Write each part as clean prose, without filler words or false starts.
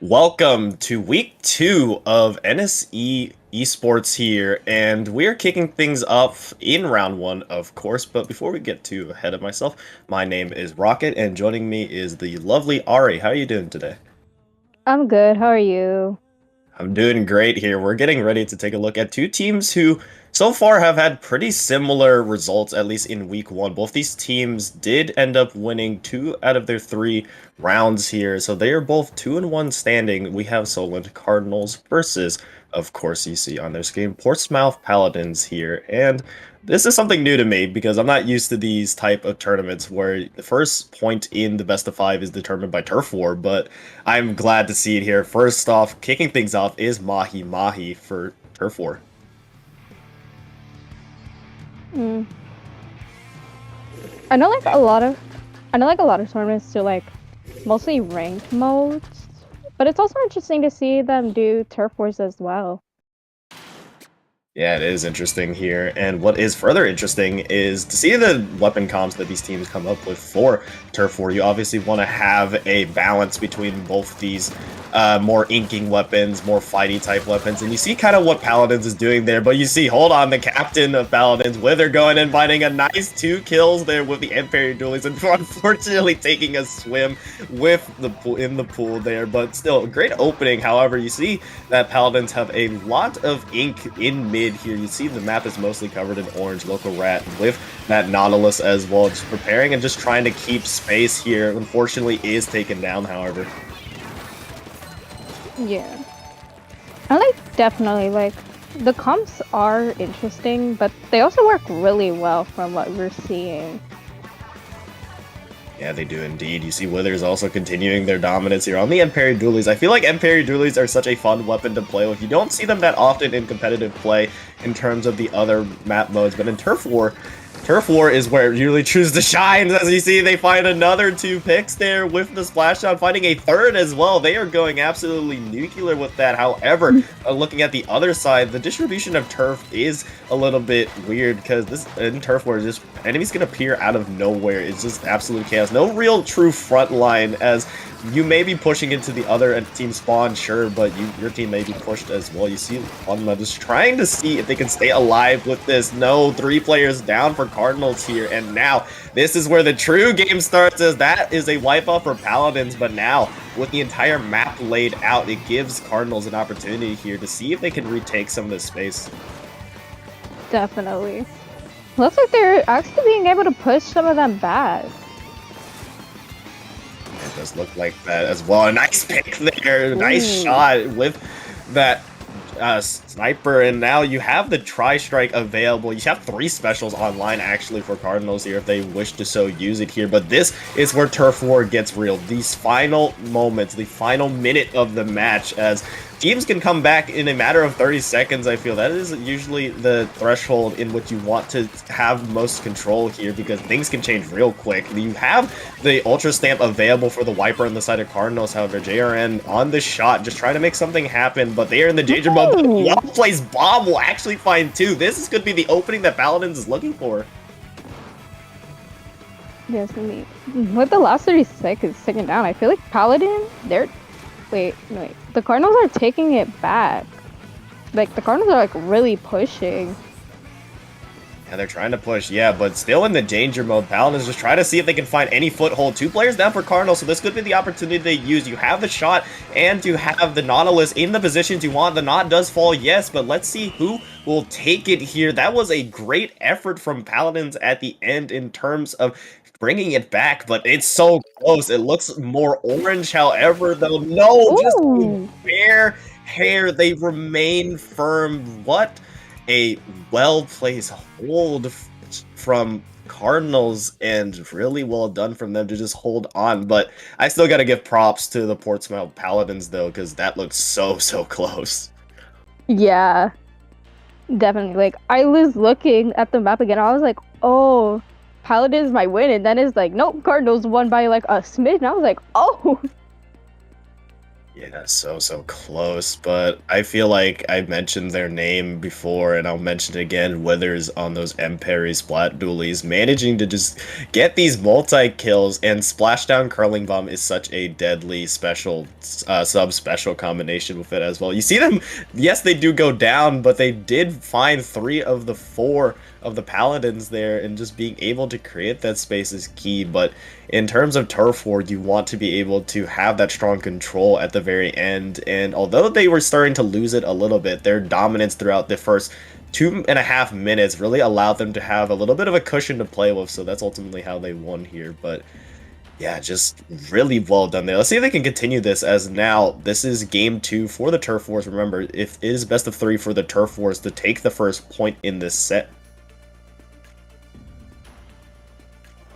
Welcome to week 2 of NSE esports here, and we're kicking things up in round 1, of course. But before we get too ahead of myself, my name is Rocket, and joining me is the lovely Ari. How are you doing today? I'm good. How are you? I'm doing great here. We're getting ready to take a look at two teams who so far have had pretty similar results, at least in week 1. Both these teams did end up winning 2 out of their 3 rounds here, so they are both 2-1 standing. We have Solent Cardinals versus, of course, you see on their screen, Portsmouth Paladins here. And this is something new to me because I'm not used to these type of tournaments where the first point in the best of 5 is determined by turf war, but I'm glad to see it here. First off, kicking things off is Mahi Mahi for turf war. Mm. I know like a lot of tournaments do like mostly ranked modes, but it's also interesting to see them do turf wars as well. Yeah, it is interesting here. And what is further interesting is to see the weapon comps that these teams come up with for Turf War. You obviously want to have a balance between both these more inking weapons, more fighty type weapons. And you see kind of what Paladins is doing there. But you see, hold on, the captain of Paladins, Wither, going and finding a nice 2 kills there with the Empire Duelies. And unfortunately taking a swim with the pool in the pool there. But still, a great opening. However, you see that Paladins have a lot of ink in mid here. You see the map is mostly covered in orange. Local Rat with that Nautilus as well, just preparing and just trying to keep space here. Unfortunately is taken down, however. Yeah. I like definitely like the comps are interesting, but they also work really well from what we're seeing. Yeah, they do indeed. You see Withers also continuing their dominance here on the Empire Dualies. I feel like Empire Dualies are such a fun weapon to play with. You don't see them that often in competitive play in terms of the other map modes, but in Turf War is where it really chooses to shine. As you see, they find another 2 picks there with the splashdown, finding a third as well. They are going absolutely nuclear with that. However, looking at the other side, the distribution of turf is a little bit weird because this in Turf War, just enemies can appear out of nowhere. It's just absolute chaos. No real true front line, as you may be pushing into the other team spawn, sure, but your team may be pushed as well. You see Onma just trying to see if they can stay alive with this. No, 3 players down for Cardinals here, and now this is where the true game starts, as that is a wipe off for Paladins. But now with the entire map laid out, it gives Cardinals an opportunity here to see if they can retake some of this space. Definitely. Looks like they're actually being able to push some of them back. It does look like that as well. A nice pick there, nice Ooh. shot with that sniper, and now you have the tri-strike available. You have 3 specials online actually for Cardinals here if they wish to so use it here. But this is where Turf War gets real. These final moments, the final minute of the match, as teams can come back in a matter of 30 seconds. I feel that is usually the threshold in which you want to have most control here, because things can change real quick. You have the Ultra Stamp available for the Wiper on the side of Cardinals. However, JRN on the shot, just trying to make something happen, but they are in the danger mode. One plays Bomb will actually find 2. This could be the opening that Paladins is looking for. Yes, indeed. With the last 30 seconds taken down, I feel like Paladin, they're wait. The Cardinals are taking it back. Like, the Cardinals are, like, really pushing. Yeah, they're trying to push, yeah, but still in the danger mode. Paladins just trying to see if they can find any foothold. 2 players down for Cardinals, so this could be the opportunity they use. You have the shot, and you have the Nautilus in the positions you want. The knot does fall, yes, but let's see who will take it here. That was a great effort from Paladins at the end in terms of bringing it back, but it's so close. It looks more orange, however, though. No, just a Ooh! bare hair. They remain firm. What a well-placed hold from Cardinals, and really well done from them to just hold on. But I still got to give props to the Portsmouth Paladins, though, because that looks so close. Yeah, definitely. Like, I was looking at the map again, I was like, oh, Paladins might win, and then it's like, nope, Cardinals won by like a smidge, and I was like, oh! Yeah, so close, but I feel like I mentioned their name before, and I'll mention it again. Withers on those M-Parry Splat dualies, managing to just get these multi-kills, and Splashdown Curling Bomb is such a deadly special, sub-special combination with it as well. You see them, yes, they do go down, but they did find 3 of the 4 of the Paladins there, and just being able to create that space is key, but in terms of turf war, you want to be able to have that strong control at the very end. And although they were starting to lose it a little bit, their dominance throughout the first 2.5 minutes really allowed them to have a little bit of a cushion to play with. So that's ultimately how they won here. But yeah, just really well done there. Let's see if they can continue this, as now this is game 2 for the turf wars. Remember, if it is best of 3 for the turf wars to take the first point in this set.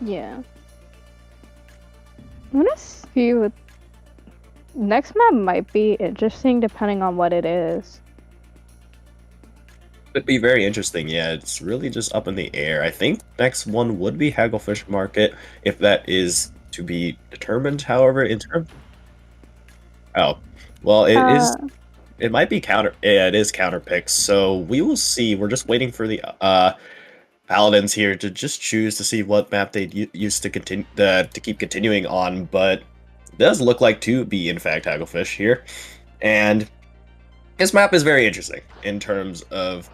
Yeah. I'm gonna see what next map might be interesting depending on what it is. Could be very interesting. Yeah, it's really just up in the air. I think next one would be Hagglefish Market, if that is to be determined. However, in terms, oh, well, it Uh, is. It might be counter. Yeah, it is counter picks. So we will see. We're just waiting for the paladins here to just choose to see what map they use to continue to keep continuing on. But it does look like to be in fact Hagglefish here, and this map is very interesting in terms of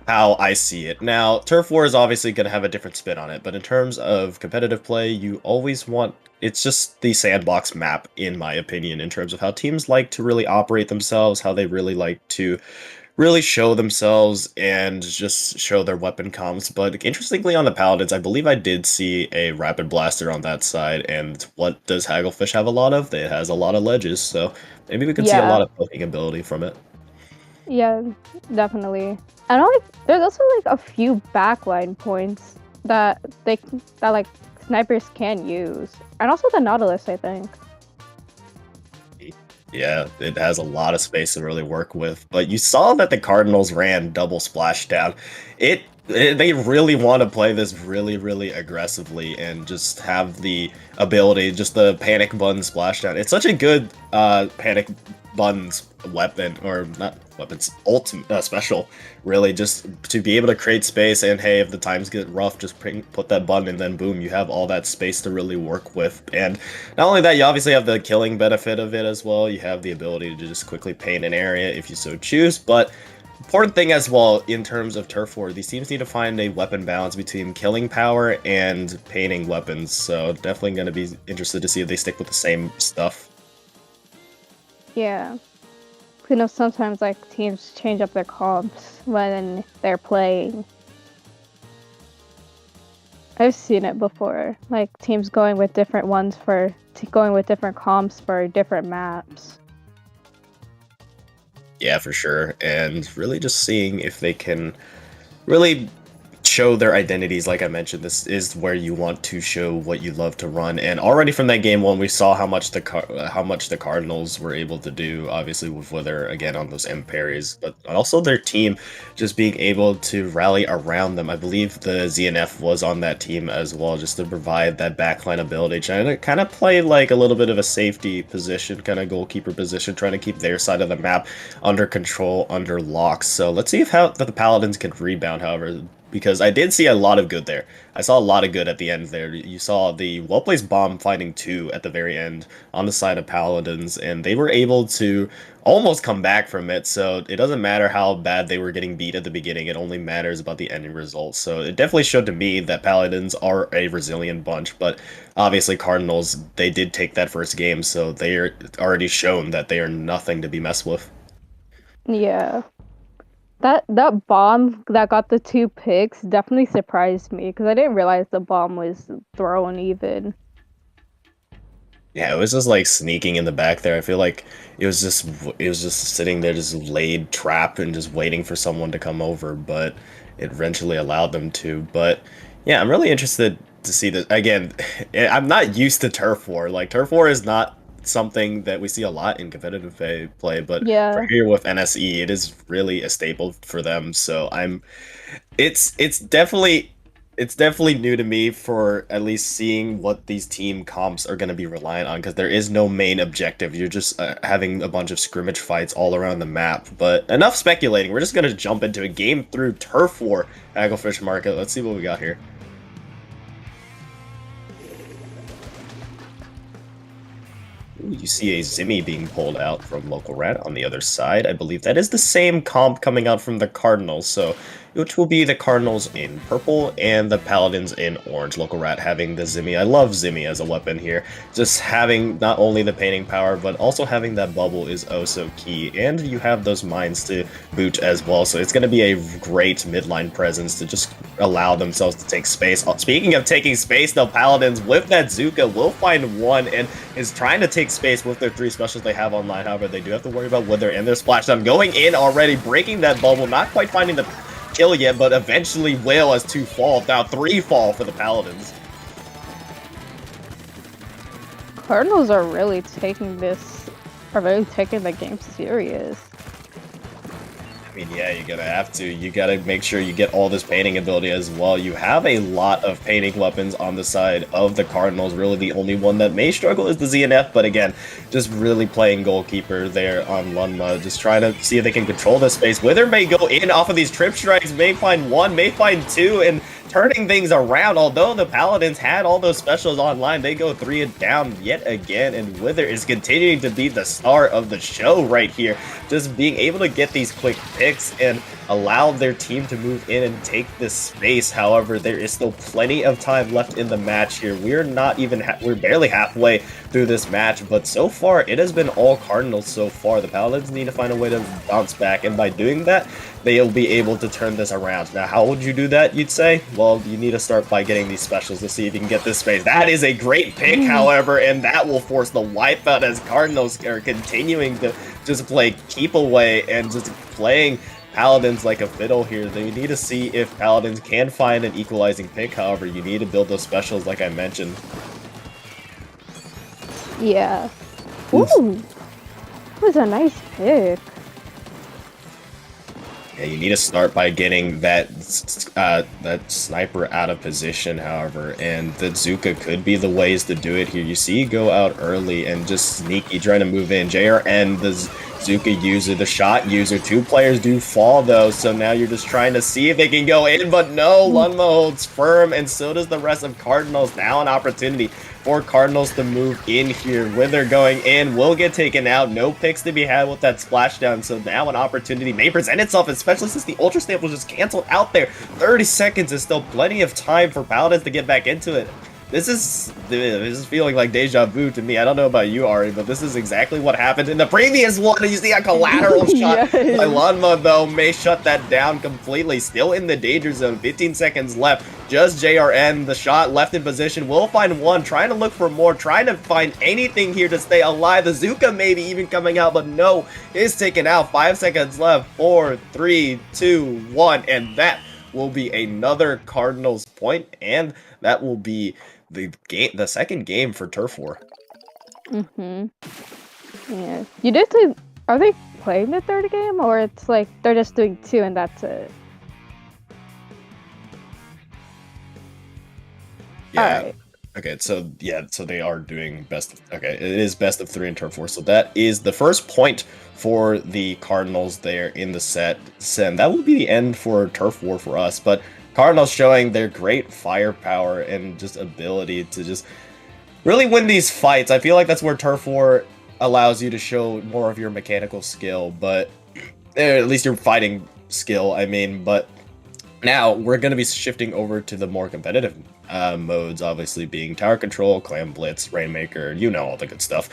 how I see it. Now, Turf War is obviously going to have a different spin on it, but in terms of competitive play, you always want it's just the sandbox map, in my opinion, in terms of how teams like to really operate themselves, how they really like to really show themselves and just show their weapon comms. But interestingly, on the Paladins, I believe I did see a Rapid Blaster on that side, and what does Hagglefish have a lot of? It has a lot of ledges, so maybe we could see a yeah, lot of poking ability from it. yeah, definitely. I know like there's also like a few backline points that that like snipers can use, and also the Nautilus, I think. Yeah, it has a lot of space to really work with. But you saw that the Cardinals ran double splashdown. They really want to play this really aggressively and just have the ability, just the panic button splashdown. It's such a good panic buttons weapon, or not weapons, ultimate special, really, just to be able to create space. And hey, if the times get rough, just put that button and then boom, you have all that space to really work with. And not only that, you obviously have the killing benefit of it as well. You have the ability to just quickly paint an area if you so choose. But important thing as well in terms of turf war, these teams need to find a weapon balance between killing power and painting weapons. So definitely going to be interested to see if they stick with the same stuff. Yeah. You know, sometimes like teams change up their comps when they're playing. I've seen it before, like teams going with different ones for going with different comps for different maps. Yeah, for sure. And really just seeing if they can really show their identities. Like I mentioned, this is where you want to show what you love to run. And already from that game one, we saw how much the Cardinals were able to do. Obviously, with Wither again on those M parries, but also their team just being able to rally around them. I believe the ZNF was on that team as well, just to provide that backline ability, trying to kind of play like a little bit of a safety position, kind of goalkeeper position, trying to keep their side of the map under control, under lock. So let's see if how the Paladins can rebound. However, because I did see a lot of good there. I saw a lot of good at the end there. You saw the well-placed bomb finding 2 at the very end on the side of Paladins, and they were able to almost come back from it, so it doesn't matter how bad they were getting beat at the beginning, it only matters about the ending result. So it definitely showed to me that Paladins are a resilient bunch, but obviously Cardinals, they did take that first game, so they are already shown that they are nothing to be messed with. Yeah. That bomb that got the 2 picks definitely surprised me because I didn't realize the bomb was thrown even. Yeah, it was just like sneaking in the back there. I feel like it was just sitting there, just laid trap and just waiting for someone to come over, but it eventually allowed them to. But yeah, I'm really interested to see this again. I'm not used to turf war. Like turf war is not something that we see a lot in competitive play, but for Yeah, here with NSE, it is really a staple for them. So it's definitely it's definitely new to me for at least seeing what these team comps are going to be reliant on, because there is no main objective. You're just having a bunch of scrimmage fights all around the map. But enough speculating. We're just going to jump into a game through Turf War Hagglefish Market. Let's see what we got here. Ooh, you see a Zimmy being pulled out from Local Rat on the other side. I believe that is the same comp coming out from the Cardinals, so which will be the Cardinals in purple and the Paladins in orange. Local Rat having the Zimmy. I love Zimmy as a weapon here. Just having not only the painting power, but also having that bubble is oh so key. And you have those mines to boot as well, so it's going to be a great midline presence to just allow themselves to take space. Speaking of taking space, the Paladins with that Zuka will find one and is trying to take space with their 3 specials they have online. However, they do have to worry about Wither and their splashdown going in already, breaking that bubble, not quite finding the kill yet, but eventually will as 2 fall. Now 3 fall for the Paladins. Cardinals are really taking the game serious. I mean, yeah, you're gonna have to. You gotta make sure you get all this painting ability as well. You have a lot of painting weapons on the side of the Cardinals. Really, the only one that may struggle is the ZNF, but again, just really playing goalkeeper there on Lunma. Just trying to see if they can control the space. Wither may go in off of these trip strikes, may find 1, may find 2, and turning things around. Although the Paladins had all those specials online, they go 3 down yet again, and Wither is continuing to be the star of the show right here. Just being able to get these quick picks and allow their team to move in and take this space. However, there is still plenty of time left in the match here. We're not even we're barely halfway through this match, but so far it has been all Cardinals so far. The Paladins need to find a way to bounce back, and by doing that, they'll be able to turn this around. Now, how would you do that, you'd say? Well, you need to start by getting these specials to see if you can get this space. That is a great pick, however, and that will force the wipeout as Cardinals are continuing to just play keep away and just playing Paladins like a fiddle here. They need to see if Paladins can find an equalizing pick. However, you need to build those specials like I mentioned. Yeah. Ooh, that was a nice pick. Yeah, you need to start by getting that sniper out of position, however, and the Zuka could be the ways to do it here. You see, go out early and just sneaky trying to move in. JRN, the Zuka user, the shot user. 2 players do fall though, so now you're just trying to see if they can go in, but no, Lunma holds firm, and so does the rest of Cardinals. Now an opportunity for Cardinals to move in here. Wither going in will get taken out. No picks to be had with that splashdown, so now an opportunity may present itself, especially since the Ultra Stamp was just canceled out there. 30 seconds is still plenty of time for Paladins to get back into it. This is feeling like deja vu to me. I don't know about you, Ari, but this is exactly what happened in the previous one. You see a collateral shot by Lunma, though, may shut that down completely. Still in the danger zone. 15 seconds left. Just JRN, the shot left in position. Will find 1, trying to look for more, trying to find anything here to stay alive. The Zuka maybe even coming out, but no, is taken out. 5 seconds left. 4, 3, 2, 1, and that will be another Cardinals point, and that will be the second game for Turf War. Yeah. You did say, are they playing the 3rd game, or it's like they're just doing 2 and that's it? Yeah. Alright. Okay, so yeah, so they are doing okay, it is best of 3 in Turf War, so that is the first point for the Cardinals there in the set. And that will be the end for Turf War for us, but Cardinals showing their great firepower and just ability to just really win these fights. I feel like that's where Turf War allows you to show more of your mechanical skill, but at least your fighting skill, I mean. But now we're going to be shifting over to the more competitive modes, obviously being Tower Control, Clan Blitz, Rainmaker, you know, all the good stuff.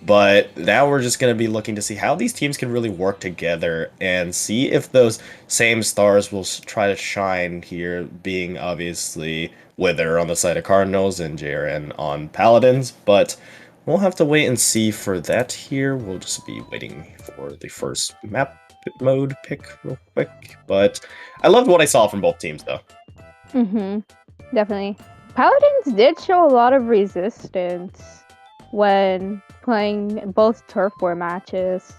But now we're just going to be looking to see how these teams can really work together and see if those same stars will try to shine here, being obviously Wither on the side of Cardinals and JRN on Paladins. But we'll have to wait and see for that here. We'll just be waiting for the first map mode pick real quick. But I loved what I saw from both teams, though. Definitely. Paladins did show a lot of resistance when playing both Turf War matches.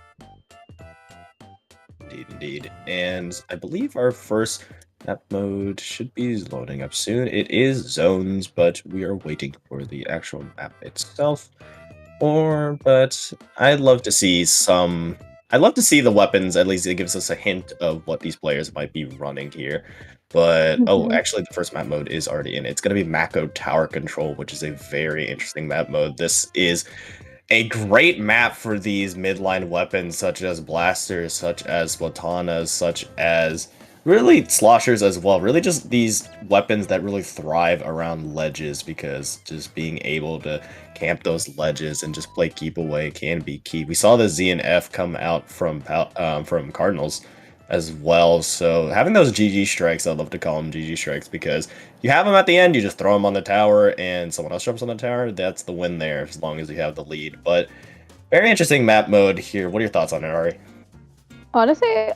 Indeed. And I believe our first Map mode should be loading up soon. It is zones, but we are waiting for the actual map itself. But I'd love to see some. I'd love to see the weapons. At least it gives us a hint of what these players might be running here. But oh, Mhm. actually, the first map mode is already in. It's going to be Mako Tower Control, which is a very interesting map mode. This is a great map for these midline weapons, such as blasters, such as Watanas, such as really sloshers as well. Really just these weapons that really thrive around ledges, because just being able to camp those ledges and just play keep away can be key. We saw the Z and F come out from Cardinals as well. So having those GG strikes, I love to call them GG strikes, because you have them at the end, you just throw them on the tower and someone else jumps on the tower. That's the win there, as long as you have the lead. But very interesting map mode here. What are your thoughts on it, Ari? Honestly,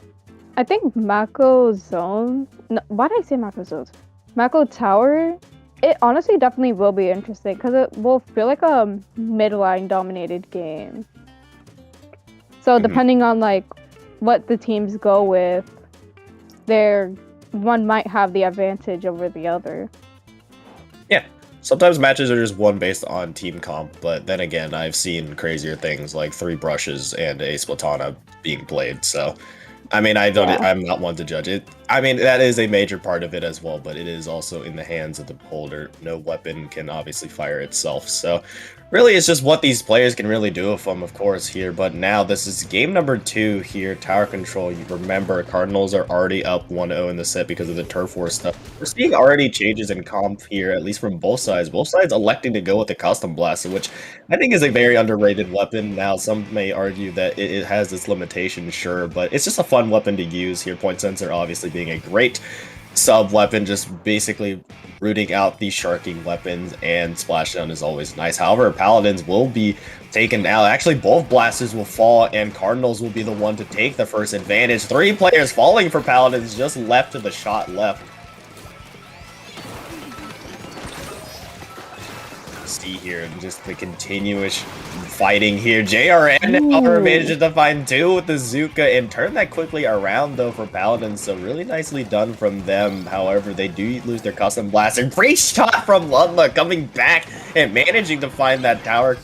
I think Mako Zone. No, why did I say Mako Zones? Mako Tower. It honestly definitely will be interesting because it will feel like a midline dominated game. So depending on like what the teams go with, there one might have the advantage over the other. Yeah. Sometimes matches are just won based on team comp, but then again, I've seen crazier things like 3 brushes and a Splatana being played, so I mean, Yeah. I'm not one to judge it. I mean, that is a major part of it as well, but it is also in the hands of the beholder. No weapon can obviously fire itself, so really it's just what these players can really do with them, of course, here. But now this is game number 2 here, tower control. You remember, Cardinals are already up 1-0 in the set because of the turf war stuff. We're seeing already changes in comp here, at least from both sides. Both sides electing to go with the custom blaster, which I think is a very underrated weapon. Now, some may argue that it has its limitations, sure, but it's just a fun weapon to use here. Point sensor obviously being a great sub weapon, just basically rooting out these sharking weapons, and splashdown is always nice. However, paladins will be taken out. Actually, both blasters will fall, and Cardinals will be the one to take the first advantage. 3 players falling for paladins, just left to the shot left. See here, just the continuous fighting here. JRN, however, manages to find 2 with the Zuka and turn that quickly around, though, for Paladins, so really nicely done from them. However, they do lose their custom blaster. Great shot from Ludma coming back and managing to find that tower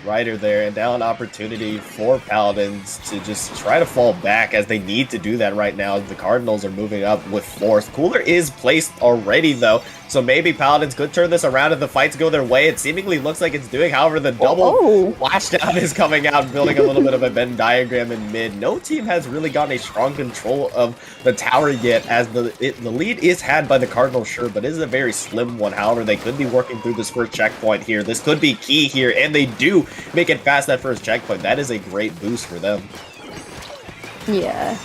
rider there, and now an opportunity for Paladins to just try to fall back, as they need to do that right now. The Cardinals are moving up with force. Cooler is placed already, though, so maybe Paladins could turn this around if the fights go their way. It seemingly looks like it's doing. However, the double flashdown is coming out, building a little bit of a Venn diagram in mid. No team has really gotten a strong control of the tower yet, as the lead is had by the Cardinals, sure, but it is a very slim one. However, they could be working through this first checkpoint here. This could be key here, and they do make it past that first checkpoint. That is a great boost for them. Yeah.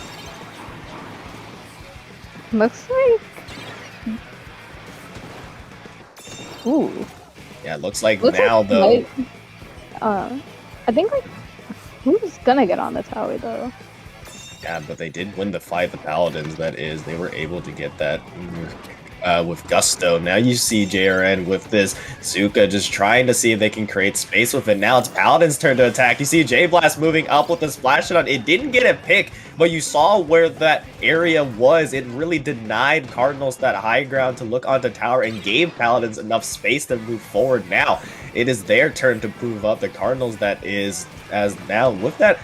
Looks like. Ooh. Yeah, it looks like Looks now, like though. I think like who's gonna get on the tower though? Yeah, but they did win the fight, the Paladins, that is. They were able to get that with gusto. Now you see JRN with this Zuka just trying to see if they can create space with it. Now it's Paladin's turn to attack. You see J-Blast moving up with the splash shot. It didn't get a pick, but you saw where that area was. It really denied Cardinals that high ground to look onto tower and gave Paladins enough space to move forward. Now it is their turn to prove up. The Cardinals, that is, as now with that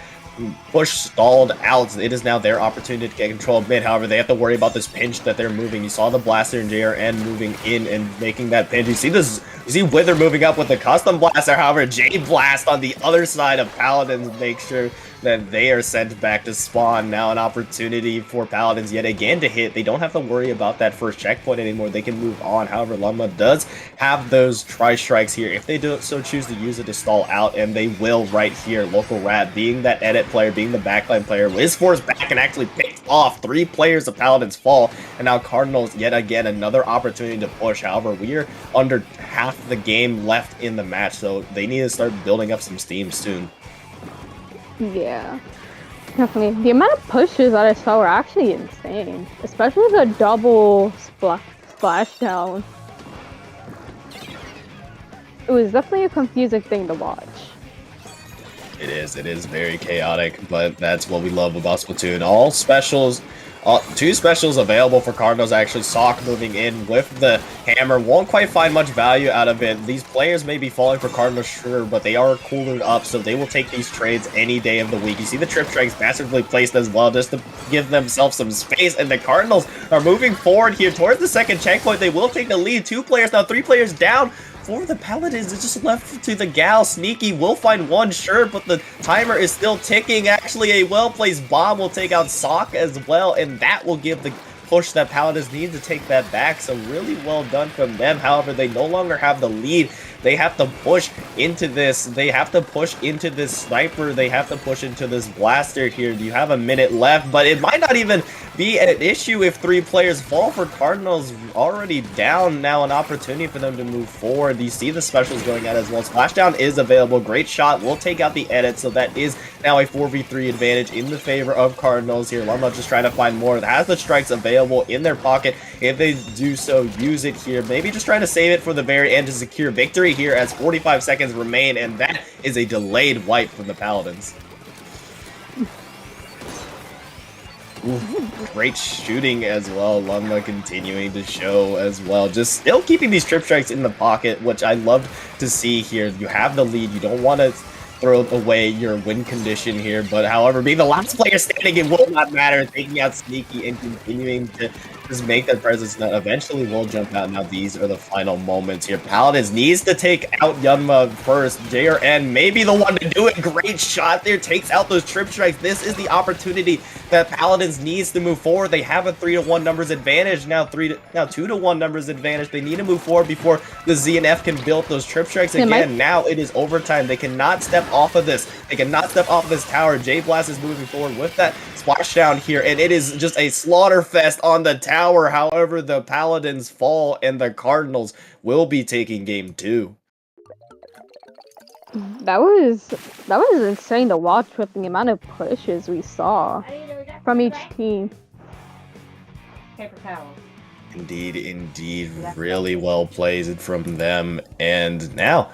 push stalled out, it is now their opportunity to get control of mid. However, they have to worry about this pinch that they're moving. You saw the blaster and JRN moving in and making that pinch. You see this, you see Wither moving up with the custom blaster. However, J-Blast on the other side of Paladins makes sure that they are sent back to spawn. Now an opportunity for Paladins yet again to hit. They don't have to worry about that first checkpoint anymore. They can move on. However, Lumma does have those tri-strikes here if they do so choose to use it to stall out, and they will right here. Local Rat, being that edit player, being the backline player, is forced back and actually picked off 3 players of Paladins fall, and now Cardinals yet again another opportunity to push. However, we are under half the game left in the match, so they need to start building up some steam soon. Yeah, definitely. The amount of pushes that I saw were actually insane, especially the double splashdown. It was definitely a confusing thing to watch. It is very chaotic, but that's what we love about Splatoon. All specials, two specials available for Cardinals, actually. Sock moving in with the hammer. Won't quite find much value out of it. These players may be falling for Cardinals, sure, but they are coolered up, so they will take these trades any day of the week. You see the trip strikes massively placed as well, just to give themselves some space, and the Cardinals are moving forward here towards the second checkpoint. They will take the lead. 2 players, now 3 players down. For the Paladins, it's just left to the Gal. Sneaky will find one, sure, but the timer is still ticking. Actually, a well-placed bomb will take out Sock as well, and that will give the push that Paladins need to take that back. So really well done from them. However, they no longer have the lead. They have to push into this. They have to push into this sniper. They have to push into this blaster here. You have a minute left, but it might not even be an issue if 3 players fall for Cardinals already down. Now an opportunity for them to move forward. You see the specials going out as well. Splashdown is available. Great shot. Will take out the edit, so that is now a 4v3 advantage in the favor of Cardinals here. Lumba just trying to find more. Has the strikes available in their pocket. If they do so, use it here. Maybe just trying to save it for the very end to secure victory here as 45 seconds remain, and that is a delayed wipe from the Paladins. Ooh, great shooting as well. Lumba continuing to show as well. Just still keeping these trip strikes in the pocket, which I love to see here. You have the lead. You don't want to throw away your win condition here, but however, being the last player standing, it will not matter. Taking out Sneaky and continuing to just make that presence that eventually will jump out. Now these are the final moments here. Paladins needs to take out Yunma first. JRN may be the one to do it. Great shot there. Takes out those trip strikes. This is the opportunity that Paladins needs to move forward. They have a 3-to-1 numbers advantage. Now 2-to-1 numbers advantage. They need to move forward before the ZNF can build those trip strikes again. Now it is overtime. They cannot step off of this. They cannot step off of this tower. J-Blast is moving forward with that splashdown here, and it is just a slaughter fest on the tower. However, the Paladins fall, and the Cardinals will be taking game 2. That was insane to watch with the amount of pushes we saw from each team. Paper towel. Indeed, really well played from them, and now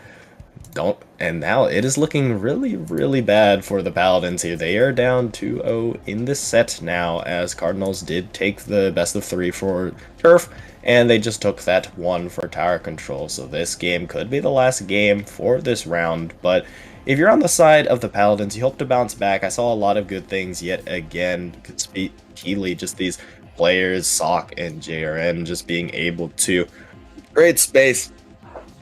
it is looking really bad for the Paladins here. They are down 2-0 in this set now, as Cardinals did take the best of 3 for turf, and they just took that 1 for tower control. So this game could be the last game for this round, but if you're on the side of the Paladins, you hope to bounce back. I saw a lot of good things yet again. Could speak Keely, just these players, Sock and JRN, just being able to create space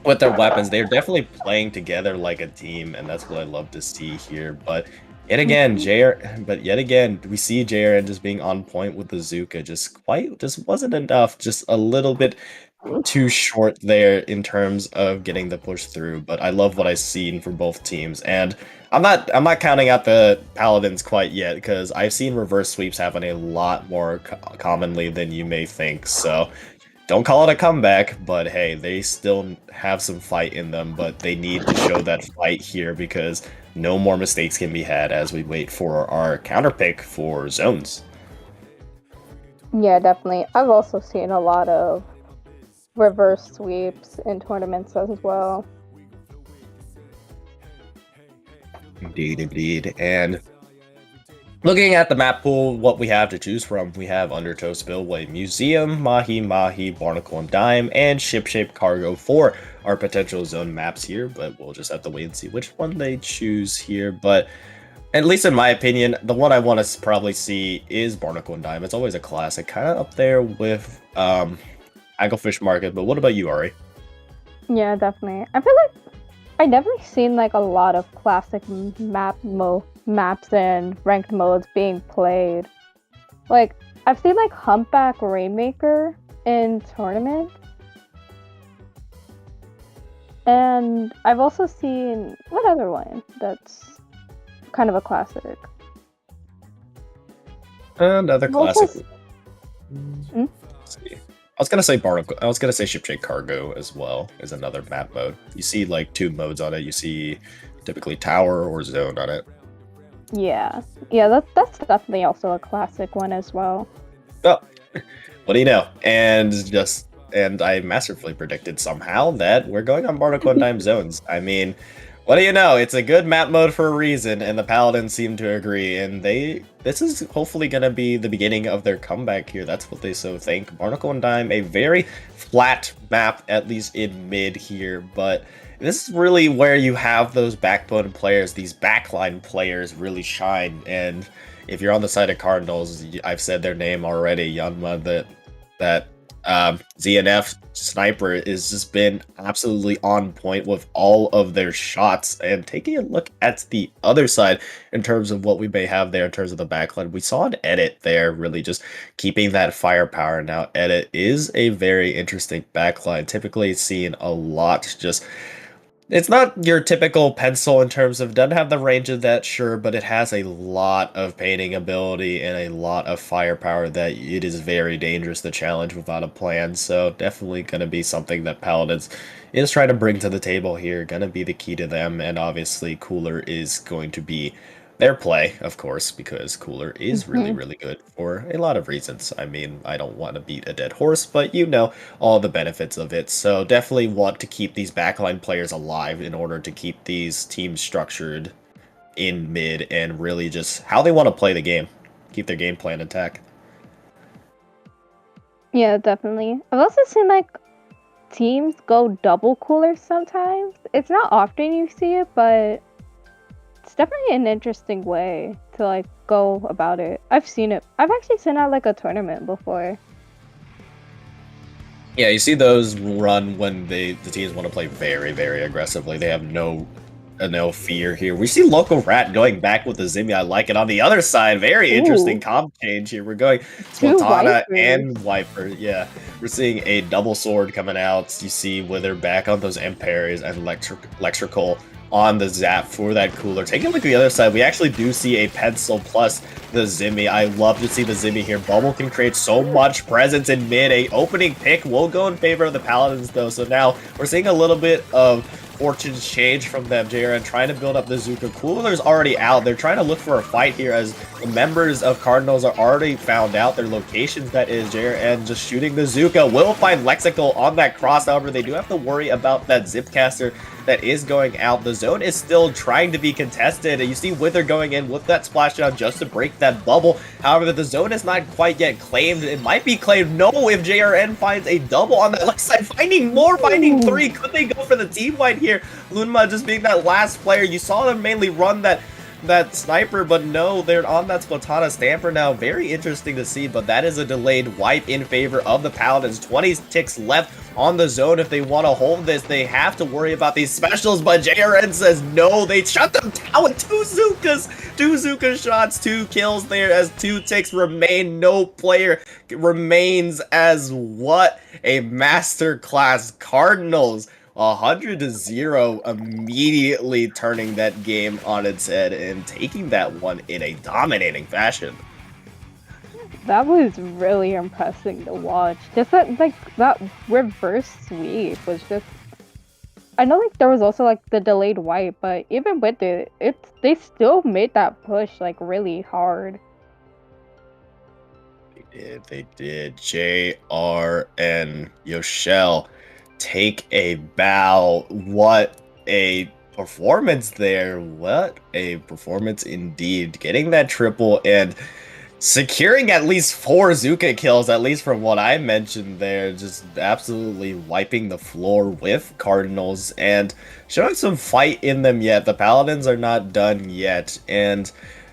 with their weapons. They're definitely playing together like a team, and that's what I love to see here. But yet again, we see JRN just being on point with the Zuka. Just wasn't enough. Just a little bit too short there in terms of getting the push through. But I love what I've seen from both teams, and I'm not counting out the Paladins quite yet, because I've seen reverse sweeps happen a lot more commonly than you may think. So don't call it a comeback, but hey, they still have some fight in them, but they need to show that fight here, because no more mistakes can be had as we wait for our counter pick for zones. Yeah, definitely. I've also seen a lot of reverse sweeps in tournaments as well. Indeed. And looking at the map pool, what we have to choose from, we have Undertow Spillway, Museum, Mahi, Barnacle and Dime, and Ship-Shaped Cargo for our potential zone maps here, but we'll just have to wait and see which one they choose here. But at least in my opinion, the one I want to probably see is Barnacle and Dime. It's always a classic, kind of up there with Hagglefish Market. But what about you, Ari? Yeah, definitely. I feel like I never seen like a lot of classic maps and ranked modes being played. Like, I've seen like Humpback Rainmaker in tournament, and I've also seen what other one that's kind of a classic. Another classic. Hmm? Let's see. I was gonna say Barnacle. I was gonna say Ship Shape Cargo as well is another map mode. You see like 2 modes on it. You see typically tower or zone on it. Yeah, that's definitely also a classic one as well. Oh, what do you know? And I masterfully predicted somehow that we're going on Barnacle and Dime zones. I mean, What do you know? It's a good map mode for a reason, and the Paladins seem to agree. And this is hopefully going to be the beginning of their comeback here. That's what they so think. Barnacle and Dime, a very flat map, at least in mid here, but this is really where you have those backbone players, these backline players really shine. And if you're on the side of Cardinals, I've said their name already, Yanma, that ZNF sniper has just been absolutely on point with all of their shots. And taking a look at the other side in terms of what we may have there in terms of the backline, we saw an edit there really just keeping that firepower. Now edit is a very interesting backline, typically seen a lot. Just it's not your typical pencil in terms of doesn't have the range of that, sure, but it has a lot of painting ability and a lot of firepower that it is very dangerous to challenge without a plan. So definitely going to be something that Paladins is trying to bring to the table here. Going to be the key to them, and obviously Cooler is going to be their play, of course, because Cooler is really, really good for a lot of reasons. I mean, I don't want to beat a dead horse, but you know all the benefits of it. So definitely want to keep these backline players alive in order to keep these teams structured in mid and really just how they want to play the game. Keep their game plan intact. Yeah, definitely. I've also seen like teams go double Cooler sometimes. It's not often you see it, but it's definitely an interesting way to like go about it. I've seen it. I've actually seen it at like a tournament before. Yeah, you see those run when the teams want to play very, very aggressively. They have no fear here. We see Local Rat going back with the Zimmy. I like it. On the other side, very interesting comp change here. We're going Splatana and Wiper. Yeah, we're seeing a double sword coming out. You see Wither back on those Imperies and Electrical on the Zap for that Cooler. Taking a look at the other side, we actually do see a Pencil plus the Zimmy. I love to see the Zimmy here. Bubble can create so much presence in mid. A opening pick will go in favor of the Paladins, though. So now we're seeing a little bit of fortunes change from them. JRN trying to build up the Zuka. Cooler's already out. They're trying to look for a fight here as the members of Cardinals are already found out their locations. That is JRN just shooting the Zuka. Will find Lexical on that cross. However, they do have to worry about that Zipcaster that is going out. The zone is still trying to be contested. You see Wither going in with that splashdown just to break that bubble. However, the zone is not quite yet claimed. It might be claimed. No, if JRN finds a double on the left side, finding more, finding three. Could they go for the team fight here? Lunma just being that last player. You saw them mainly run that sniper, but no, they're on that Splatana Stamper now. Very interesting to see, but that is a delayed wipe in favor of the Paladins. 20 ticks left on the zone. If they want to hold this, they have to worry about these specials, but JRN says no. They shut them down with two Zuka shots, 2 kills there as 2 ticks remain. No player remains as what a masterclass. Cardinals 100-0, immediately turning that game on its head and taking that one in a dominating fashion. That was really impressive to watch. Just that reverse sweep was just. I know like there was also like the delayed wipe, but even with it, they still made that push like really hard. They did. JR and Yoshel take a bow. What a performance there. What a performance indeed. Getting that triple and securing at least 4 Zuka kills, at least from what I mentioned there. Just absolutely wiping the floor with Cardinals and showing some fight in them yet. The Paladins are not done yet, and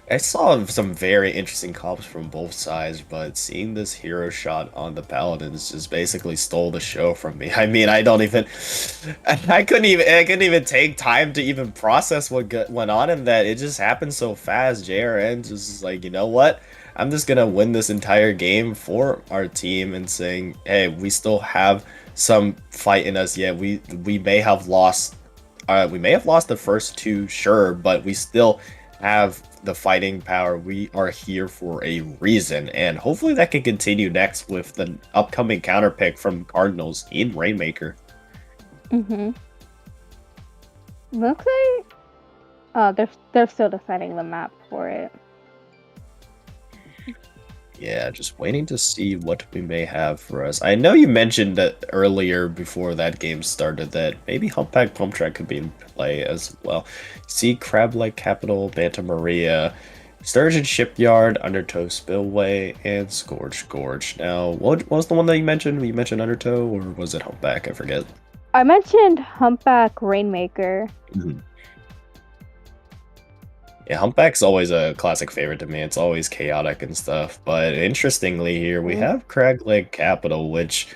I saw some very interesting comps from both sides, but seeing this hero shot on the Paladins just basically stole the show from me. I mean, I couldn't even take time to even process what went on in that. It just happened so fast. JRN just like, you know what? I'm just gonna win this entire game for our team and saying, hey, we still have some fight in us yet. We may have lost the first 2, sure, but we still have the fighting power. We are here for a reason, and hopefully that can continue next with the upcoming counter pick from Cardinals in Rainmaker. Looks like they're still deciding the map for it. Yeah, just waiting to see what we may have for us. I know you mentioned that earlier before that game started that maybe Humpback Pump Track could be in play as well. See Crab Lake Capital, Banta Maria, Sturgeon Shipyard, Undertow Spillway, and Scourge Gorge. Now, what was the one that you mentioned? You mentioned Undertow, or was it Humpback? I forget. I mentioned Humpback Rainmaker. Yeah, Humpback's always a classic favorite to me. It's always chaotic and stuff. But interestingly here, we have Crag Lake Capital, which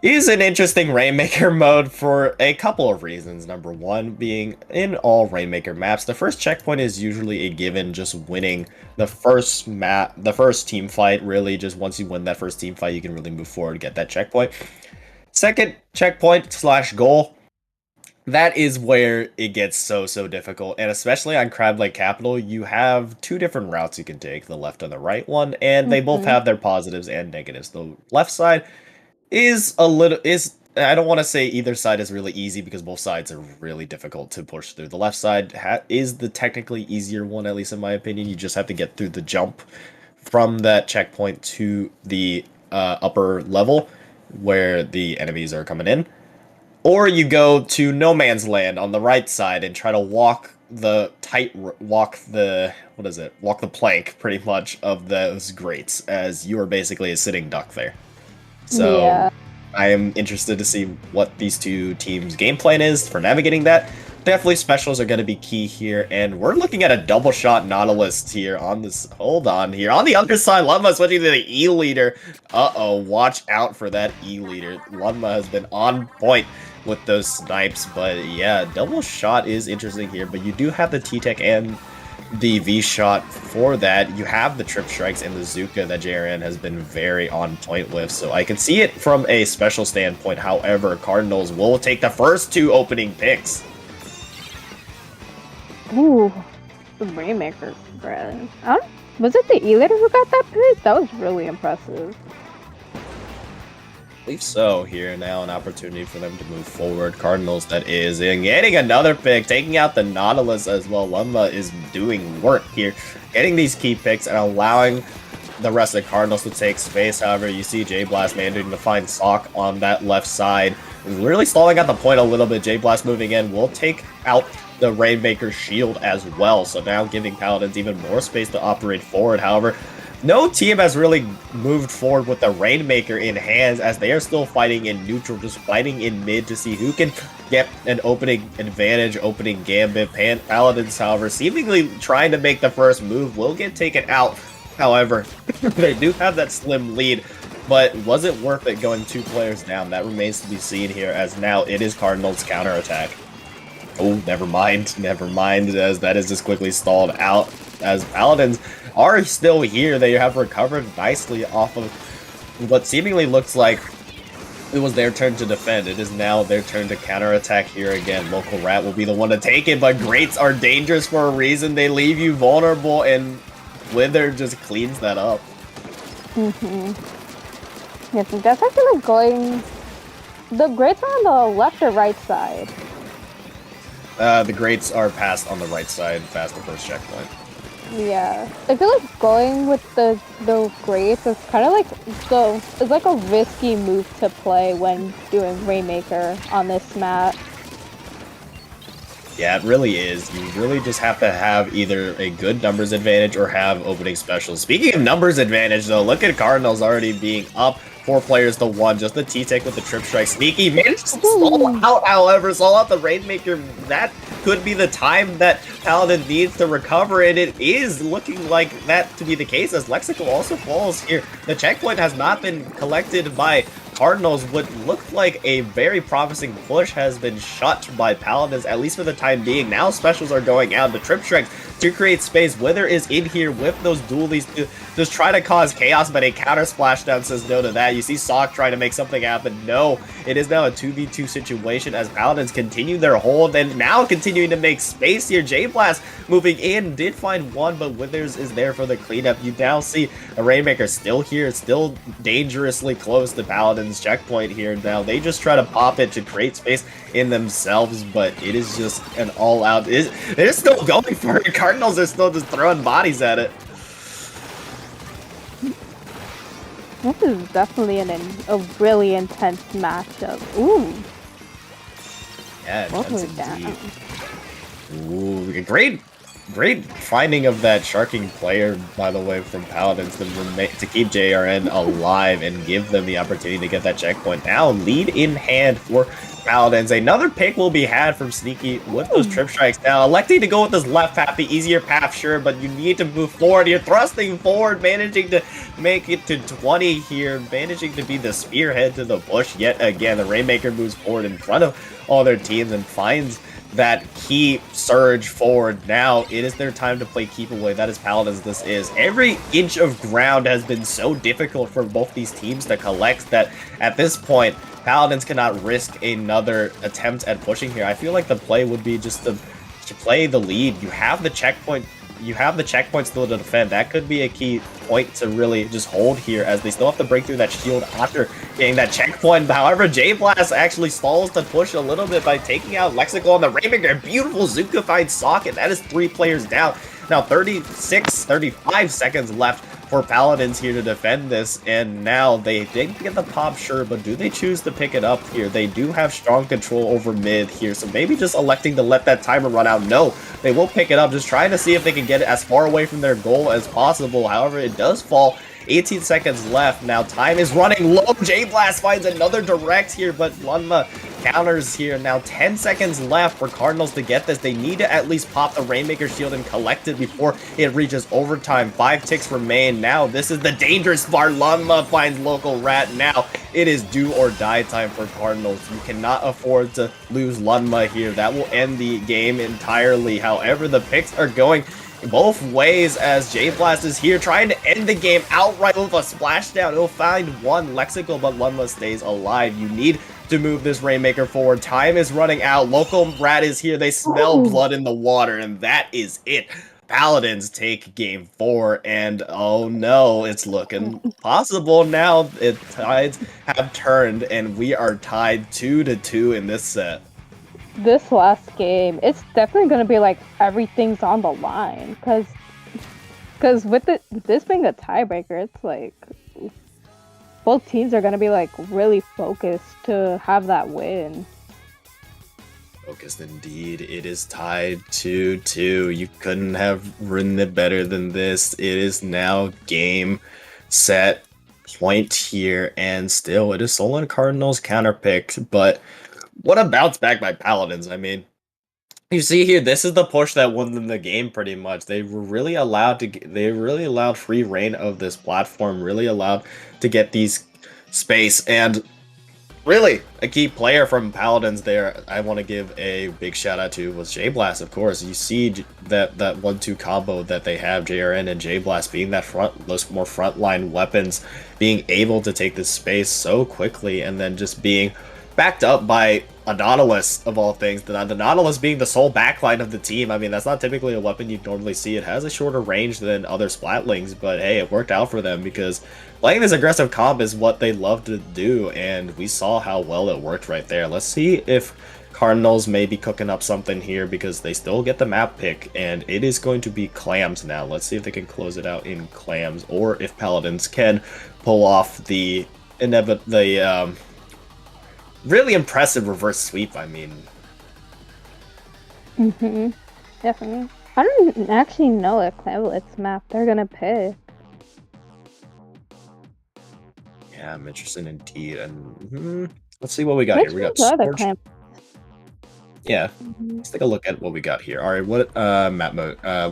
is an interesting Rainmaker mode for a couple of reasons. Number one being, in all Rainmaker maps, the first checkpoint is usually a given, just winning the first map, the first team fight, really. Just once you win that first team fight, you can really move forward and get that checkpoint. Second checkpoint slash goal, that is where it gets so difficult, and especially on Crab Lake Capital, you have two different routes you can take, the left and the right one, and they both have their positives and negatives. The left side is I don't want to say either side is really easy because both sides are really difficult to push through. The left side is the technically easier one, at least in my opinion. You just have to get through the jump from that checkpoint to the upper level where the enemies are coming in. Or you go to no man's land on the right side and try to walk the plank pretty much of those grates, as you are basically a sitting duck there. So Yeah. I am interested to see what these two teams' game plan is for navigating that. Definitely specials are going to be key here, and we're looking at a double shot Nautilus here on this. Hold on here. On the other side, Lunma switching to the E-Leader. Uh-oh, watch out for that E-Leader. Lunma has been on point with those snipes, but yeah, double shot is interesting here, but you do have the T-Tech and the V-Shot for that. You have the Trip Strikes and the Zuka that JRN has been very on point with, so I can see it from a special standpoint. However, Cardinals will take the first two opening picks. Ooh, the Rainmaker, Brad. Was it the E-Leader who got that pick? That was really impressive. I believe so. Here now, an opportunity for them to move forward. Cardinals, that is, and getting another pick, taking out the Nautilus as well. Lumba is doing work here, getting these key picks and allowing the rest of the Cardinals to take space. However, you see J-Blast managing to find Sock on that left side. Really stalling at the point a little bit. J-Blast moving in will take out the Rainmaker's shield as well, so now giving Paladins even more space to operate forward. However, no team has really moved forward with the Rainmaker in hands, as they are still fighting in neutral, just fighting in mid to see who can get an opening advantage, opening gambit. Paladins, however, seemingly trying to make the first move, will get taken out. However, they do have that slim lead, but was it worth it going two players down? That remains to be seen here, as now it is Cardinals' counterattack. Oh, never mind, as that is just quickly stalled out, as Paladins are still here. They have recovered nicely off of what seemingly looks like it was their turn to defend. It is now their turn to counterattack here again. Local Rat will be the one to take it, but Greats are dangerous for a reason. They leave you vulnerable, and Wither just cleans that up. Yes, that's actually going... The Greats are on the left or right side? The Greats are passed on the right side, past the first checkpoint. Yeah, I feel like going with the Greats is kind of like it's like a risky move to play when doing Rainmaker on this map. Yeah, it really is. You really just have to have either a good numbers advantage or have opening specials. Speaking of numbers advantage, though, look at Cardinals already being up 4 players to 1. Just the T-Tech with the Trip Strike. Sneaky managed to stall out, however, stall out the Rainmaker. That could be the time that Paladin needs to recover, and it is looking like that to be the case, as Lexical also falls here. The checkpoint has not been collected by Cardinals. What looked like a very promising push has been shut by Paladins, at least for the time being. Now specials are going out. The Trip Strikes to create space. Wither is in here with those dualies to just try to cause chaos, but a counter splashdown says no to that. You see Sock trying to make something happen. No, it is now a 2v2 situation as Paladins continue their hold and now continuing to make space here. J-Blast moving in, did find one, but Withers is there for the cleanup. You now see a Rainmaker still here, still dangerously close to Paladins checkpoint here. Now they just try to pop it to create space in themselves, but it is just an all-out. They're still going for it. Cardinals are still just throwing bodies at it. This is definitely a really intense matchup. Ooh, Yeah, what intense was that? indeed. Ooh, great finding of that sharking player, by the way, from Paladins to keep JRN alive and give them the opportunity to get that checkpoint. Now, lead in hand for Paladins. Another pick will be had from Sneaky with those trip strikes. Now, electing to go with this left path, the easier path, sure, but you need to move forward. You're thrusting forward, managing to make it to 20 here, managing to be the spearhead to the bush yet again. The Rainmaker moves forward in front of all their teams and finds that key surge forward. Now it is their time to play keep away. That is Paladins. This is every inch of ground has been so difficult for both these teams to collect that at this point Paladins cannot risk another attempt at pushing here. I feel like the play would be just to play the lead. You have the checkpoint. You have the checkpoint still to defend. That could be a key point to really just hold here, as they still have to break through that shield after getting that checkpoint. However, J-Blast actually stalls the push a little bit by taking out Lexical on the Rainmaker. Beautiful Zuka-fied socket. That is 3 players down. Now 35 seconds left for Paladins here to defend this, and now they did get the pop, sure, but do they choose to pick it up here? They do have strong control over mid here, so maybe just electing to let that timer run out. No, they will pick it up, just trying to see if they can get it as far away from their goal as possible. However, it does fall. 18 seconds left. Now time is running low. J-Blast finds another direct here, but Lunma counters here. Now 10 seconds left for Cardinals to get this. They need to at least pop the Rainmaker shield and collect it before it reaches overtime. 5 ticks remain. Now this is the dangerous part. Lunma finds local rat. Now it is do or die time for Cardinals. You cannot afford to lose Lunma here. That will end the game entirely. However, the picks are going both ways as J-Blast is here trying to end the game outright with a splashdown. He'll find one Lexical, but Lunma stays alive. You need to move this Rainmaker forward. Time is running out. Local Rat is here. They smell blood in the water, and that is it. Paladins take game 4, and oh no, it's looking possible now. Tides have turned, and we are tied 2-2 in this set. This last game, it's definitely gonna be like everything's on the line, because with this being a tiebreaker, it's like both teams are gonna be like really focused to have that win. Focused indeed. It is tied 2-2. You couldn't have written it better than this. It is now game, set, point here, and still it is Solon Cardinals counterpicked, but what a bounce back by Paladins. I mean, you see here, this is the push that won them the game pretty much. They were really allowed free reign of this platform, really allowed to get these space, and really a key player from Paladins there I want to give a big shout out to was J-Blast, of course. You see that 1-2 combo that they have, JRN and J-Blast being those more frontline weapons, being able to take this space so quickly, and then just being backed up by a Nautilus, of all things. The Nautilus being the sole backline of the team. I mean, that's not typically a weapon you'd normally see. It has a shorter range than other Splatlings, but hey, it worked out for them because playing this aggressive comp is what they love to do, and we saw how well it worked right there. Let's see if Cardinals may be cooking up something here, because they still get the map pick, and it is going to be Clams now. Let's see if they can close it out in Clams, or if Paladins can pull off the really impressive reverse sweep, I mean. Definitely. I don't actually know what Clamlet's map they're gonna pick. Yeah, I'm interested indeed. And let's see what we got here. We got Scorch. Yeah, let's take a look at what we got here. All right, what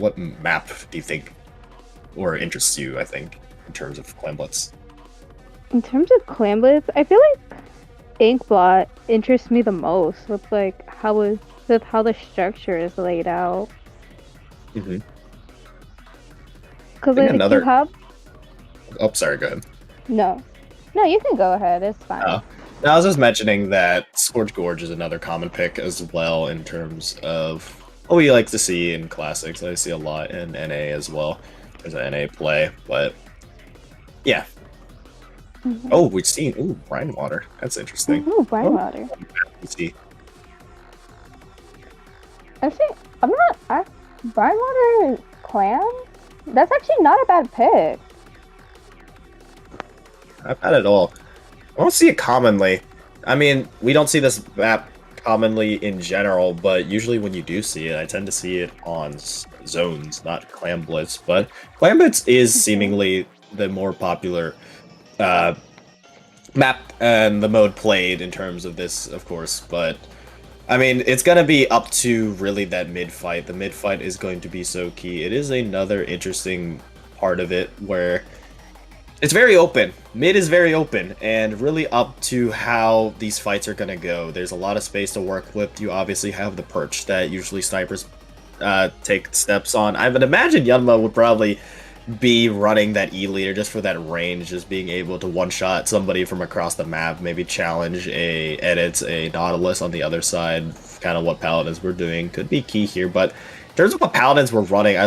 what map do you think or interests you? I think in terms of Clamblets. In terms of Clamblets, I feel like Inkblot interests me the most with like how the structure is laid out. Because like you have. Oh, sorry. Go ahead. No, you can go ahead. It's fine. No, I was just mentioning that Scorch Gorge is another common pick as well in terms of what we like to see in classics. I see a lot in NA as well. There's an NA play, but yeah. Oh, we've seen brine water. That's interesting. Brine water. You see. Actually, brine water clam. That's actually not a bad pick. I've had it all. I don't see it commonly. I mean, we don't see this map commonly in general, but usually when you do see it, I tend to see it on zones, not Clam Blitz. But Clam Blitz is seemingly the more popular map and the mode played in terms of this, of course. But I mean, it's gonna be up to really that mid fight. The mid fight is going to be so key. It is another interesting part of it where it's very open. Mid is very open, and really up to how these fights are gonna go. There's a lot of space to work with. You obviously have the perch that usually snipers take steps on. I would imagine Yunma would probably be running that E leader just for that range, just being able to one-shot somebody from across the map, maybe challenge a Edits, a Nautilus on the other side, kind of what Paladins were doing. Could be key here, but in terms of what Paladins were running, I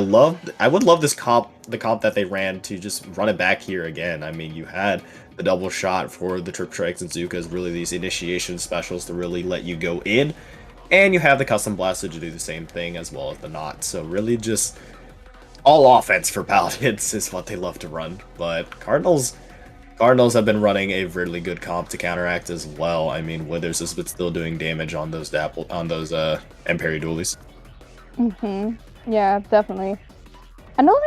would love this the comp that they ran to just run it back here again. I mean, you had the double shot for the Trip Strikes and Zukas, really these initiation specials to really let you go in, and you have the Custom Blaster to do the same thing as well as the Knot. So really just all offense for Paladins is what they love to run, but Cardinals have been running a really good comp to counteract as well. I mean, Withers has been still doing damage on those Emperi Dualies. Yeah, definitely. I know,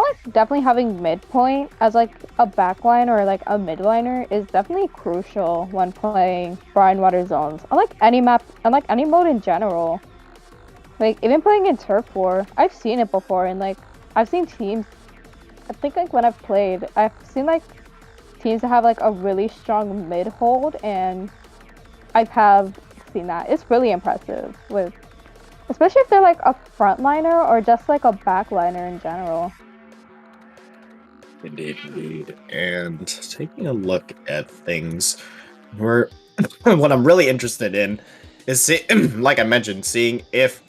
like, definitely having midpoint as, like, a backline or, like, a midliner is definitely crucial when playing Brine Water Zones. I like any map, and, like, any mode in general. Like, even playing in Turf War, I've seen it before, and, like, I've seen teams, I think, like, when I've played, I've seen, like, teams that have, like, a really strong mid hold, and I have seen that. It's really impressive, especially if they're, like, a frontliner or just, like, a backliner in general. Indeed. And taking a look at things, what I'm really interested in is, like I mentioned, seeing if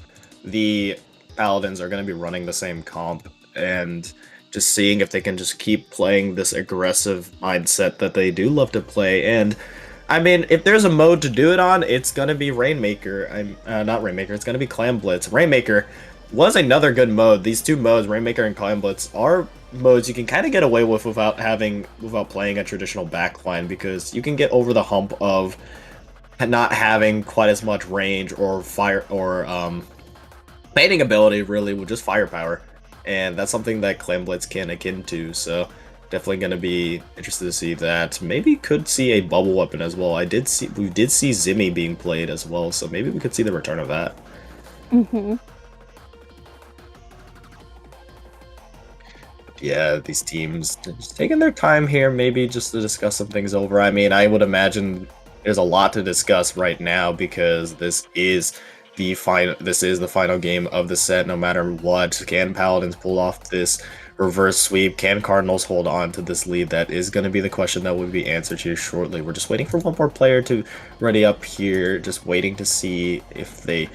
the Paladins are going to be running the same comp, and just seeing if they can just keep playing this aggressive mindset that they do love to play. And I mean, if there's a mode to do it on, it's going to be Rainmaker. Not Rainmaker, it's going to be Clam Blitz. Rainmaker was another good mode. These two modes, Rainmaker and Clam Blitz, are modes you can kind of get away with without playing a traditional backline, because you can get over the hump of not having quite as much range or fire or baiting ability, really, with just firepower, and that's something that Clam Blitz can akin to. So definitely going to be interested to see that. Maybe could see a bubble weapon as well. We did see Zimmy being played as well, so maybe we could see the return of that. Yeah, these teams just taking their time here, maybe just to discuss some things over. I mean, I would imagine there's a lot to discuss right now, because this is the final game of the set. No matter what, can Paladins pull off this reverse sweep? Can Cardinals hold on to this lead? That is going to be the question that will be answered here shortly. We're just waiting for one more player to ready up here, just waiting to see if they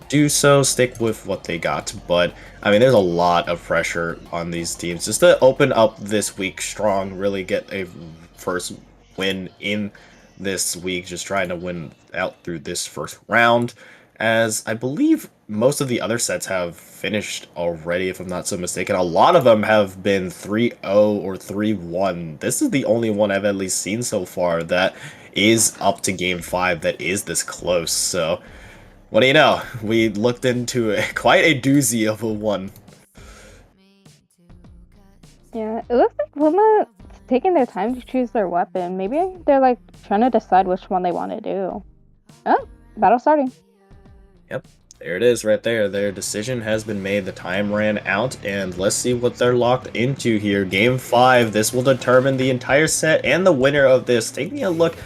do so, stick with what they got. But I mean, there's a lot of pressure on these teams just to open up this week strong, really get a first win in this week, just trying to win out through this first round, as I believe most of the other sets have finished already, if I'm not so mistaken. A lot of them have been 3-0 or 3-1. This is the only one I've at least seen so far that is up to Game 5 that is this close. So, what do you know? We looked into quite a doozy of a one. Yeah, it looks like Luma taking their time to choose their weapon. Maybe they're, like, trying to decide which one they want to do. Oh, battle starting. Yep, there it is right there. Their decision has been made. The time ran out, and let's see what they're locked into here. Game 5, this will determine the entire set and the winner of this. Taking a look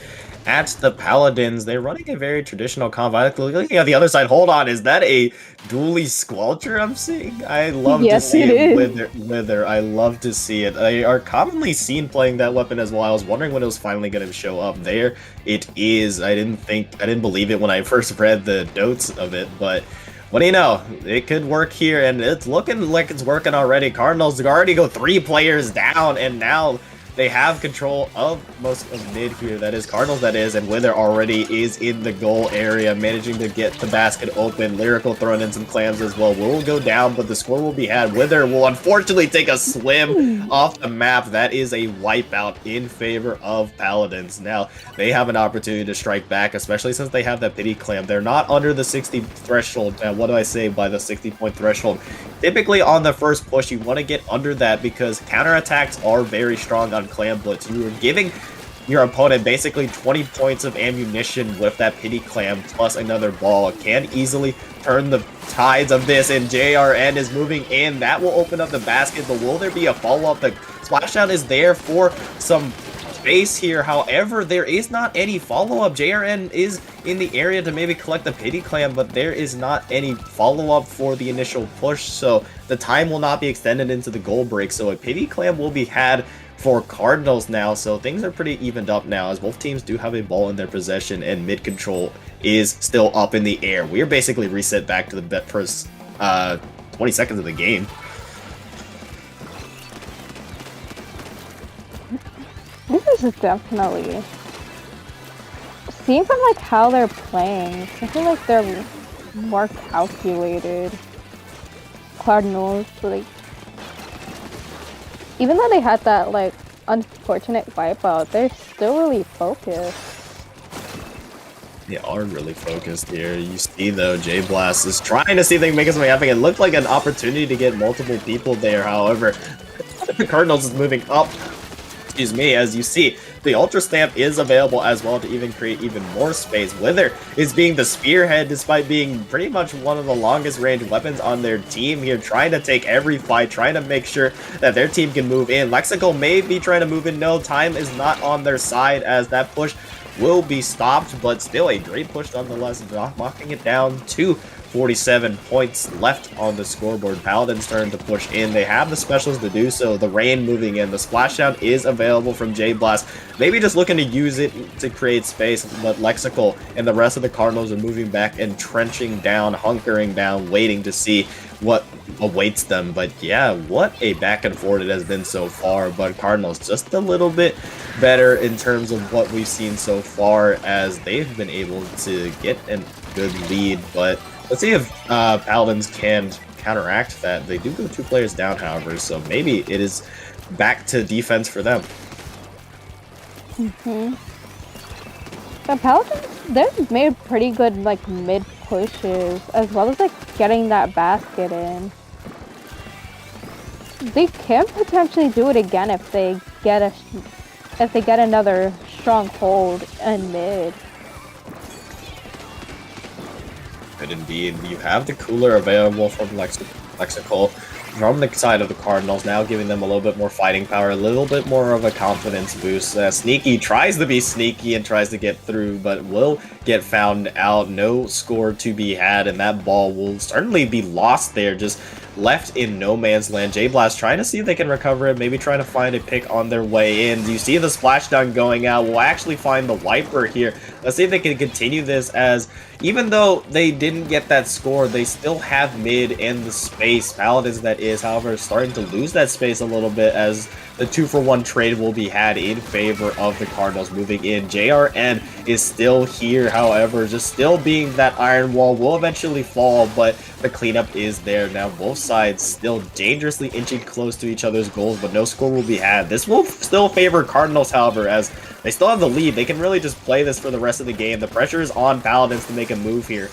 at the Paladins, they're running a very traditional comp. Looking at the other side, hold on, is that a dually Squelcher I'm seeing? I love to see it wither. I love to see it. They are commonly seen playing that weapon as well. I was wondering when it was finally going to show up. There it is. I didn't believe it when I first read the notes of it, but what do you know? It could work here, and it's looking like it's working already. Cardinals already go 3 players down, and now they have control of most of mid here, that is Cardinals that is, and Wither already is in the goal area, managing to get the basket open. Lyrical throwing in some clams as well. Will go down, but the score will be had. Wither will unfortunately take a swim off the map. That is a wipeout in favor of Paladins. Now, they have an opportunity to strike back, especially since they have that pity clam. They're not under the 60 threshold. Now, what do I say by the 60-point threshold? Typically on the first push, you want to get under that because counterattacks are very strong on Clam Blitz. You are giving your opponent basically 20 points of ammunition with that pity clam plus another ball. It can easily turn the tides of this, and JRN is moving in. That will open up the basket, but will there be a follow-up? The splashdown is there for some space here. However, there is not any follow-up. JRN is in the area to maybe collect the pity clam, but there is not any follow-up for the initial push, so the time will not be extended into the goal break. So a pity clam will be had for Cardinals now, so things are pretty evened up now as both teams do have a ball in their possession and mid control is still up in the air. We are basically reset back to the first 20 seconds of the game. This is definitely, seeing from like how they're playing, I feel like they're more calculated. Cardinals, like, even though they had that like unfortunate wipeout, they're still really focused. They are really focused here. You see though, J-Blast is trying to see if they can make something happen. It looked like an opportunity to get multiple people there. However, the Cardinals is moving up. Excuse me, as you see, the Ultra Stamp is available as well to even create even more space. Wither is being the spearhead despite being pretty much one of the longest range weapons on their team here, trying to take every fight, trying to make sure that their team can move in. Lexical may be trying to move in. No, time is not on their side as that push will be stopped, but still a great push nonetheless, knocking it down to 47 points left on the scoreboard. Paladin's turn to push in. They have the specials to do so. The rain moving in. The splashdown is available from J-Blast. Maybe just looking to use it to create space, but Lexical and the rest of the Cardinals are moving back and trenching down, hunkering down, waiting to see what awaits them. But yeah, what a back and forth it has been so far, but Cardinals just a little bit better in terms of what we've seen so far as they've been able to get a good lead. But let's see if Paladins can counteract that. They do go 2 players down, however, so maybe it is back to defense for them. The Paladins, they've made pretty good like mid pushes as well as like getting that basket in. They can potentially do it again if they get another stronghold in mid. Good indeed. You have the cooler available from Lexical from the side of the Cardinals, now giving them a little bit more fighting power, a little bit more of a confidence boost. Sneaky tries to be sneaky and tries to get through, but will get found out. No score to be had, and that ball will certainly be lost there, just left in no man's land. J-Blast trying to see if they can recover it, maybe trying to find a pick on their way in. You see the splashdown going out. We'll actually find the wiper here. Let's see if they can continue this, as even though they didn't get that score, they still have mid and the space. Paladins, that is, however, starting to lose that space a little bit as the 2-for-1 trade will be had in favor of the Cardinals moving in. JRN is still here, however, just still being that iron wall, will eventually fall, but the cleanup is there. Now both sides still dangerously inching close to each other's goals, but no score will be had. This will still favor Cardinals, however, as they still have the lead. They can really just play this for the rest of the game. The pressure is on Paladins to make a move here.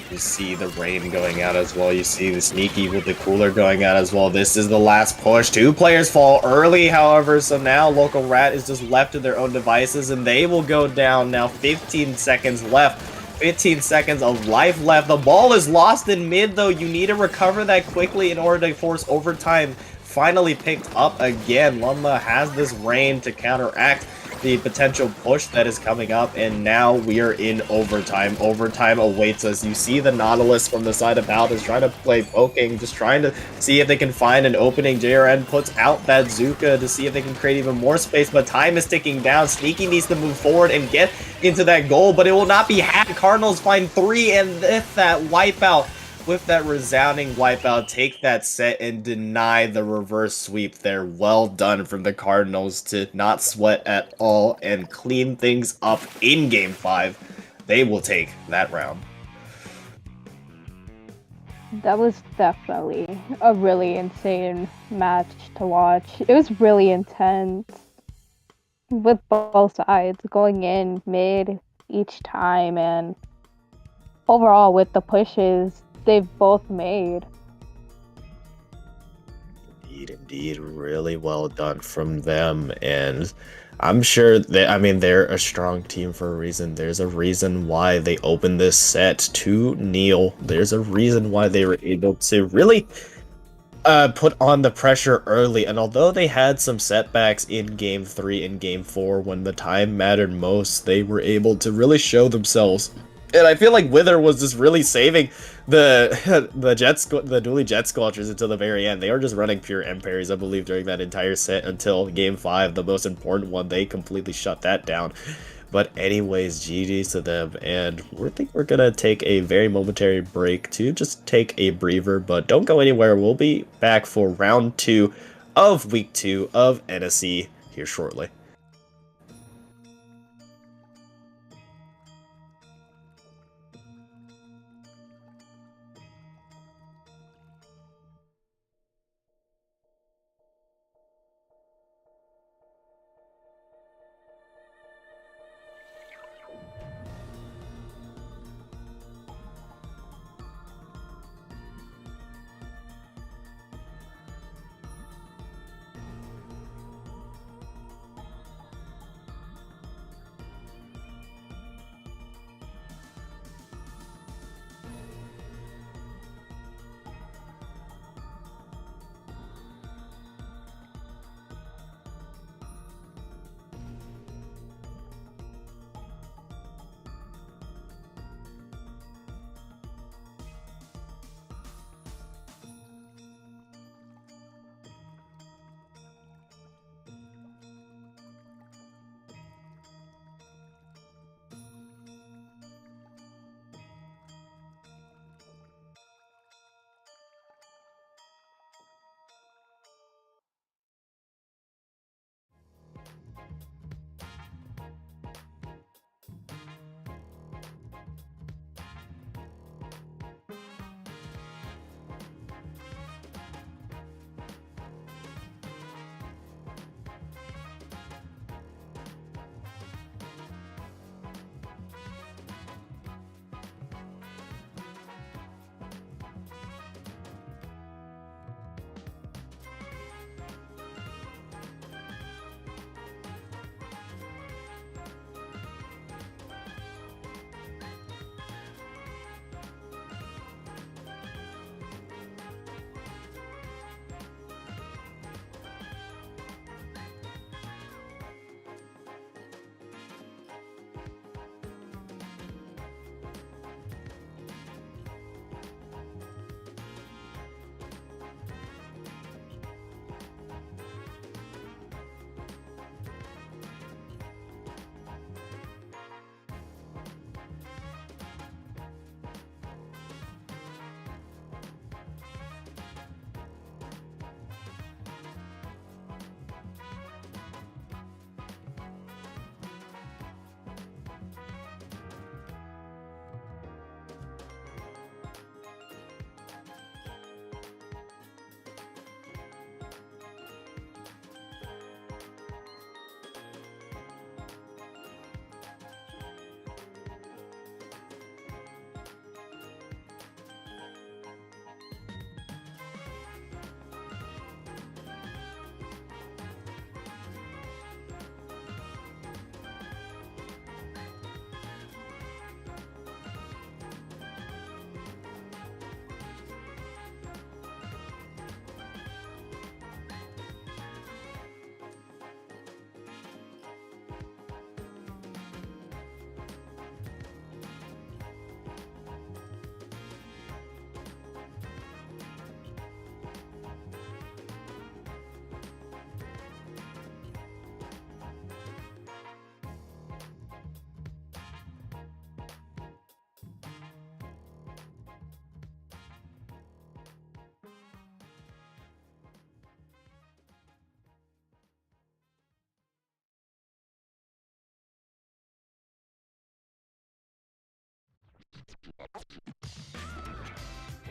You see the rain going out as well. You see the sneaky with the cooler going out as well. This is the last push. 2 players fall early, however, so now Local Rat is just left to their own devices, and they will go down now. 15 seconds left. 15 seconds of life left. The ball is lost in mid, though. You need to recover that quickly in order to force overtime. Finally picked up again. Lumba has this rain to counteract the potential push that is coming up, and now we are in overtime. Overtime awaits us. You see the Nautilus from the side of Paladins trying to play poking, just trying to see if they can find an opening. JRN puts out that Zuka to see if they can create even more space, but time is ticking down. Sneaky needs to move forward and get into that goal, but it will not be had. Cardinals find 3, and with that wipeout, with that resounding wipeout, take that set and deny the reverse sweep there. Well done from the Cardinals to not sweat at all and clean things up in Game 5. They will take that round. That was definitely a really insane match to watch. It was really intense with both sides going in mid each time, and overall with the pushes they've both made. Indeed, really well done from them, and I'm sure that, I mean, they're a strong team for a reason. There's a reason why they opened this set to Neil. There's a reason why they were able to really put on the pressure early, and although they had some setbacks in Game 3 and Game 4 when the time mattered most, they were able to really show themselves. And I feel like Wither was just really saving the the Dually Jet Squelchers until the very end. They were just running pure M parries, I believe, during that entire set until Game 5, the most important one. They completely shut that down. But anyways, GG's to them, and we think we're gonna take a very momentary break to just take a breather, but don't go anywhere. We'll be back for round 2 of week 2 of NSE here shortly.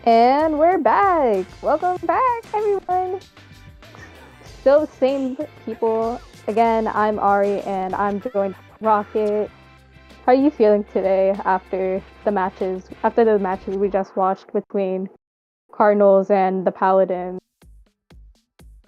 And we're back! Welcome back, everyone! Still the same people. Again, I'm Ari, and I'm joined with Rocket. How are you feeling today after the matches? After the matches we just watched between Cardinals and the Paladins?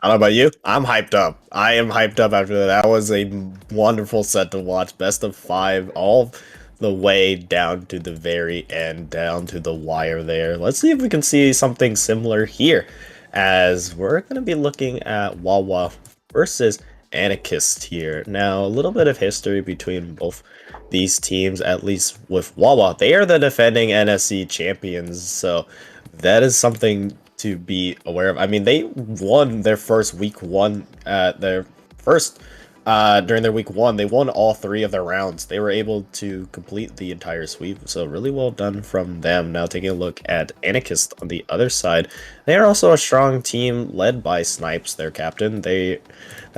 I don't know about you. I'm hyped up. I am hyped up after that. That was a wonderful set to watch. Best of 5, all the way down to the very end, down to the wire there. Let's see if we can see something similar here, as we're going to be looking at Wawa versus Anarchist here. Now, a little bit of history between both these teams, at least with Wawa. They are the defending NSE champions, so that is something to be aware of. I mean, they won their first week one, during their week one, they won all 3 of their rounds. They were able to complete the entire sweep, so really well done from them. Now taking a look at Anarchist on the other side, they are also a strong team led by Snipes, their captain.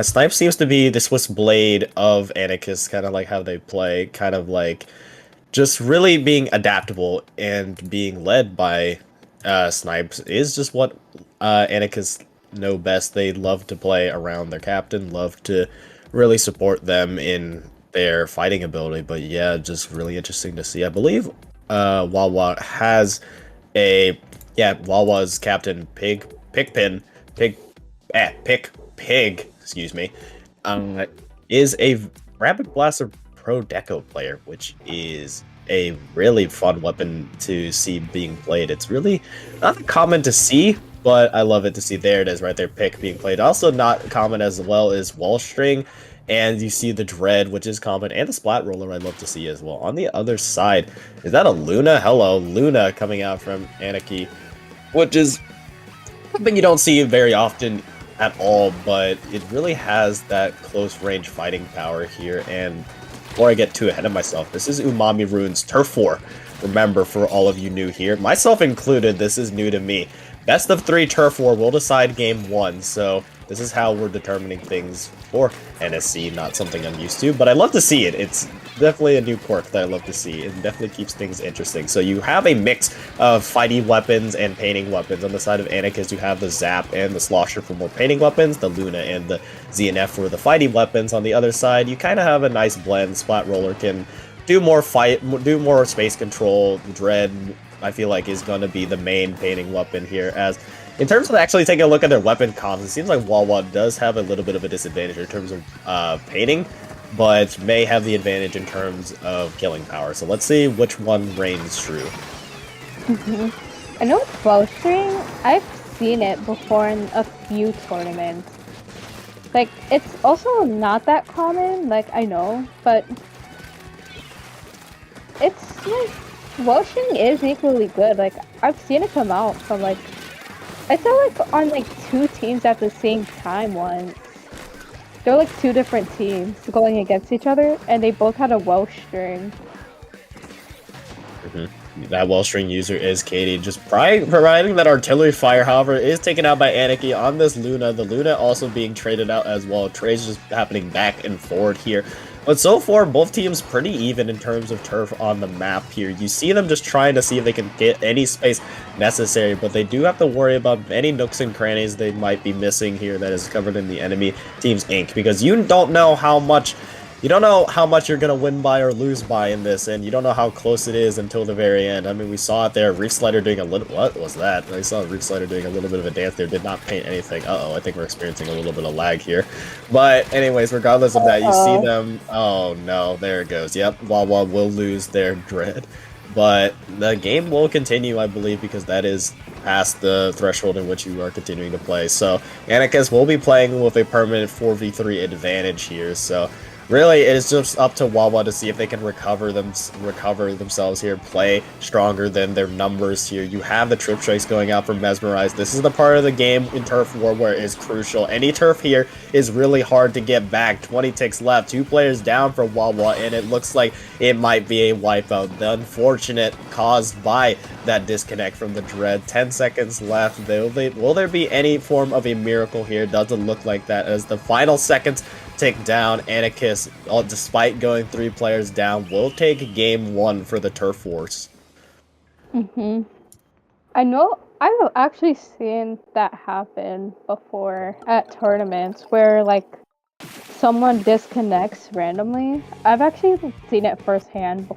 Snipes seems to be the Swiss blade of Anarchist, kind of like how they play, kind of like just really being adaptable and being led by Snipes is just what Anarchists know best. They love to play around their captain, love to really support them in their fighting ability. But yeah, just really interesting to see. I believe Wawa has Wawa's captain Pig, excuse me, is a Rapid Blaster Pro Deco player, which is a really fun weapon to see being played. It's really not common to see, but I love it to see. There it is right there, Pick being played. Also not common as well is Wall String, and you see the Dread, which is common, and the Splat Roller I'd love to see as well. On the other side, is that a Luna? Hello, Luna coming out from Anarchy, which is something you don't see very often at all, but it really has that close range fighting power here. And before I get too ahead of myself, this is Umami Rune's Turf War. Remember, for all of you new here, myself included, this is new to me. Best of 3 Turf War will decide game 1, so this is how we're determining things for NSC, not something I'm used to, but I love to see it. It's definitely a new quirk that I love to see. It definitely keeps things interesting. So you have a mix of fighty weapons and painting weapons. On the side of Anarchist, you have the Zap and the Slosher for more painting weapons, the Luna and the ZNF for the fighting weapons. On the other side, you kind of have a nice blend. Splat Roller can do more space control. Dread, I feel like, is going to be the main painting weapon here. As in terms of actually taking a look at their weapon comps, it seems like Wawa does have a little bit of a disadvantage in terms of painting, but may have the advantage in terms of killing power. So let's see which one reigns true. I know bowstring, I've seen it before in a few tournaments. Like, it's also not that common, like, I know, but it's like, bowstring is equally good. Like, I've seen it come out from, like, I feel like on, like, 2 teams at the same time once. They're like 2 different teams going against each other, and they both had a Welsh string. That Welsh string user is Katie, just providing that artillery fire, however, is taken out by Anarchy on this Luna. The Luna also being traded out as well. Trades just happening back and forward here. But so far, both teams pretty even in terms of turf on the map here. You see them just trying to see if they can get any space necessary, but they do have to worry about any nooks and crannies they might be missing here that is covered in the enemy team's ink, because you don't know how much you're gonna win by or lose by in this, and you don't know how close it is until the very end. I mean, we saw it there. Reef Slider doing a little... What was that? I saw Reef Slider doing a little bit of a dance there. Did not paint anything. Uh-oh, I think we're experiencing a little bit of lag here. But anyways, regardless of that, you see them... Oh, no. There it goes. Yep, Wawa will lose their Dread. But the game will continue, I believe, because that is past the threshold in which you are continuing to play. So, Anarchist will be playing with a permanent 4v3 advantage here, so... Really, it is just up to Wawa to see if they can recover themselves here, play stronger than their numbers here. You have the Trip Strikes going out for Mesmerize. This is the part of the game in Turf War where it is crucial. Any turf here is really hard to get back. 20 ticks left, 2 players down for Wawa, and it looks like it might be a wipeout. The unfortunate caused by that disconnect from the Dread. 10 seconds left. Will there be any form of a miracle here? Doesn't look like that, as the final seconds tick down. Anarchist, despite going 3 players down, will take game 1 for the Turf Wars. Mm-hmm. I know I've actually seen that happen before at tournaments where like someone disconnects randomly. I've actually seen it firsthand.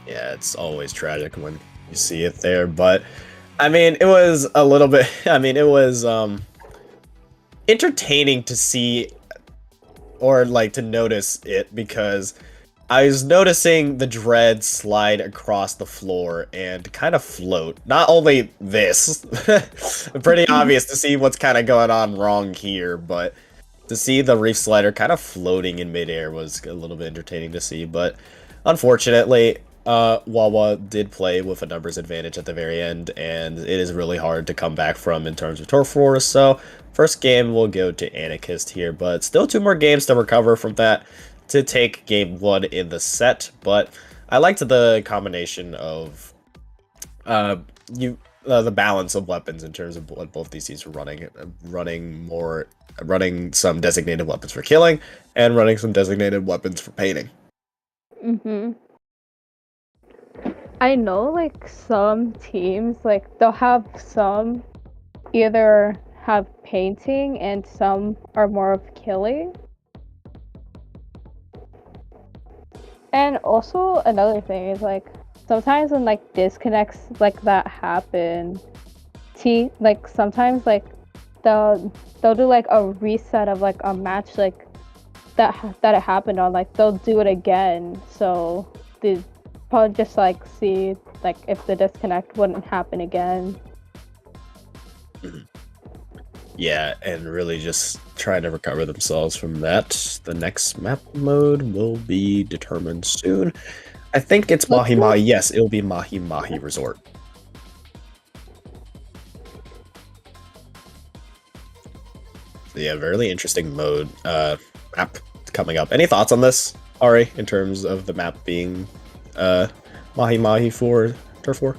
Yeah, it's always tragic when you see it there, but I mean, it was a little bit, I mean, it was entertaining to see or like to notice it because I was noticing the dread slide across the floor and kind of float. Not only this, pretty obvious to see what's kind of going on wrong here, but to see the reef slider kind of floating in midair was a little bit entertaining to see. But unfortunately, Wawa did play with a numbers advantage at the very end, and it is really hard to come back from in terms of turf wars. So first game will go to Anarchist here, but still 2 more games to recover from that to take game 1 in the set. But I liked the combination of the balance of weapons in terms of what both these teams were running some designated weapons for killing and running some designated weapons for painting. Mm-hmm. I know like some teams like they'll have some either have painting and some are more of killing. And also another thing is like sometimes when like disconnects like that happen, like sometimes like they'll do like a reset of like a match like that it happened on, like they'll do it again, so they probably just like see like if the disconnect wouldn't happen again. Yeah, and really just trying to recover themselves from that. The next map mode will be determined soon. I think it's Mahi Mahi. Yes, it'll be Mahi Mahi Resort. So yeah, very interesting mode map coming up. Any thoughts on this, Ari, in terms of the map being Mahi Mahi for Turf War?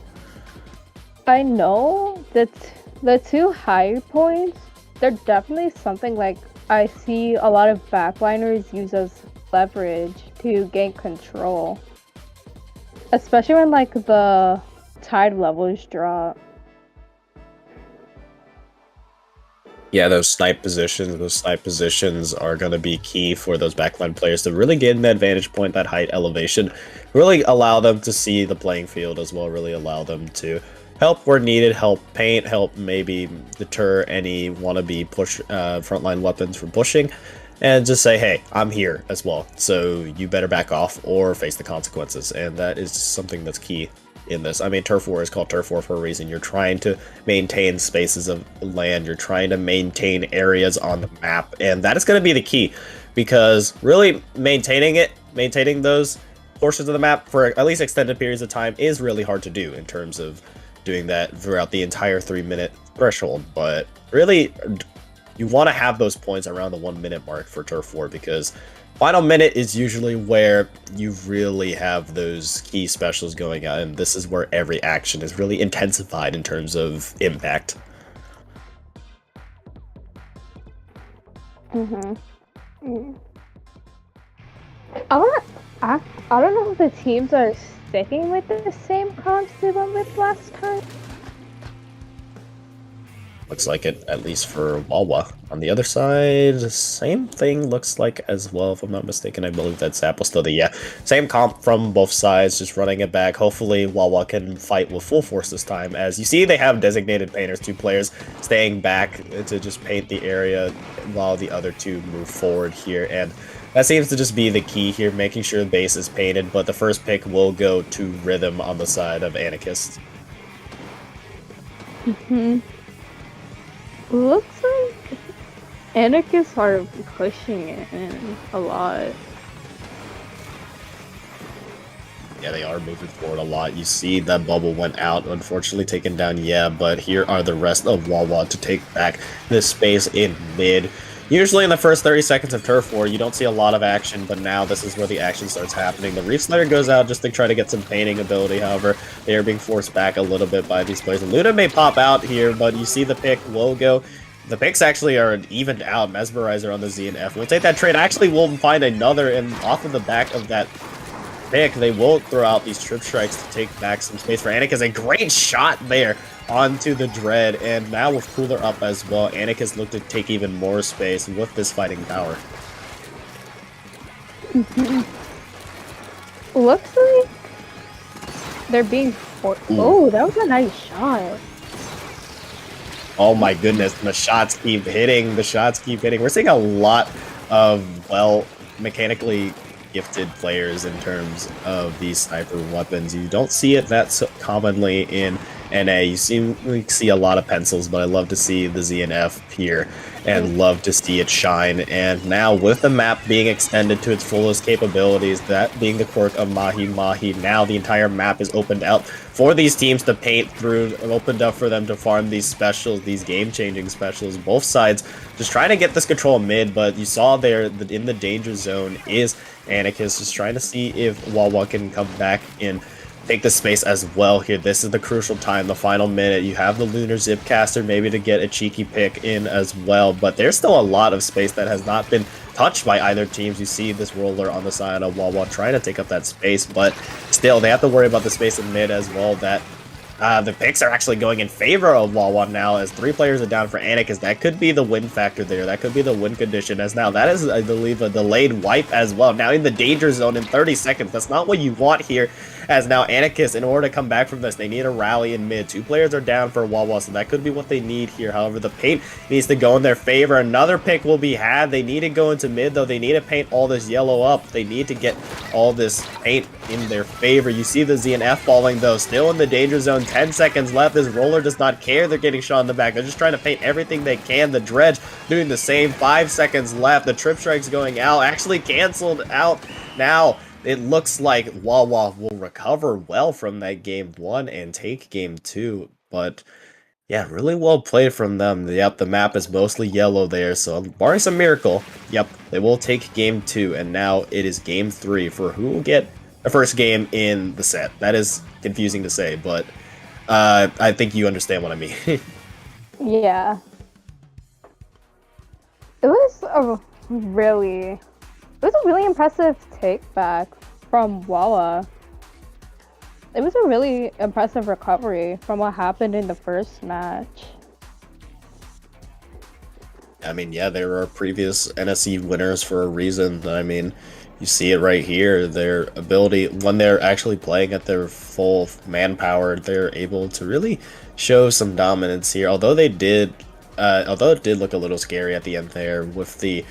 I know that the 2 high points, they're definitely something like I see a lot of backliners use as leverage to gain control. Especially when like the tide levels drop. Yeah, those snipe positions are going to be key for those backline players to really get in that vantage point, that height elevation, really allow them to see the playing field as well, really allow them to help where needed, help paint, help maybe deter any wannabe push frontline weapons from pushing, and just say, hey, I'm here as well, so you better back off or face the consequences, and that is something that's key in this. I mean, Turf War is called Turf War for a reason. You're trying to maintain spaces of land, you're trying to maintain areas on the map, and that is going to be the key, because really maintaining those portions of the map for at least extended periods of time is really hard to do in terms of doing that throughout the entire 3-minute threshold. But really, you want to have those points around the 1-minute mark for Turf War, because final minute is usually where you really have those key specials going on, and this is where every action is really intensified in terms of impact. Mm-hmm. I don't know if the teams are sticking with the same comps they went with last time. Looks like it, at least for Wawa. On the other side, same thing looks like as well, if I'm not mistaken. I believe that Zap was still the, yeah, same comp from both sides, just running it back. Hopefully Wawa can fight with full force this time. As you see, they have designated painters, 2 players staying back to just paint the area while the other 2 move forward here. And that seems to just be the key here, making sure the base is painted, but the first pick will go to Rhythm on the side of Anarchist. Mm-hmm. Looks like Anarchists are pushing it in a lot. Yeah, they are moving forward a lot. You see that bubble went out, unfortunately taken down, yeah, but here are the rest of Wawa to take back this space in mid. Usually in the first 30 seconds of Turf War, you don't see a lot of action, but now this is where the action starts happening. The Reef Slider goes out just to try to get some painting ability, however, they are being forced back a little bit by these players. Luna may pop out here, but you see the pick will go. The picks actually are evened out. Mesmerizer on the Z and F. We'll take that trade. Actually, we'll find another, and off of the back of that pick, they will throw out these trip strikes to take back some space for Anika's. A great shot there onto the Dread, and now with Cooler up as well, Anika's looked to take even more space with this fighting power. Looks like they're being Oh, that was a nice shot. Oh my goodness, the shots keep hitting, the shots keep hitting. We're seeing a lot of, well, mechanically gifted players in terms of these sniper weapons. You don't see it that so commonly in NA. You see a lot of pencils, but I love to see the ZNF here and love to see it shine. And now with the map being extended to its fullest capabilities, that being the quirk of Mahi Mahi, now the entire map is opened up for these teams to paint through, opened up for them to farm these specials, these game-changing specials. Both sides just trying to get this control mid, but you saw there that in the danger zone is Anikus, just trying to see if Wawa can come back in, take the space as well here. This is the crucial time, the final minute. You have the Lunar Zipcaster maybe to get a cheeky pick in as well, but there's still a lot of space that has not been touched by either teams. You see this roller on the side of Wawa trying to take up that space, but still they have to worry about the space in mid as well. That the picks are actually going in favor of Wawa now as 3 players are down for Anikus. That could be the win factor there. That could be the win condition, as now that is, I believe, a delayed wipe as well. Now in the danger zone in 30 seconds. That's not what you want here, as now Anikus, in order to come back from this, they need a rally in mid. 2 players are down for Wawa, so that could be what they need here. However, the paint needs to go in their favor. Another pick will be had. They need to go into mid, though. They need to paint all this yellow up. They need to get all this paint in their favor. You see the ZNF falling, though. Still in the danger zone. 10 seconds left. This roller does not care. They're getting shot in the back. They're just trying to paint everything they can. The Dredge doing the same. 5 seconds left. The trip strike's going out. Actually canceled out now. It looks like Wawa will recover well from that game 1 and take game 2, but yeah, really well played from them. Yep, the map is mostly yellow there, so barring some miracle, yep, they will take game 2, and now it is game 3 for who will get the first game in the set. That is confusing to say, but I think you understand what I mean. Yeah. It was a really impressive take back from Wawa. It was a really impressive recovery from what happened in the first match. I mean, yeah, there are previous NSE winners for a reason. I mean, you see it right here. Their ability, when they're actually playing at their full manpower, they're able to really show some dominance here. Although it did look a little scary at the end there with the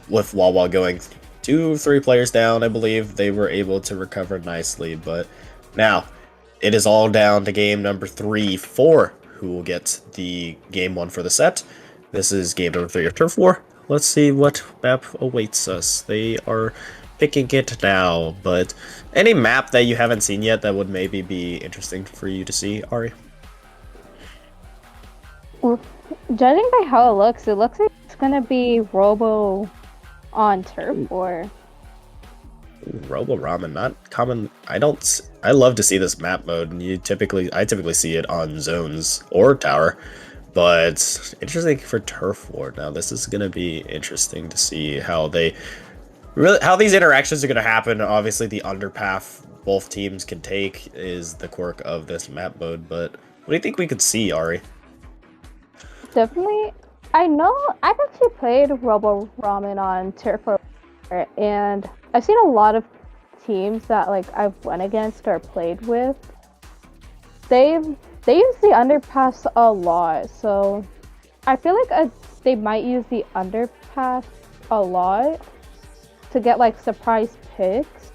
with Wawa going 2-3 players down, I believe they were able to recover nicely. But now it is all down to game number 3 for who will get the game 1 for the set. This is game number 3 of Turf War. Let's see what map awaits us. They are picking it now, but any map that you haven't seen yet that would maybe be interesting for you to see, Ari? Well, judging by how it looks like it's gonna be Robo on Turf War. Robo Ramen, not common. I love to see this map mode, and I typically see it on zones or tower. But interesting for Turf War. Now this is gonna be interesting to see how these interactions are gonna happen. Obviously, the underpath both teams can take is the quirk of this map mode. But what do you think we could see, Ari? Definitely. I know I've actually played Robo Ramen on Turf War, and I've seen a lot of teams that I've went against or played with. They use the underpass a lot, so I feel like they might use the underpass a lot to get surprise picks.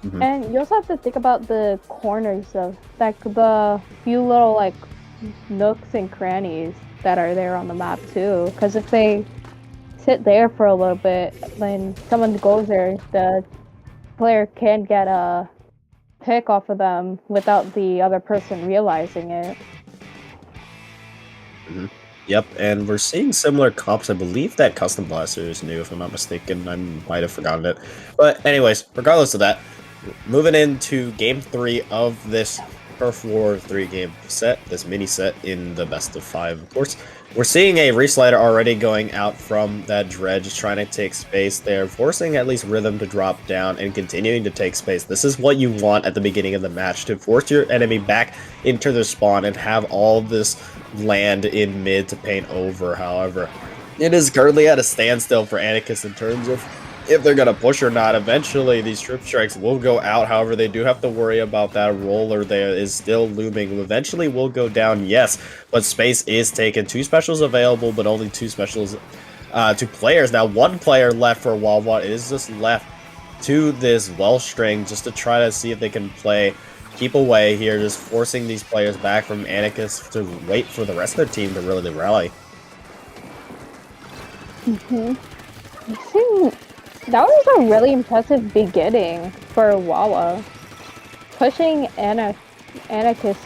Mm-hmm. And you also have to think about the corners of the few little nooks and crannies that are there on the map too, because if they sit there for a little bit, then someone goes there, the player can get a pick off of them without the other person realizing it. Mm-hmm. Yep, and we're seeing similar comps. I believe that Custom Blaster is new, if I'm not mistaken. I might have forgotten it. But anyways, regardless of that, moving into game 3 of this Turf War 3-game set, this mini set in the best of 5, of course. We're seeing a reslider already going out from that dredge, trying to take space there, forcing at least Rhythm to drop down and continuing to take space. This is what you want at the beginning of the match, to force your enemy back into their spawn and have all this land in mid to paint over. However, it is currently at a standstill for Anarchist in terms of if they're going to push or not. Eventually, these strip strikes will go out. However, they do have to worry about that roller there is still looming. Eventually will go down, yes, but space is taken. 2 specials available, but only 2 specials, 2 players. Now, 1 player left for Wawa is just left to this well string just to try to see if they can keep away here, just forcing these players back from Anarchist to wait for the rest of their team to really rally. That was a really impressive beginning for Wawa, pushing Anarchist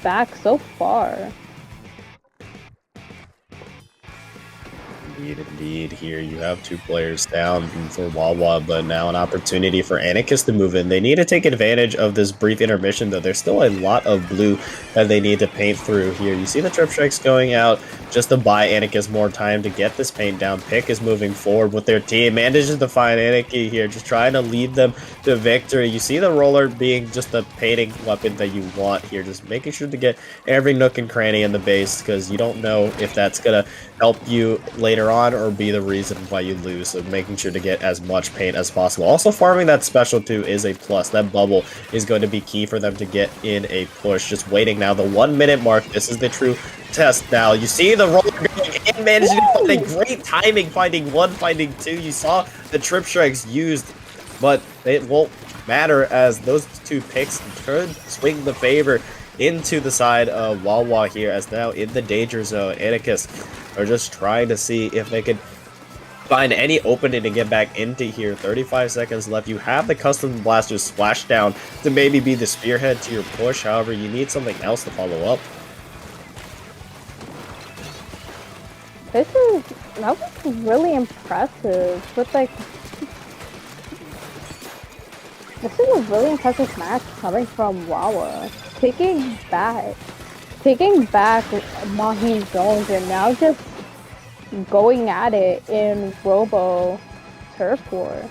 back so far. Indeed. Here you have 2 players down for Wawa, but now an opportunity for Anarchist to move in. They need to take advantage of this brief intermission, though. There's still a lot of blue that they need to paint through here. You see the trip strikes going out just to buy Anarchist more time to get this paint down. Pick is moving forward with their team, manages to find Anarchy here, just trying to lead them to victory. You see the roller being just the painting weapon that you want here, just making sure to get every nook and cranny in the base, because you don't know if that's gonna help you later on or be the reason why you lose. So making sure to get as much paint as possible. Also, farming that special too is a plus. That bubble is going to be key for them to get in a push. Just waiting now, the 1 minute mark. This is the true test now. You see the roller going in, managing to find a great timing, finding 1, finding 2. You saw the trip strikes used, but it won't matter as those 2 picks swing the favor into the side of Wawa here, as now in the danger zone. Anarchist are just trying to see if they could find any opening to get back into here. 35 seconds left. You have the custom blaster splashdown to maybe be the spearhead to your push. However, you need something else to follow up. That was really impressive. With like, this is a really impressive match coming from Wawa, taking back Mahi's zones and now just going at it in Robo Turf War.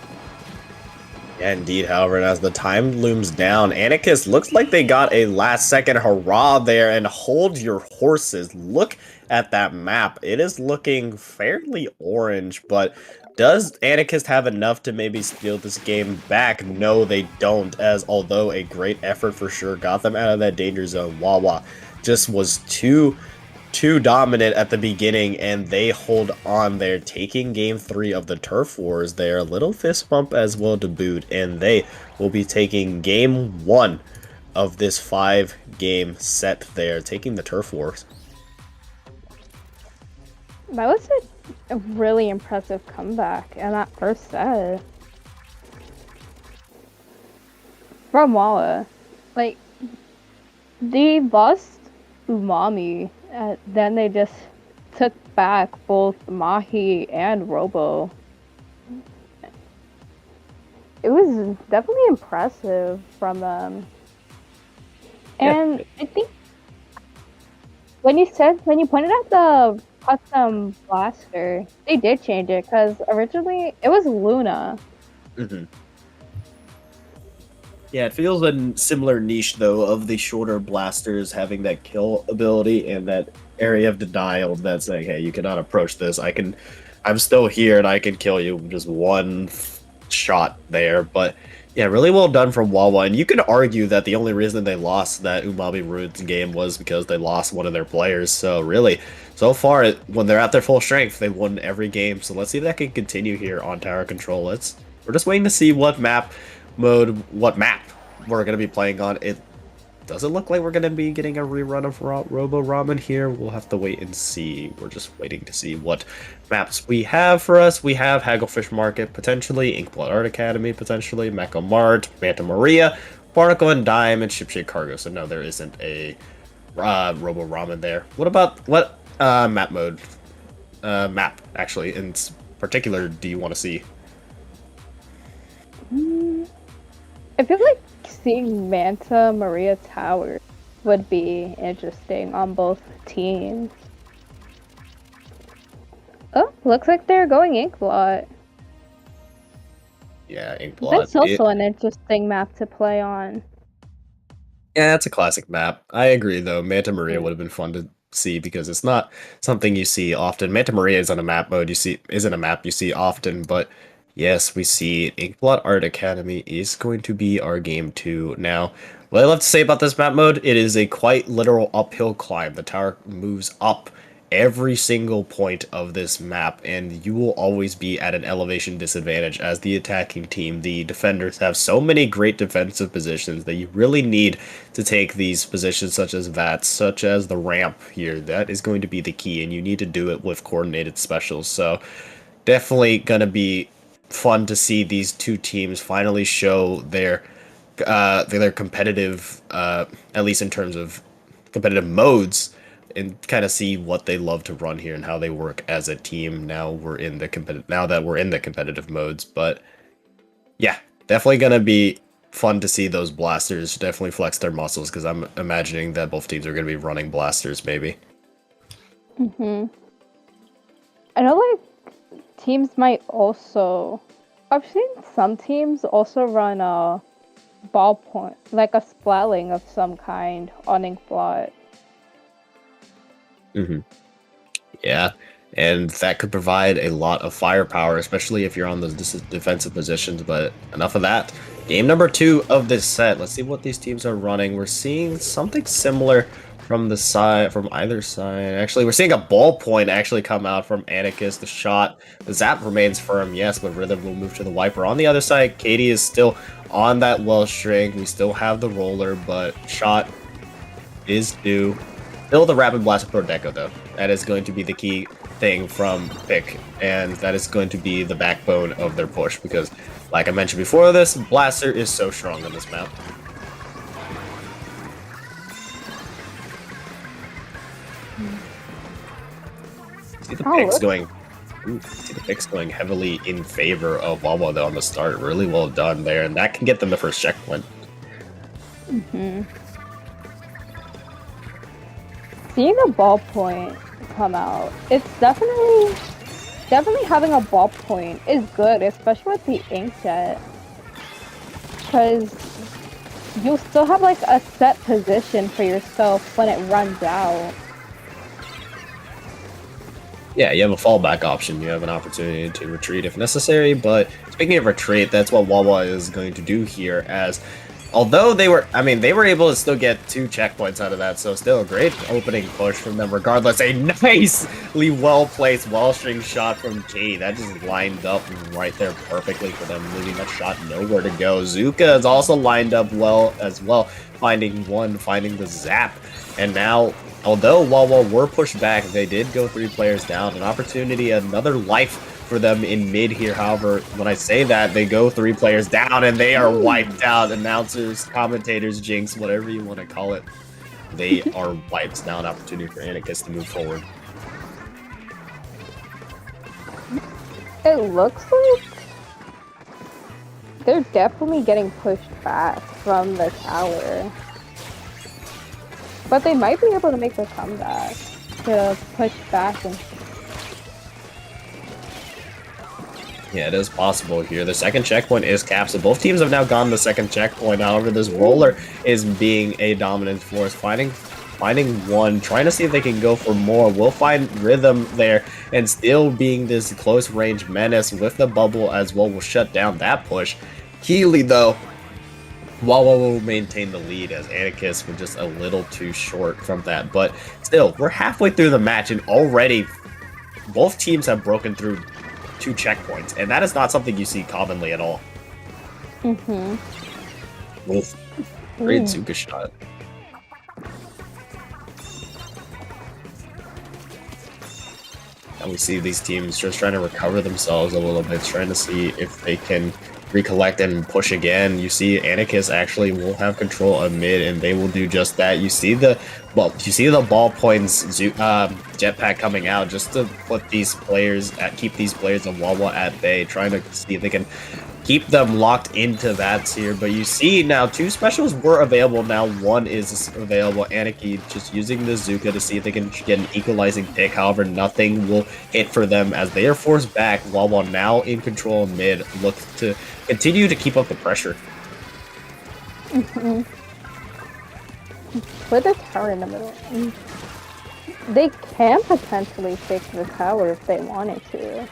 Yeah, indeed. However, and as the time looms down, Anarchist looks like they got a last-second hurrah there, and hold your horses. Look at that map. It is looking fairly orange, but does Anarchist have enough to maybe steal this game back? No, they don't, as although a great effort for sure got them out of that danger zone, Wawa just was too dominant at the beginning, and they hold on there, taking game 3 of the Turf Wars there. A little fist bump as well to boot, and they will be taking game 1 of this 5-game set there, taking the Turf Wars. That was a really impressive comeback in that first set from Wawa. Like, they lost Umami, then they just took back both Mahi and Robo. It was definitely impressive from them. And yeah. I think when you pointed out the custom blaster, they did change it, because originally it was Luna. Mm-hmm. Yeah, it feels a similar niche, though, of the shorter blasters having that kill ability and that area of denial that's like, hey, you cannot approach this. I'm still here and I can kill you with just one shot there. But yeah, really well done from Wawa. And you could argue that the only reason they lost that Umami Ruins game was because they lost one of their players. So really, so far, when they're at their full strength, they won every game. So let's see if that can continue here on Tower Control. We're just waiting to see what map we're going to be playing on. It doesn't look like we're going to be getting a rerun of Robo Ramen here. We'll have to wait and see. We're just waiting to see what maps we have for us. We have Hagglefish Market, potentially, Inkblood Art Academy, potentially, Mecha Mart, Manta Maria, Barnacle and Dime, and Shipshape Cargo. So no, there isn't a Robo Ramen there. What map, actually, in particular, do you want to see? I feel like seeing Manta Maria Tower would be interesting on both teams. Oh, looks like they're going Inkblot. Yeah, Inkblot. That's also an interesting map to play on. Yeah, it's a classic map. I agree, though. Manta Maria would have been fun to see because it's not something you see often. Manta Maria isn't a map you see often, but yes, we see Inkblot Art Academy is going to be our game 2. Now, what I love to say about this map mode, it is a quite literal uphill climb. The tower moves up every single point of this map, and you will always be at an elevation disadvantage as the attacking team. The defenders have so many great defensive positions that you really need to take these positions such as that, such as the ramp here. That is going to be the key, and you need to do it with coordinated specials. So definitely going to be fun to see these two teams finally show their competitive, at least in terms of competitive modes, and kind of see what they love to run here and how they work as a team. Now that we're in the competitive modes, but yeah, definitely gonna be fun to see those blasters definitely flex their muscles, because I'm imagining that both teams are gonna be running blasters maybe. I know, like, teams might also. I've seen some teams also run a ballpoint, like a splatling of some kind on Inkblot. Yeah, and that could provide a lot of firepower, especially if you're on those defensive positions. But enough of that. Game number 2 of this set. Let's see what these teams are running. We're seeing something similar from either side. Actually, we're seeing a ballpoint actually come out from Anarchist. The shot, the zap remains firm, yes, but Rhythm will move to the wiper. On the other side, Katie is still on that well string. We still have the roller, but shot is due. Still the rapid blast with Deco, though. That is going to be the key thing from pick, and that is going to be the backbone of their push, because, like I mentioned before this, Blaster is so strong on this map. See the picks going. See the picks going heavily in favor of Wawa though on the start. Really well done there, and that can get them the first checkpoint. Seeing a ballpoint come out, it's definitely having a ballpoint is good, especially with the inkjet, because you'll still have like a set position for yourself when it runs out. Yeah, you have a fallback option. You have an opportunity to retreat if necessary, but speaking of retreat, that's what Wawa is going to do here, as although they were able to still get 2 checkpoints out of that, so still a great opening push from them regardless. A nicely well-placed wall-string shot from Katie. That just lined up right there perfectly for them, leaving that shot nowhere to go. Zuka is also lined up well as well, finding the zap. And now, although Wawa were pushed back, they did go 3 players down. An opportunity, another life for them in mid here. However, when I say that, they go 3 players down and they are wiped out. Announcers, commentators, jinx, whatever you want to call it, they are wiped. Now an opportunity for Anarchist to move forward. It looks like they're definitely getting pushed back from the tower, but they might be able to make a comeback to push back and. Yeah, it is possible here. The second checkpoint is capped, so both teams have now gone the second checkpoint. However, this roller is being a dominant force, finding one, trying to see if they can go for more. We'll find Rhythm there, and still being this close range menace with the bubble as well will shut down that push. Healy, though, Wawa will maintain the lead, as Anarchist were just a little too short from that. But still, we're halfway through the match, and already both teams have broken through 2 checkpoints, and that is not something you see commonly at all. Both great Zuka shot. And we see these teams just trying to recover themselves a little bit, trying to see if they can recollect and push again. You see Anarchist actually will have control of mid, and they will do just that. You see the ballpoints jetpack coming out just to put these players keep these players of Wawa at bay, trying to see if they can keep them locked into that here. But you see now 2 specials were available. Now 1 is available. Anarchy just using the Zuka to see if they can get an equalizing pick. However, nothing will hit for them as they are forced back. While now in control mid, look to continue to keep up the pressure. Put the tower in the middle. They can potentially take the tower if they wanted to.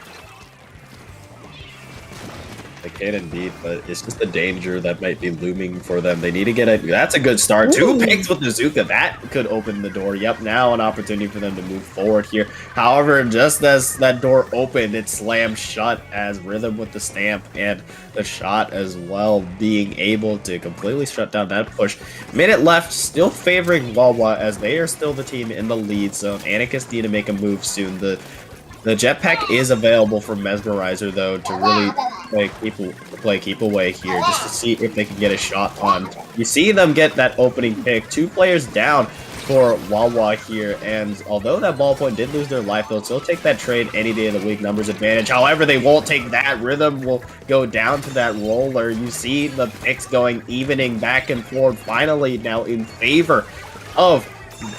They can indeed, but it's just the danger that might be looming for them. They need to get a... That's a good start. Ooh. 2 picks with the Zuka. That could open the door. Yep, now an opportunity for them to move forward here. However, just as that door opened, it slammed shut as Rhythm with the stamp and the shot as well, being able to completely shut down that push. Minute left, still favoring Wawa as they are still the team in the lead zone. Anarchist need to make a move soon. The jetpack is available for Mesmerizer, though, to really keep away here, just to see if they can get a shot on. You see them get that opening pick. 2 players down for Wawa here, and although that ballpoint did lose their life, they'll still take that trade any day of the week, numbers advantage. However, they won't take that. Rhythm will go down to that roller. You see the picks going, evening back and forth, finally now in favor of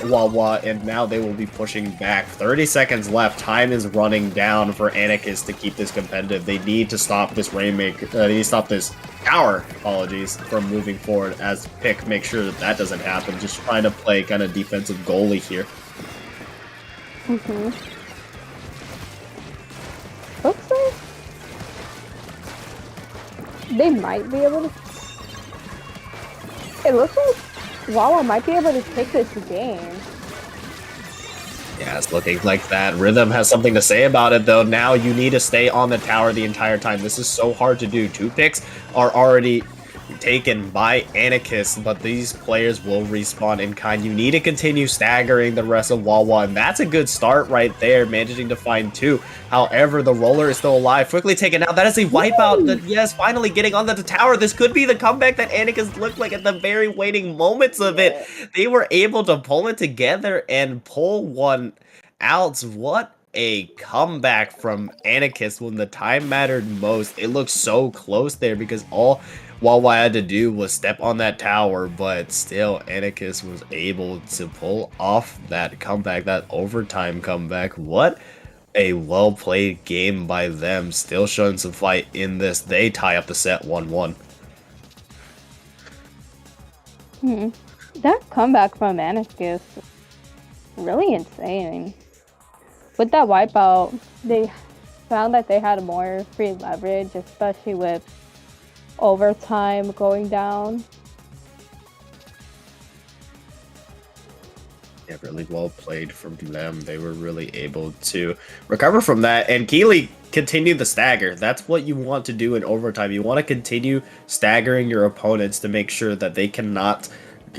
Wawa, and now they will be pushing back. 30 seconds left. Time is running down for Anarchist to keep this competitive. They need to stop this Rainmaker. They need to stop this tower, apologies, from moving forward as Pick make sure that that doesn't happen. Just trying to play kind of defensive goalie here. Looks like they might be able to... It looks like Wawa might be able to take this game. Yeah, it's looking like that. Rhythm has something to say about it, though. Now you need to stay on the tower the entire time. This is so hard to do. 2 picks are already taken by Anarchist, but these players will respawn in kind. You need to continue staggering the rest of Wawa, and that's a good start right there, managing to find 2. However, the roller is still alive. Quickly taken out. That is a wipeout. Yes, finally getting onto the tower. This could be the comeback that Anarchist looked like at the very waiting moments of it. They were able to pull it together and pull one out. What a comeback from Anarchist when the time mattered most. It looked so close there because all Wawa had to do was step on that tower, but still Anarchist was able to pull off that comeback, that overtime comeback. What a well-played game by them, still showing some fight in this. They tie up the set 1-1. That comeback from Anarchist, really insane. With that wipeout, they found that they had more free leverage, especially with overtime going down. Yeah, really well played from them. They were really able to recover from that. And Keeley continued the stagger. That's what you want to do in overtime. You want to continue staggering your opponents to make sure that they cannot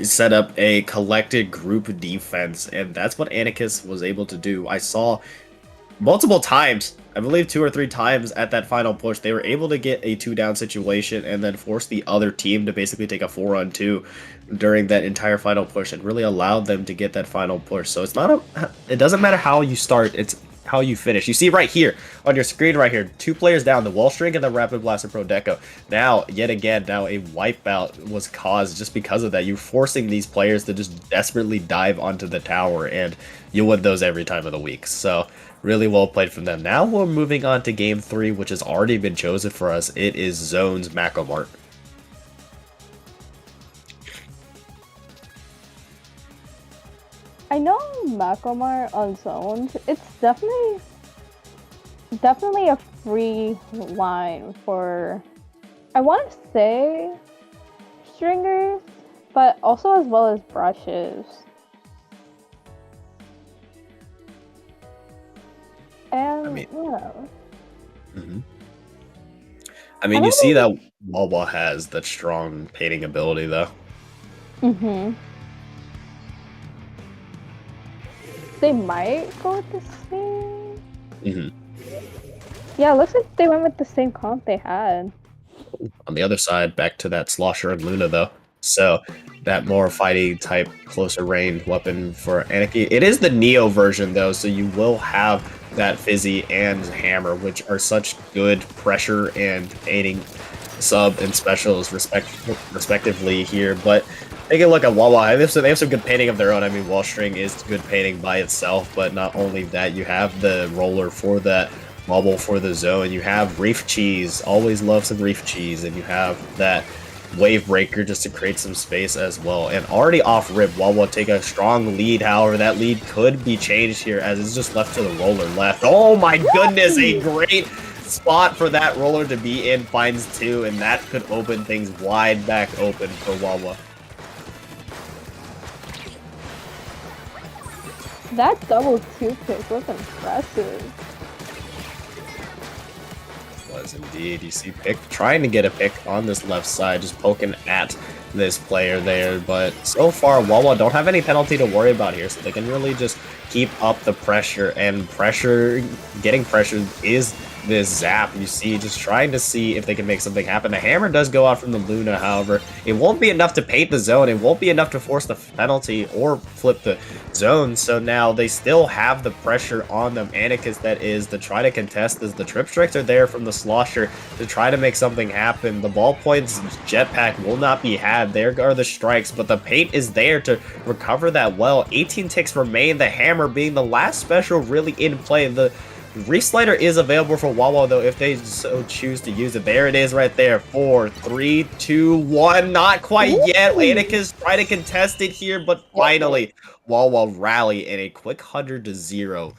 set up a collected group defense. And that's what Anarchist was able to do. I saw multiple times, I believe 2 or 3 times at that final push, they were able to get a 2-down situation and then force the other team to basically take a 4-on-2 during that entire final push and really allowed them to get that final push. So it's not it doesn't matter how you start, it's how you finish. You see right here on your screen right here, 2 players down, the Wall String and the Rapid Blaster Pro Deco. Now, yet again, now a wipeout was caused just because of that. You're forcing these players to just desperately dive onto the tower, and you win those every time of the week. So really well played from them. Now we're moving on to game 3, which has already been chosen for us. It is Zone's Macomart. I know Macomar on Zones. It's definitely a free line for, I want to say, stringers, but also as well as brushes. And, I mean, you see that Wawa has that strong painting ability, though. They might go with the same. Yeah, it looks like they went with the same comp they had. On the other side, back to that Slosher and Luna, though. So, that more fighting type, closer range weapon for Anarchy. It is the Neo version, though, so you will have that Fizzy and Hammer, which are such good pressure and aiding sub and specials respectively here, but take a look at Wawa. They have some good painting of their own. I mean, Wall String is good painting by itself, but not only that, you have the roller for that bubble for the zone. You have Reef Cheese, always love some Reef Cheese, and you have that Wave Breaker just to create some space as well. And already off rip, Wawa take a strong lead. However, that lead could be changed here as it's just left to the roller left. Oh my goodness, a great spot for that roller to be in, finds two, and that could open things wide back open for Wawa. That double two pick was impressive. Was indeed. You see Pick trying to get a pick on this left side, just poking at this player there, but so far Wawa don't have any penalty to worry about here, so they can really just keep up the pressure, and getting pressure is this Zap. You see, just trying to see if they can make something happen. The hammer does go out from the Luna, however, it won't be enough to paint the zone, it won't be enough to force the penalty or flip the zone, so now they still have the pressure on them. Anikus, that is, to try to contest as the trip strikes are there from the Slosher to try to make something happen. The ballpoint's jetpack will not be had. There are the strikes, but the paint is there to recover that well. 18 ticks remain, the hammer being the last special really in play. The Reef Slider is available for Wawa, though, if they so choose to use it. There it is right there. 4, 3, 2, 1. Not quite yet. Anikus try to contest it here, but finally, Wawa rally in a quick 100-0.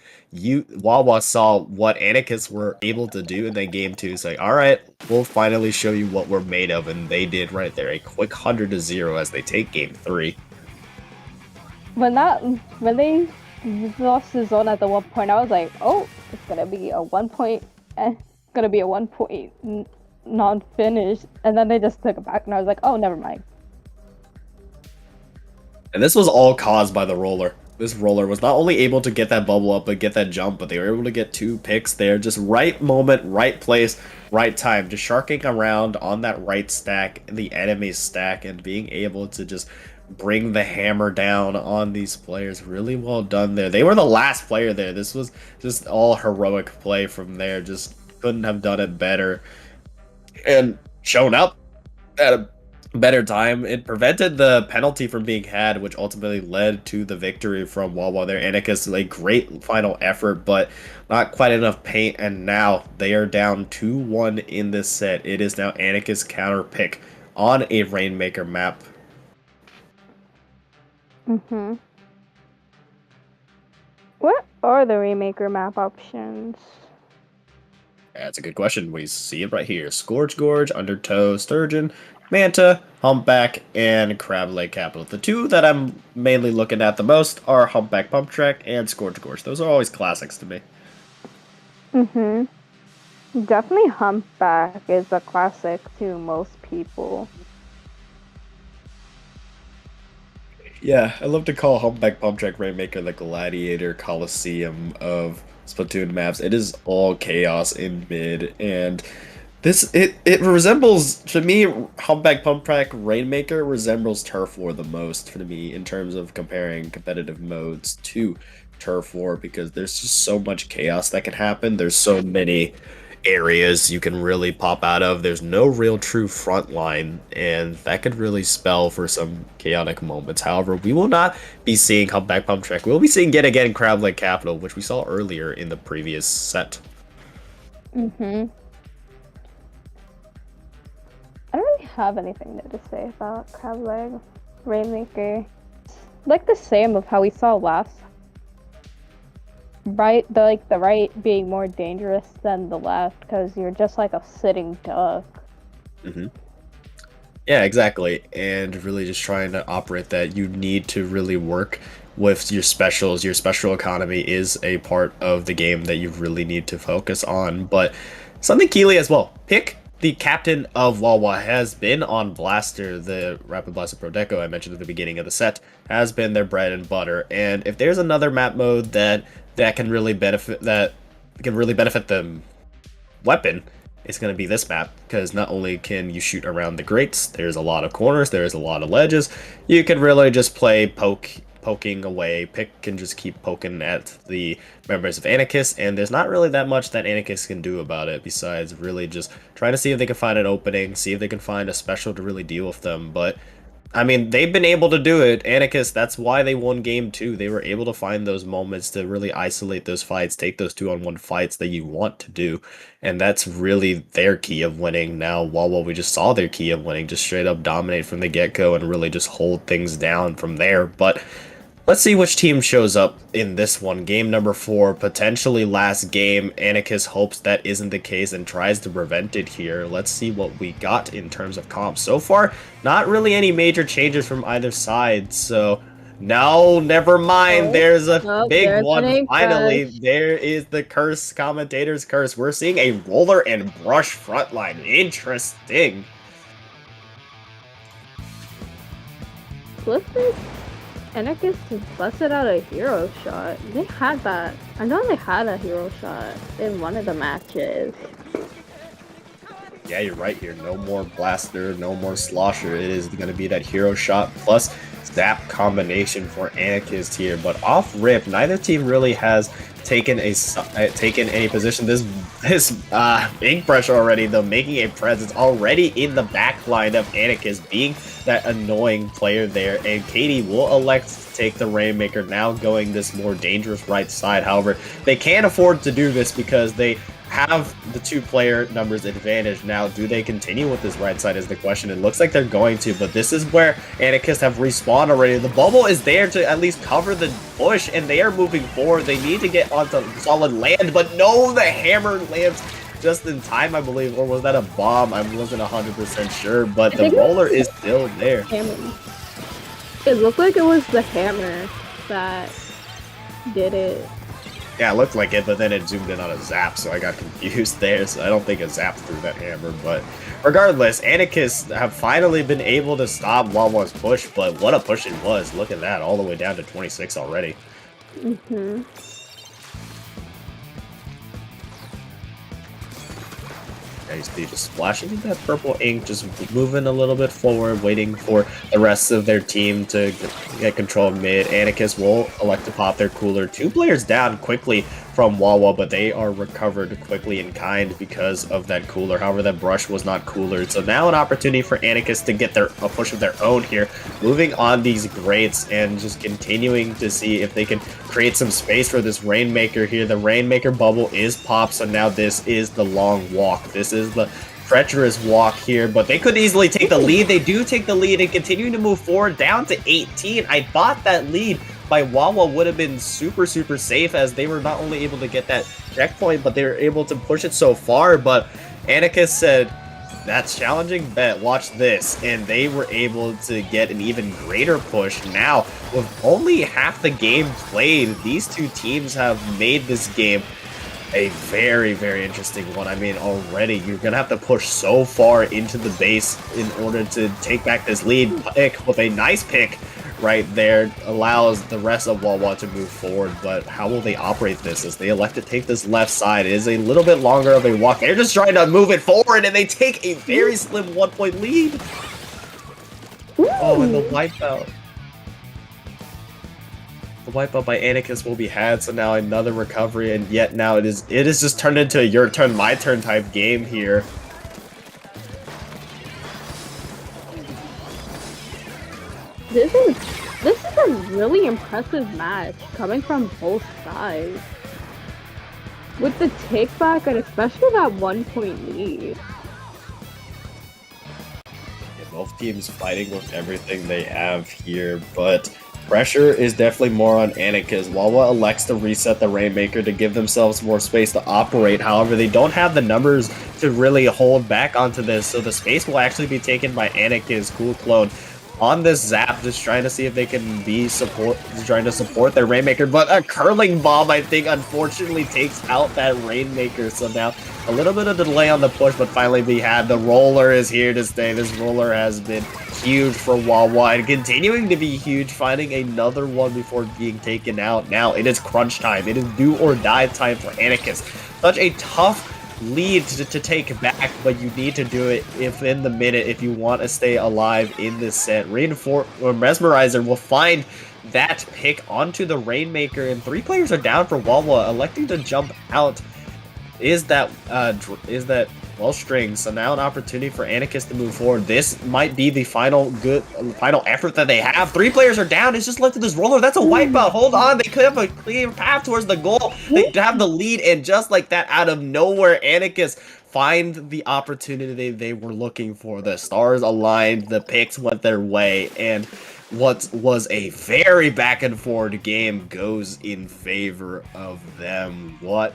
Wawa saw what Anikus were able to do in that game 2. Say, all right, we'll finally show you what we're made of, and they did right there. A quick 100-0 as they take game 3. When they lost the zone at the one point, I was like, oh, it's gonna be a 1 point, gonna be a 1 point non-finish, and then they just took it back, and I was like, oh, never mind. And this was all caused by the roller. This roller was not only able to get that bubble up, but get that jump, but they were able to get 2 picks there. Just right moment, right place, right time. Just sharking around on that right stack, the enemy stack, and being able to just bring the hammer down on these players. Really well done there. They were the last player there. This was just all heroic play from there. Just couldn't have done it better. And shown up at a better time. It prevented the penalty from being had, which ultimately led to the victory from Wawa there. Anikus, a great final effort, but not quite enough paint, and now they are down 2-1 in this set. It is now Anikus counter pick on a Rainmaker map. What are the Rainmaker map options? That's a good question. We see it right here. Scourge Gorge, Undertow, Sturgeon, Manta, Humpback, and Crab Lake Capital. The 2 that I'm mainly looking at the most are Humpback Pump Track and Scourge Gorge. Those are always classics to me. Definitely Humpback is a classic to most people. Yeah, I love to call Humpback Pump Track Rainmaker the Gladiator Coliseum of Splatoon maps. It is all chaos in mid, and it resembles, to me, Humpback Pump Track Rainmaker resembles Turf War the most for me in terms of comparing competitive modes to Turf War, because there's just so much chaos that can happen. There's so many areas you can really pop out of. There's no real true front line, and that could really spell for some chaotic moments. However, we will not be seeing Humpback Pump Track. We'll be seeing yet again Crab Lake Capital, which we saw earlier in the previous set. I don't really have anything to say about Crab Leg Rainmaker. Like the same of how we saw last. Right, the right being more dangerous than the left, because you're just like a sitting duck. Yeah, exactly. And really just trying to operate that. You need to really work with your specials. Your special economy is a part of the game that you really need to focus on. But something Keeley as well. Pick, the captain of Wawa, has been on Blaster. The Rapid Blaster Pro Deco I mentioned at the beginning of the set has been their bread and butter. And if there's another map mode that can really benefit the weapon, it's going to be this map, because not only can you shoot around the grates, there's a lot of corners, there's a lot of ledges. You can really just play poke poking away. Pick can just keep poking at the members of Anarchist, and there's not really that much that Anarchist can do about it besides really just trying to see if they can find an opening, see if they can find a special to really deal with them. But I mean, they've been able to do it. Anarchist, that's why they won game 2. They were able to find those moments to really isolate those fights, take those 2-on-1 fights that you want to do. And that's really their key of winning. Now, Wawa, we just saw their key of winning, just straight up dominate from the get-go and really just hold things down from there. But let's see which team shows up in this one. Game number 4, potentially last game. Anarchist hopes that isn't the case and tries to prevent it here. Let's see what we got in terms of comps. So far, not really any major changes from either side. So, no, never mind. There's a big one. Finally, there is the curse, commentator's curse. We're seeing a roller and brush frontline. Interesting. Anarchist just busted out a hero shot. They had that. I know they had a hero shot in one of the matches. Yeah, you're right here. No more blaster, no more slosher. It is going to be that hero shot plus zap combination for Anarchist here. But off rip, neither team really has taken any position. This ink pressure already, though, making a presence already in the back line of Anarchist, being that annoying player there. And Katie will elect to take the Rainmaker, now going this more dangerous right side. However, they can't afford to do this because they have the 2-player numbers advantage. Now, do they continue with this right side is the question. It looks like they're going to, but this is where Anarchist have respawned already. The bubble is there to at least cover the bush, and they are moving forward. They need to get onto solid land, but no, the hammer lands just in time, I believe. Or was that a bomb? I wasn't 100% sure, but the roller is still there. Hammer. It looked like it was the hammer that did it. Yeah, it looked like it, but then it zoomed in on a zap, so I got confused there. So I don't think a zap threw that hammer, but regardless, Anarchists have finally been able to stop Wawa's push, but what a push it was. Look at that, all the way down to 26 already. Mm-hmm. Yeah, you see just splashing that purple ink, just moving a little bit forward, waiting for the rest of their team to get control of mid. Anarchist will elect to pop their cooler. 2 players down quickly from Wawa, but they are recovered quickly in kind because of that cooler. However, that brush was not coolered. So now an opportunity for Anarchist to get a push of their own here, moving on these grates and just continuing to see if they can create some space for this Rainmaker here. The Rainmaker bubble is popped, so now this is the long walk. This is the treacherous walk here, but they could easily take the lead. They do take the lead and continue to move forward down to 18. I thought that lead by Wawa would have been super safe, as they were not only able to get that checkpoint, but they were able to push it so far. But Anarchist said, that's challenging, bet, watch this. And they were able to get an even greater push. Now, with only half the game played, these 2 teams have made this game a very interesting one. I mean, already you're gonna have to push so far into the base in order to take back this lead. Pick with a nice pick right there allows the rest of Wawa to move forward, but how will they operate this as they elect to take this left side? It is a little bit longer of a walk. They're just trying to move it forward, and they take a very slim 1-point lead. Ooh. Oh, and the wipeout. The wipeout by Anarchist will be had, so now another recovery, and yet now it is just turned into a your turn, my turn type game here. This is a really impressive match coming from both sides. With the take back and especially that 1-point lead. Yeah, both teams fighting with everything they have here, but pressure is definitely more on Anarchist. Wawa elects to reset the Rainmaker to give themselves more space to operate. However, they don't have the numbers to really hold back onto this, so the space will actually be taken by Anarchist. Cool Clone on this zap, just trying to see if they can trying to support their Rainmaker, but a curling bomb, I think, unfortunately takes out that Rainmaker. So now a little bit of delay on the push, but finally we had the roller is here to stay. This roller has been huge for Wawa and continuing to be huge, finding another one before being taken out. Now it is crunch time. It is do or die time for Anarchist. Such a tough lead to take back, but you need to do it in the minute if you want to stay alive in this set. Reinforce or Mesmerizer will find that pick onto the Rainmaker, and 3 players are down for Wawa, electing to jump out. Is that well strings? So now an opportunity for Anarchist to move forward. This might be the final effort that they have. 3 players are down. It's just left to this roller. That's a wipeout. Hold on. They could have a clear path towards the goal. They have the lead, and just like that, out of nowhere, Anarchist find the opportunity they were looking for. The stars aligned. The picks went their way, and what was a very back and forth game goes in favor of them. What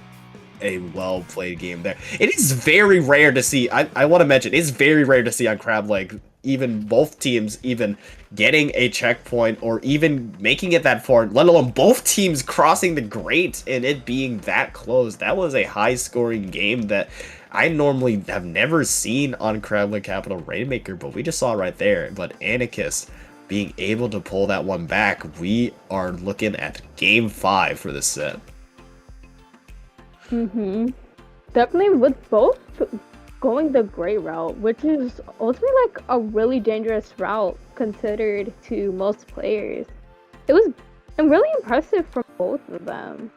a well-played game there. It is very rare to see, I want to mention, it's very rare to see on Crab Leg, even both teams even getting a checkpoint or even making it that far, let alone both teams crossing the grate and it being that close. That was a high-scoring game that I normally have never seen on Crab Leg Capital Rainmaker, but we just saw it right there. But Anarchist being able to pull that one back, we are looking at Game 5 for this set. Definitely with both going the gray route, which is ultimately like a really dangerous route considered to most players. It was really impressive from both of them.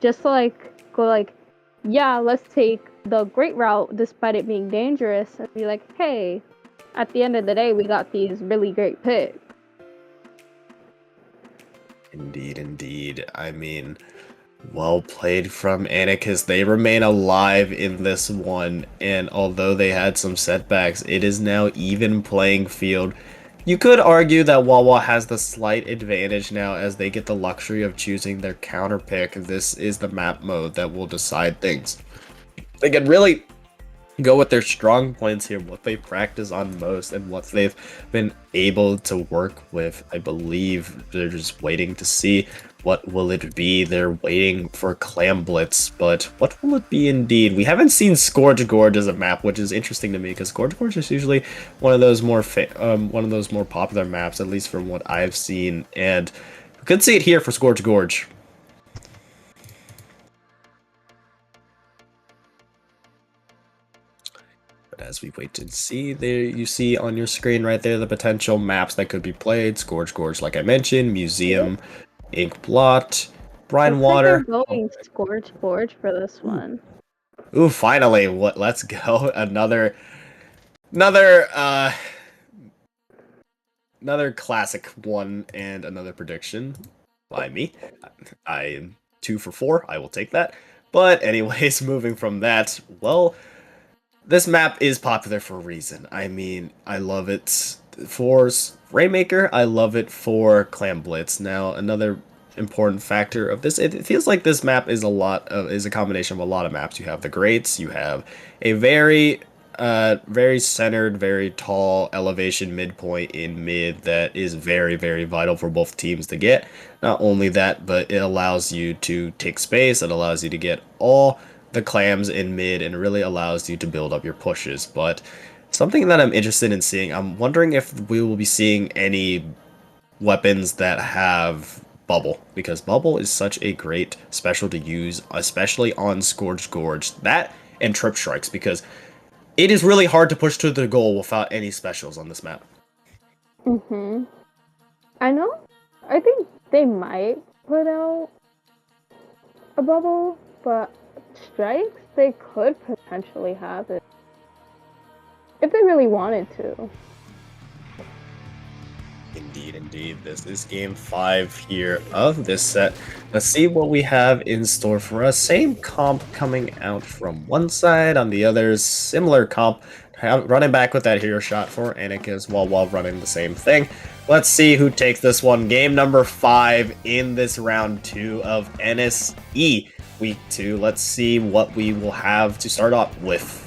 Just to like go like, yeah, let's take the great route despite it being dangerous and be like, hey, at the end of the day, we got these really great picks. Indeed, indeed. I mean, well played from Anarchist. They remain alive in this one, and although they had some setbacks, it is now even playing field. You could argue that Wawa has the slight advantage now as they get the luxury of choosing their counter pick. This is the map mode that will decide things. They can really go with their strong points here, what they practice on most and what they've been able to work with. I believe they're just waiting to see what will it be. They're waiting for Clam Blitz, but what will it be indeed? We haven't seen Scourge Gorge as a map, which is interesting to me because Scourge Gorge is usually one of those more popular maps, at least from what I've seen, and we could see it here for Scourge Gorge. But as we wait and see, there you see on your screen right there the potential maps that could be played. Scourge Gorge, like I mentioned, Museum, Ink Blot, Brine Water. Like I'm going Scourge Gorge for this one. Ooh, finally! Let's go. Another classic one and another prediction by me. I am 2 for 4. I will take that. But anyways, moving from that, well, this map is popular for a reason. I mean, I love it for Rainmaker. I love it for Clam Blitz. Now, another important factor of this, it feels like this map is a combination of a lot of maps. You have the grates. You have a very centered, very tall elevation midpoint in mid that is very, very vital for both teams to get. Not only that, but it allows you to take space. It allows you to get all the clams in mid and really allows you to build up your pushes. But something that I'm interested in seeing, I'm wondering if we will be seeing any weapons that have bubble, because bubble is such a great special to use, especially on Scourge Gorge. That and trip strikes, because it is really hard to push to the goal without any specials on this map. I think they might put out a bubble, but strikes, they could potentially have it if they really wanted to. Indeed, indeed. This is game 5 here of this set. Let's see what we have in store for us. Same comp coming out from one side, on the other, similar comp. Running back with that hero shot for Anarchist while running the same thing. Let's see who takes this one. Game number 5 in this round 2 of NSE Week 2. Let's see what we will have to start off with.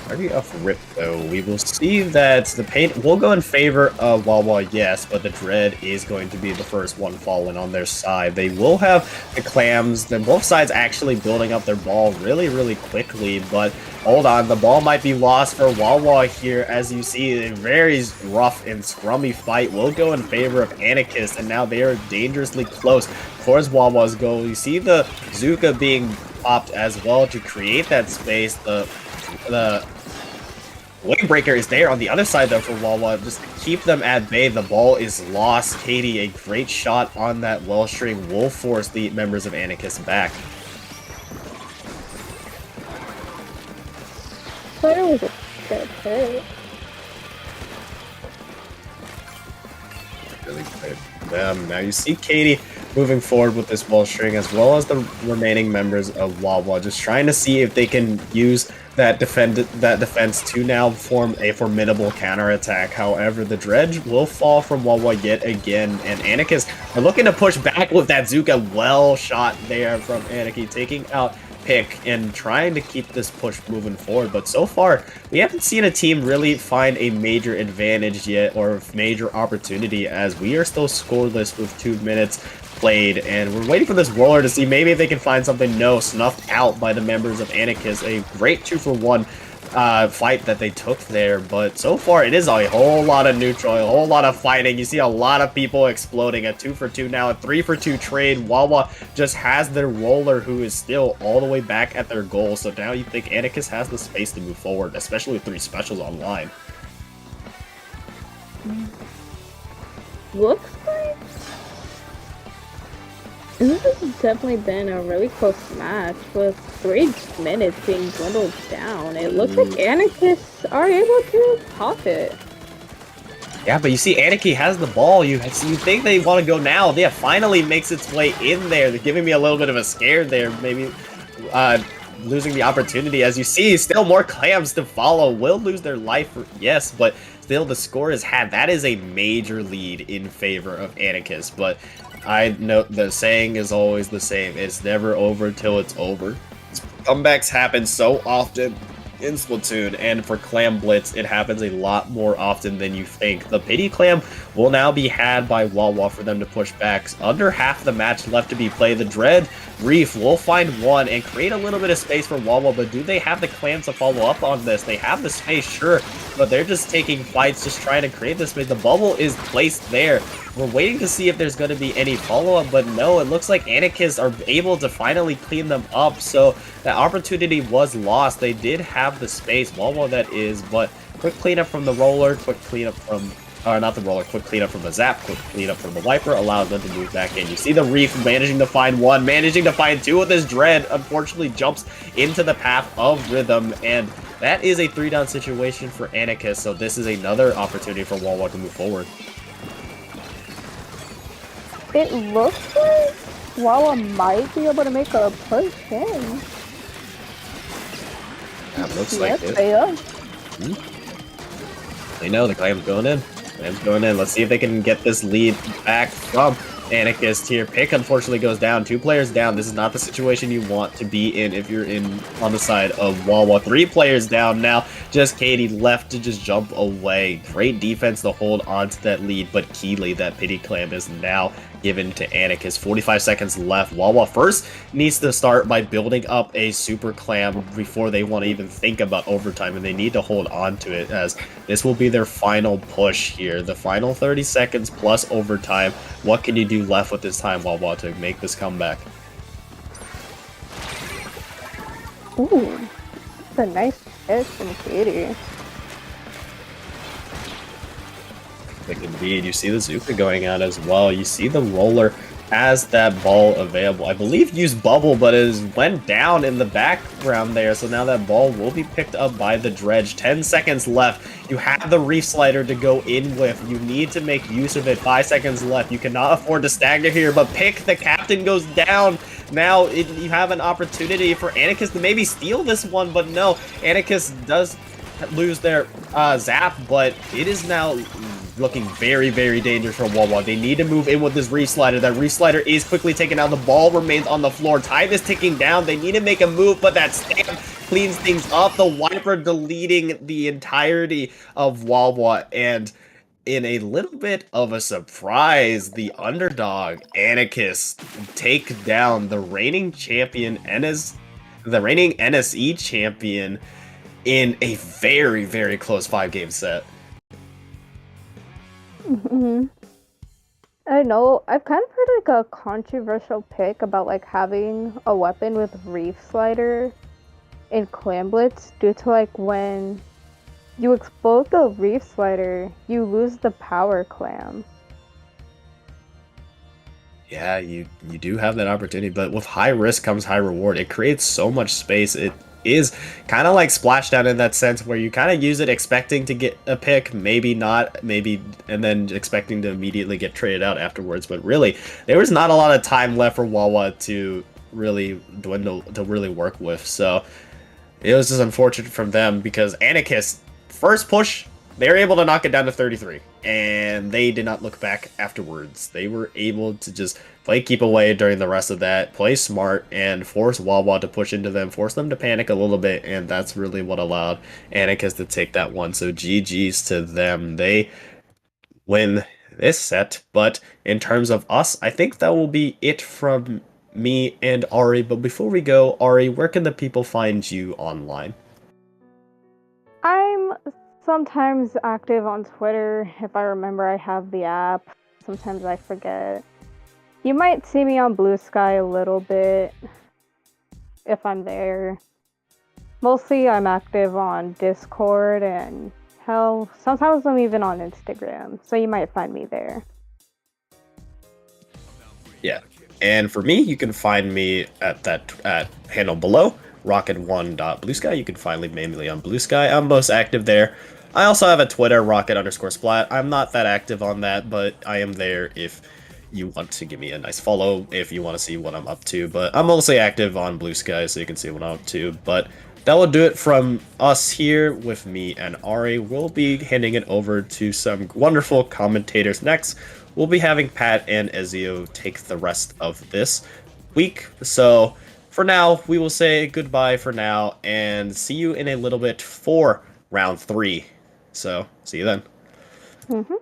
Already off rip though, we will see that the paint will go in favor of Wawa, yes, but the Dread is going to be the first one falling on their side. They will have the clams, then both sides actually building up their ball really, really quickly, but hold on, the ball might be lost for Wawa here. As you see, a very rough and scrummy fight will go in favor of Anarchist, and now they are dangerously close towards Wawa's goal. You see the Zuka being popped as well to create that space. The Windbreaker is there on the other side though for Wawa, just to keep them at bay. The ball is lost. Katie, a great shot on that well string will force the members of Anarchist back. Player was a good hit. Really good. Now you see Katie moving forward with this wall string, as well as the remaining members of Wawa, just trying to see if they can use that defense to now form a formidable counterattack. However, the dredge will fall from Wawa yet again, and Anarchist are looking to push back with that Zuka. Well shot there from Anarchy, taking out Pick and trying to keep this push moving forward. But so far, we haven't seen a team really find a major advantage yet, or major opportunity, as we are still scoreless with 2 minutes played, and we're waiting for this roller to see maybe if they can find something. No, snuffed out by the members of Anarchist. A great 2-for-1 fight that they took there, but so far it is a whole lot of neutral, a whole lot of fighting. You see a lot of people exploding. A 2-for-2 now, a 3-for-2 trade. Wawa just has their roller, who is still all the way back at their goal, so now you think Anarchist has the space to move forward, especially with 3 specials online. Looks like this has definitely been a really close match, with 3 minutes being dwindled down. It looks like Anarchists are able to pop it. Yeah, but you see Anarchy has the ball. You think they want to go now. Yeah, finally makes its way in there. They're giving me a little bit of a scare there, maybe losing the opportunity. As you see, still more clams to follow. Will lose their life, yes, but still the score is had. That is a major lead in favor of Anarchist, but I know the saying is always the same. It's never over till it's over. Comebacks happen so often in Splatoon, and for Clam Blitz, it happens a lot more often than you think. The Pity Clam will now be had by Wawa for them to push back. Under half the match left to be played. The Dread Reef will find one and create a little bit of space for Wawa, but do they have the clams to follow up on this? They have the space, sure, but they're just taking fights, just trying to create the space. The bubble is placed there. We're waiting to see if there's going to be any follow-up, but no, it looks like Anarchists are able to finally clean them up, so that opportunity was lost. They did have the space, Wawa that is, but quick cleanup from the roller, quick cleanup from, not the roller, quick cleanup from the zap, quick cleanup from the wiper allows them to move back in. You see the Reef managing to find one, managing to find two with his Dread, unfortunately jumps into the path of Rhythm, and that is a 3-down situation for Anarchist, so this is another opportunity for Wawa to move forward. It looks like Wawa might be able to make a push in. That looks like it. They are. They know the clam's going in. Clam's going in. Let's see if they can get this lead back from Anarchist here. Pick unfortunately goes down. 2 players down. This is not the situation you want to be in if you're in on the side of Wawa. 3 players down now. Just Katie left to just jump away. Great defense to hold on to that lead, but Keeley, that Pity Clam, is now given to Anarchist. 45 seconds left. Wawa first needs to start by building up a super clam before they want to even think about overtime, and they need to hold on to it, as this will be their final push here. The final 30 seconds plus overtime. What can you do left with this time, Wawa, to make this comeback? Ooh, that's a nice hit from Katie. Like, indeed, you see the Zuka going out as well. You see the roller as that ball available. I believe used bubble, but it went down in the background there. So now that ball will be picked up by the Dredge. 10 seconds left. You have the Reef Slider to go in with. You need to make use of it. 5 seconds left. You cannot afford to stagger here, but Pick, the captain, goes down. Now you have an opportunity for Anarchist to maybe steal this one, but no. Anarchist does lose their zap, but it is now looking very, very dangerous for Wawa. They need to move in with this Reef Slider. That Reef Slider is quickly taken out. The ball remains on the floor. Time is ticking down. They need to make a move, but that stamp cleans things up. The wiper deleting the entirety of Wawa, and in a little bit of a surprise, the underdog Anarchist take down the reigning champion, the reigning NSE champion, in a very, very close 5-game set. I know I've kind of heard like a controversial pick about like having a weapon with Reef Slider in Clam Blitz due to like when you explode the Reef Slider, you lose the power clam. Yeah, you do have that opportunity, but with high risk comes high reward. It creates so much space. It is kind of like Splashdown in that sense where you kind of use it expecting to get a pick, maybe not, maybe, and then expecting to immediately get traded out afterwards. But really, there was not a lot of time left for Wawa to really dwindle, to really work with. So it was just unfortunate from them because Anarchist, first push, they were able to knock it down to 33, and they did not look back afterwards. They were able to just play keep away during the rest of that, play smart, and force Wawa to push into them, force them to panic a little bit, and that's really what allowed Anarchist to take that one. So GG's to them. They win this set, but in terms of us, I think that will be it from me and Ari. But before we go, Ari, where can the people find you online? I'm sometimes active on Twitter. If I remember, I have the app. Sometimes I forget. You might see me on Blue Sky a little bit if I'm there. Mostly I'm active on Discord and hell, sometimes I'm even on Instagram, so you might find me there. Yeah. And for me, you can find me at that handle below, rocket1.bluesky. You can find me mainly on Blue Sky. I'm most active there. I also have a Twitter, rocket_splat. I'm not that active on that, but I am there if you want to give me a nice follow, if you want to see what I'm up to. But I'm mostly active on Blue Sky, so you can see what I'm up to. But that will do it from us here with me and Ari. We'll be handing it over to some wonderful commentators next. We'll be having Pat and Ezio take the rest of this week. So for now, we will say goodbye for now and see you in a little bit for round 3. So see you then. Mm-hmm.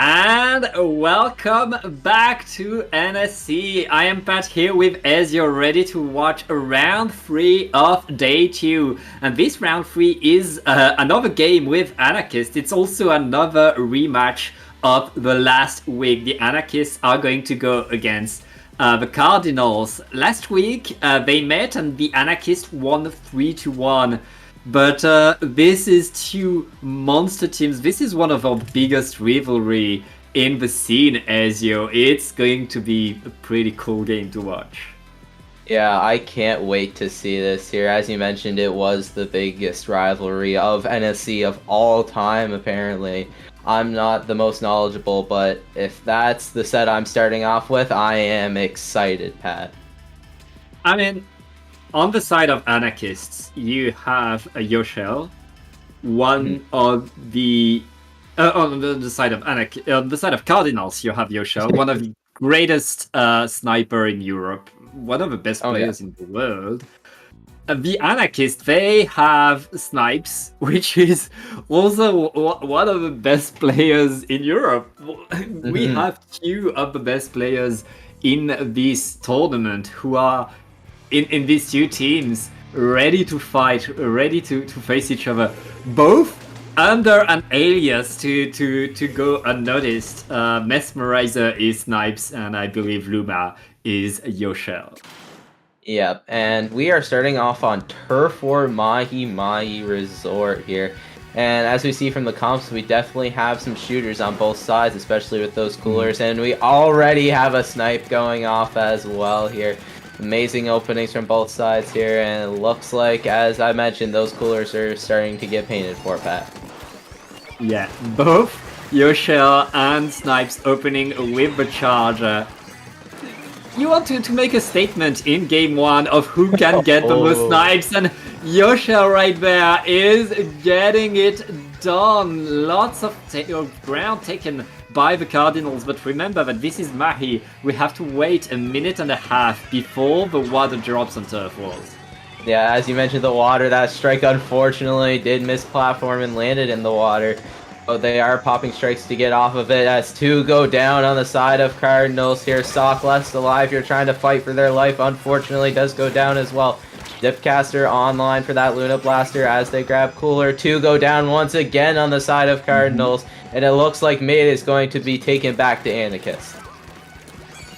And welcome back to NSE. I am Pat here with Ezio, ready to watch round 3 of day 2. And this round 3 is another game with Anarchists. It's also another rematch of the last week. The Anarchists are going to go against the Cardinals. Last week they met and the Anarchists won 3-1. But this is two monster teams. This is one of our biggest rivalry in the scene, Ezio. It's going to be a pretty cool game to watch. Yeah, I can't wait to see this here. As you mentioned, it was the biggest rivalry of NSE of all time, apparently. I'm not the most knowledgeable, but if that's the set I'm starting off with, I am excited, Pat. I mean, on the side of Anarchists, you have Yoshel, one of the on the side of on the side of Cardinals, you have Yoshel, one of the greatest sniper in Europe, one of the best players in the world. The Anarchists, they have Snipes, which is also one of the best players in Europe. We have two of the best players in this tournament who are in these two teams, ready to fight, ready to face each other, both under an alias to go unnoticed. Mesmerizer is Snipes, and I believe Luma is Yoshel. Yep, and we are starting off on Turf War Mahi Mahi Resort here. And as we see from the comps, we definitely have some shooters on both sides, especially with those coolers. And we already have a snipe going off as well here. Amazing openings from both sides here, and it looks like, as I mentioned, those coolers are starting to get painted for, Pat. Yeah, both Yoshel and Snipes opening with the Charger. You want to make a statement in game 1 of who can get the most snipes, and Yoshel right there is getting it done. Lots of ground taken by the Cardinals, but remember that this is Mahi. We have to wait a minute and a half before the water drops on turf walls. Yeah, as you mentioned, the water, that strike unfortunately did miss platform and landed in the water. But they are popping strikes to get off of it as two go down on the side of Cardinals here. Sock left alive, you're trying to fight for their life, unfortunately does go down as well. Dipcaster online for that Luna Blaster as they grab cooler. Two go down once again on the side of Cardinals, and it looks like mid is going to be taken back to Anarchist.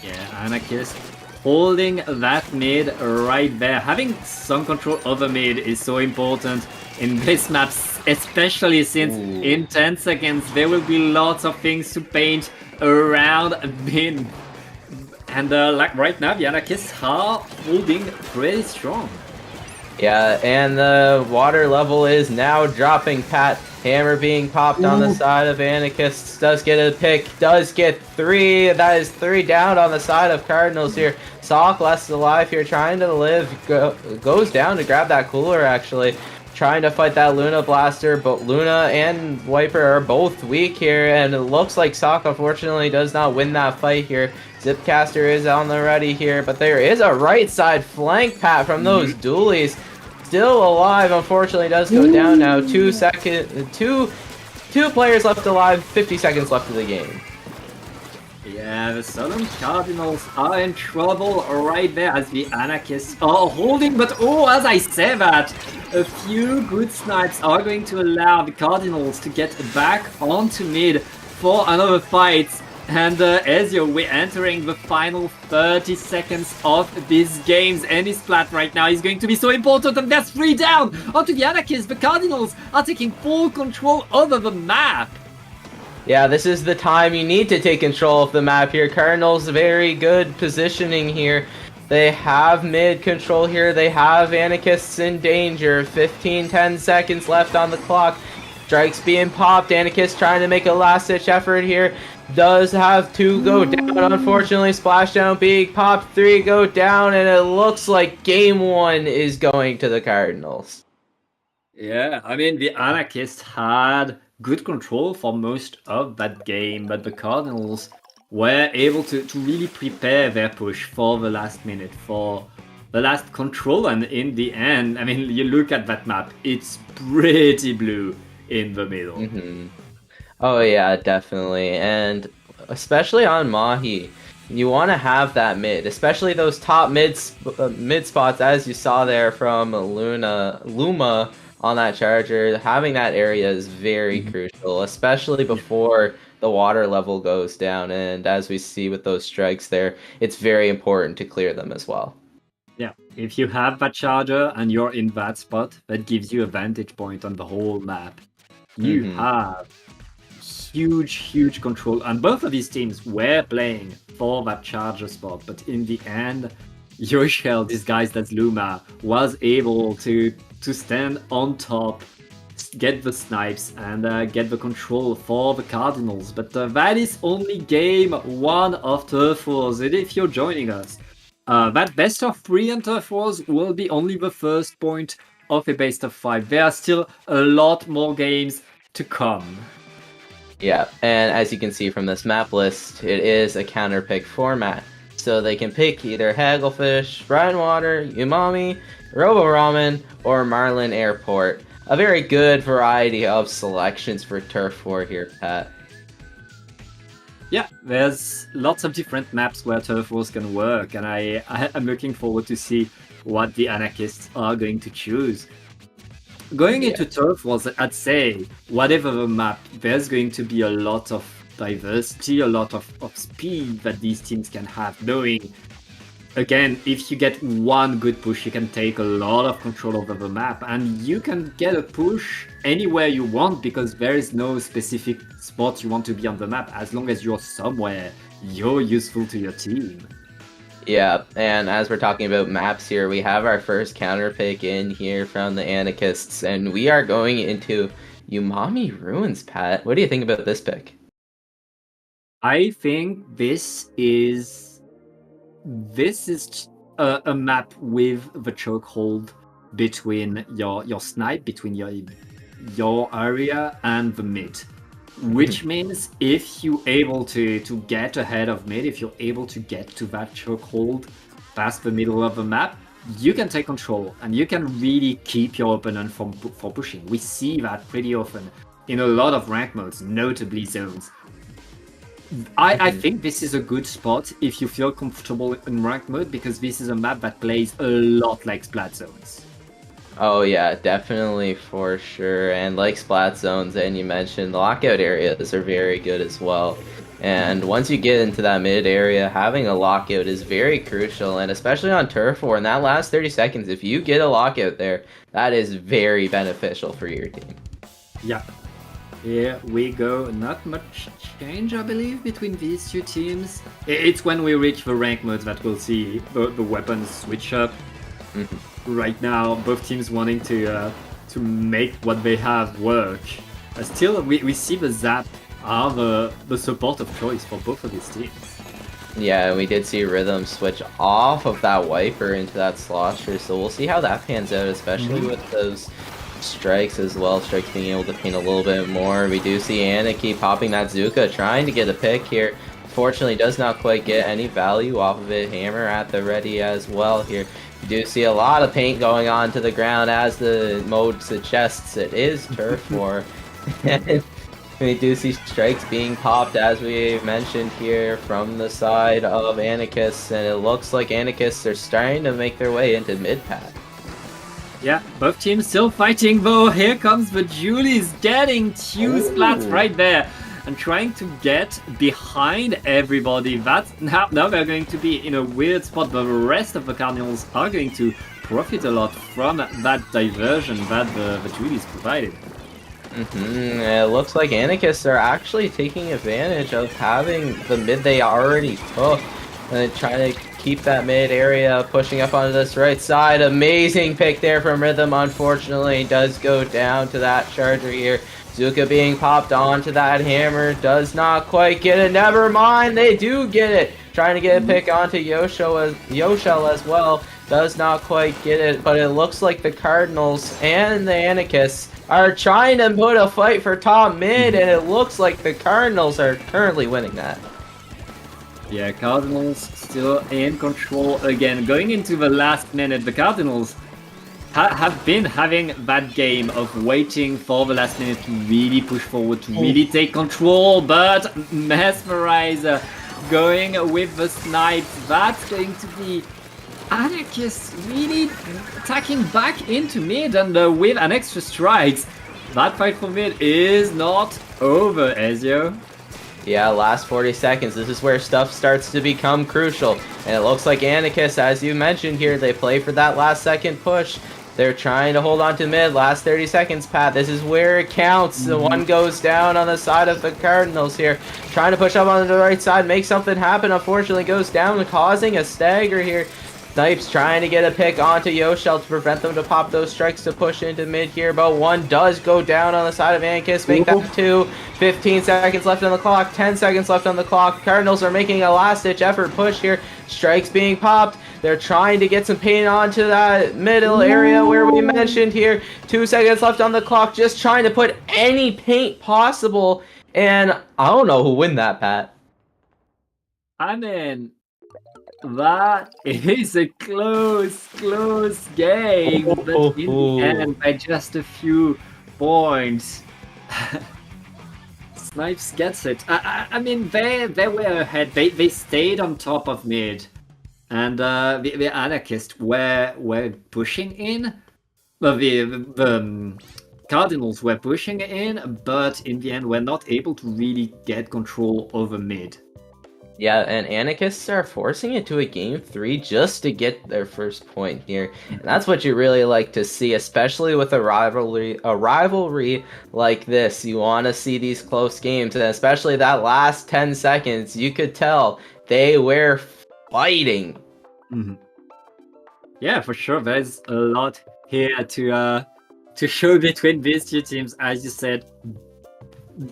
Yeah, Anarchist holding that mid right there. Having some control over mid is so important in this map, especially since in 10 seconds there will be lots of things to paint around mid. And like right now, the Anarchists are holding pretty strong. Yeah, and the water level is now dropping, Pat. Hammer being popped on the side of Anarchists. Does get a pick. Does get 3. That is 3 down on the side of Cardinals here. Sock less alive here, trying to live. Goes down to grab that cooler, actually. Trying to fight that Luna Blaster, but Luna and Viper are both weak here, and it looks like Sock unfortunately does not win that fight here. Zipcaster is on the ready here, but there is a right side flank, Pat, from those dualies. Still alive, unfortunately does go down now. 2 players left alive, 50 seconds left of the game. Yeah, the Southern Cardinals are in trouble right there as the Anarchists are holding, but as I say that, a few good snipes are going to allow the Cardinals to get back onto mid for another fight. And Ezio, we're entering the final 30 seconds of these games. Any splat right now is going to be so important, and that's 3 down onto the Anarchists. The Cardinals are taking full control over the map. Yeah, this is the time you need to take control of the map here. Cardinals very good positioning here. They have mid control here. They have Anarchists in danger. 10 seconds left on the clock. Strikes being popped. Anarchists trying to make a last-ditch effort here. Does have 2 go down, unfortunately. Splashdown being popped. 3 go down, and it looks like game 1 is going to the Cardinals. Yeah, I mean, the Anarchists had good control for most of that game, but the Cardinals were able to really prepare their push for the last minute, for the last control, and in the end, I mean, you look at that map, it's pretty blue in the middle. Oh yeah, definitely. And especially on Mahi, you want to have that mid, especially those top mid spots as you saw there from Luma on that charger. Having that area is very crucial, especially before the water level goes down. And as we see with those strikes there, it's very important to clear them as well. Yeah, if you have that charger and you're in that spot, that gives you a vantage point on the whole map. You have huge control, and both of these teams were playing for that charger spot, but in the end, Yoshel, disguised as Luma, was able to stand on top, get the snipes, and get the control for the Cardinals. But that is only game 1 of Turf Wars, and if you're joining us, that best of 3 in Turf Wars will be only the first point of a best of 5. There are still a lot more games to come. Yeah, and as you can see from this map list, it is a counter pick format. So they can pick either Hagglefish, Brine Water, Umami, Robo Ramen, or Marlin Airport. A very good variety of selections for Turf War here, Pat. Yeah, there's lots of different maps where Turf Wars can work, and I'm looking forward to see what the anarchists are going to choose. Going into Turf Wars, I'd say, whatever the map, there's going to be a lot of diversity, a lot of speed that these teams can have, knowing, again, if you get one good push, you can take a lot of control over the map, and you can get a push anywhere you want, because there is no specific spot you want to be on the map. As long as you're somewhere, you're useful to your team. Yeah, and as we're talking about maps here, we have our first counter pick in here from the Anarchists, and we are going into Umami Ruins, Pat. What do you think about this pick? I think this is a map with the chokehold between your snipe, between your area and the mid. Which means if you're able to get ahead of mid, if you're able to get to that chokehold past the middle of the map, you can take control and you can really keep your opponent from pushing. We see that pretty often in a lot of rank modes, notably zones. I think this is a good spot if you feel comfortable in rank mode, because this is a map that plays a lot like Splat Zones. Oh yeah, definitely for sure. And like Splat Zones, and you mentioned, the lockout areas are very good as well. And once you get into that mid area, having a lockout is very crucial, and especially on Turf War, in that last 30 seconds, if you get a lockout there, that is very beneficial for your team. Yeah. Here we go. Not much change, I believe, between these two teams. It's when we reach the rank modes that we'll see the weapons switch up. Right now, both teams wanting to make what they have work. Still, we see the Zap are the support of choice for both of these teams. Yeah, we did see Rhythm switch off of that Wiper into that Slosher, so we'll see how that pans out, especially with those strikes as well. Strikes being able to paint a little bit more. We do see Anarchy popping that Zuka, trying to get a pick here. Fortunately, does not quite get any value off of it. Hammer at the ready as well here. You do see a lot of paint going on to the ground as the mode suggests. It is Turf War. And we do see strikes being popped, as we mentioned here, from the side of Anarchists, and it looks like Anarchists are starting to make their way into mid-pack. Yeah, both teams still fighting, though. Here comes the Julies getting two splats right there and trying to get behind everybody. That's now they're going to be in a weird spot, but the rest of the Cardinals are going to profit a lot from that diversion that the Julies provided. It looks like Anarchists are actually taking advantage of having the mid they already took and trying to keep that mid area, pushing up onto this right side. Amazing pick there from Rhythm. Unfortunately, does go down to that charger here. Zuka being popped onto that hammer, does not quite get it. Never mind, they do get it. Trying to get a pick onto Yoshel as well. Does not quite get it, but it looks like the Cardinals and the Anarchists are trying to put a fight for top mid, and it looks like the Cardinals are currently winning that. Yeah, Cardinals still in control again. Going into the last minute, the Cardinals have been having that game of waiting for the last minute to really push forward, to really take control, but Mesmerizer going with the snipes. That's going to be Anarchist really attacking back into mid, and with an extra strikes, that fight for mid is not over, Ezio. Yeah, last 40 seconds. This is where stuff starts to become crucial. And it looks like Anarchist, as you mentioned here, they play for that last second push. They're trying to hold on to mid. Last 30 seconds, Pat. This is where it counts. The one goes down on the side of the Cardinals here. Trying to push up on the right side, make something happen. Unfortunately, goes down, causing a stagger here. Snipes trying to get a pick onto Yoshel to prevent them to pop those strikes to push into mid here, but one does go down on the side of Anarchist, make that 2. 15 seconds left on the clock, 10 seconds left on the clock. Cardinals are making a last-ditch effort push here. Strikes being popped. They're trying to get some paint onto that middle area where we mentioned here. 2 seconds left on the clock, just trying to put any paint possible, and I don't know who win that, Pat. I mean, that is a close game, but in the end, by just a few points, Snipes gets it. I mean, they were ahead. They stayed on top of mid, and the Anarchists were pushing in. Well, the Cardinals were pushing in, but in the end, were not able to really get control over mid. Yeah, and Anarchists are forcing it to a game 3 just to get their first point here. And that's what you really like to see, especially with a rivalry like this. You want to see these close games, and especially that last 10 seconds, you could tell they were fighting. Mm-hmm. Yeah, for sure. There's a lot here to show between these two teams. As you said,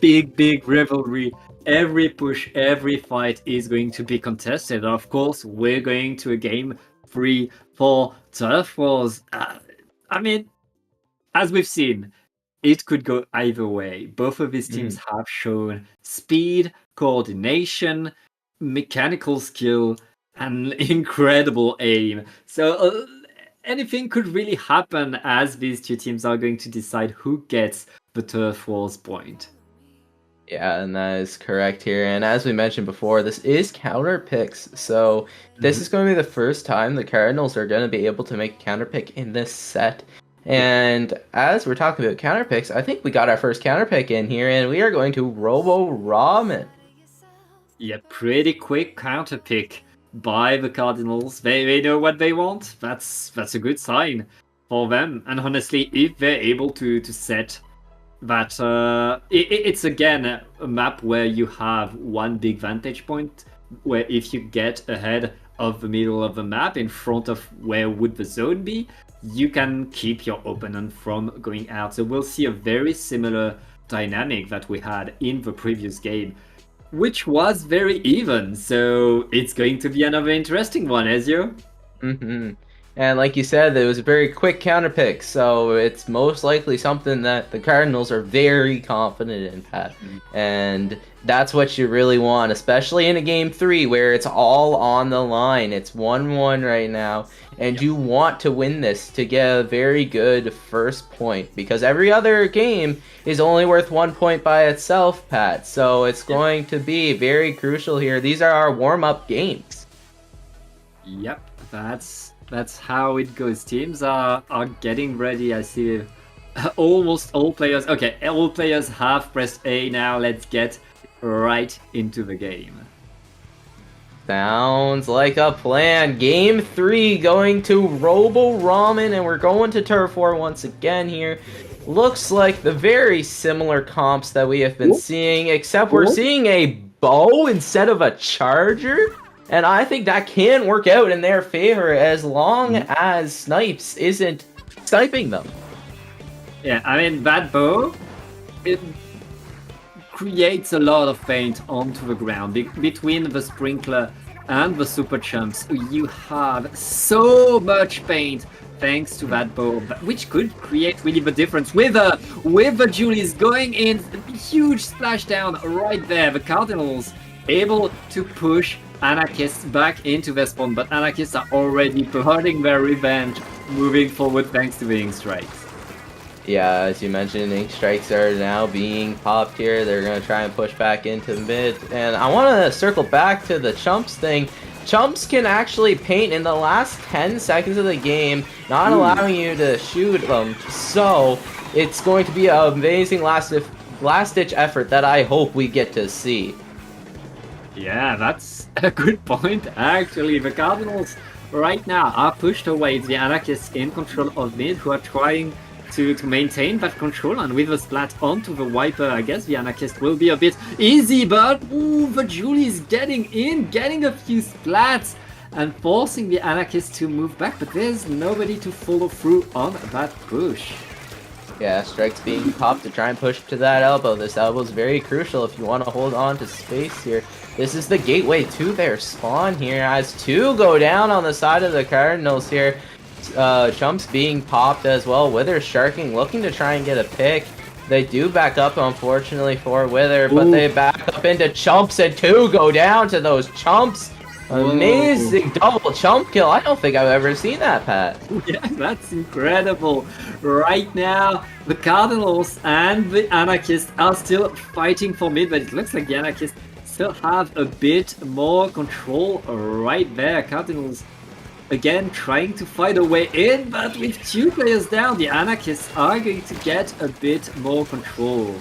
big rivalry. Every push, every fight is going to be contested. Of course, we're going to a game 3 for Turf Wars. I mean, as we've seen, it could go either way. Both of these teams have shown speed, coordination, mechanical skill, and incredible aim. So anything could really happen, as these two teams are going to decide who gets the Turf Wars point. Yeah, and that is correct here. And as we mentioned before, this is counter picks. So this is going to be the first time the Cardinals are going to be able to make a counter pick in this set. And as we're talking about counter picks, I think we got our first counter pick in here, and we are going to Robo Ramen. Yeah, pretty quick counter pick by the Cardinals. They know what they want. That's a good sign for them. And honestly, if they're able to set that, it's again a map where you have one big vantage point, where if you get ahead of the middle of the map in front of where would the zone be, you can keep your opponent from going out. So we'll see a very similar dynamic that we had in the previous game, which was very even. So it's going to be another interesting one, Ezio. And like you said, it was a very quick counter pick, so it's most likely something that the Cardinals are very confident in, Pat. And that's what you really want, especially in a game 3 where it's all on the line. It's 1-1 right now, and you want to win this to get a very good first point, because every other game is only worth 1 point by itself, Pat. So it's going to be very crucial here. These are our warm-up games. Yep, that's how it goes. Teams are getting ready. I see almost all players. Okay, all players have pressed A now. Let's get right into the game. Sounds like a plan. Game 3 going to Robo Ramen, and we're going to Turf War once again here. Looks like the very similar comps that we have been seeing, except we're seeing a bow instead of a charger. And I think that can work out in their favor as long as Snipes isn't sniping them. Yeah, I mean, that bow, it creates a lot of paint onto the ground. Between the sprinkler and the super chumps, you have so much paint thanks to that bow, which could create really the difference. With the Julies going in, huge splashdown right there. The Cardinals able to push Anarchists back into their spawn, but Anarchists are already plotting their revenge moving forward thanks to the ink strikes. Yeah, as you mentioned, ink strikes are now being popped here. They're going to try and push back into mid. And I want to circle back to the chumps thing. Chumps can actually paint in the last 10 seconds of the game, not allowing you to shoot them. So it's going to be an amazing last-ditch effort that I hope we get to see. Yeah, that's a good point, actually. The Cardinals right now are pushed away. The Anarchists in control of mid, who are trying to maintain that control, and with the splat onto the Viper, I guess the Anarchist will be a bit easy, but the Julie's getting in, getting a few splats, and forcing the Anarchist to move back, but there's nobody to follow through on that push. Yeah, strikes being popped to try and push to that elbow. This elbow is very crucial if you want to hold on to space here. This is the gateway to their spawn here, as two go down on the side of the Cardinals here. Chumps being popped as well. Wither sharking, looking to try and get a pick. They do back up, unfortunately, for Wither, but they back up into Chumps, and two go down to those Chumps. Amazing double chump kill. I don't think I've ever seen that, Pat. Yeah, that's incredible. Right now, the Cardinals and the Anarchists are still fighting for mid, but it looks like the Anarchists still have a bit more control right there. Cardinals again trying to fight a way in, but with two players down, the Anarchists are going to get a bit more control.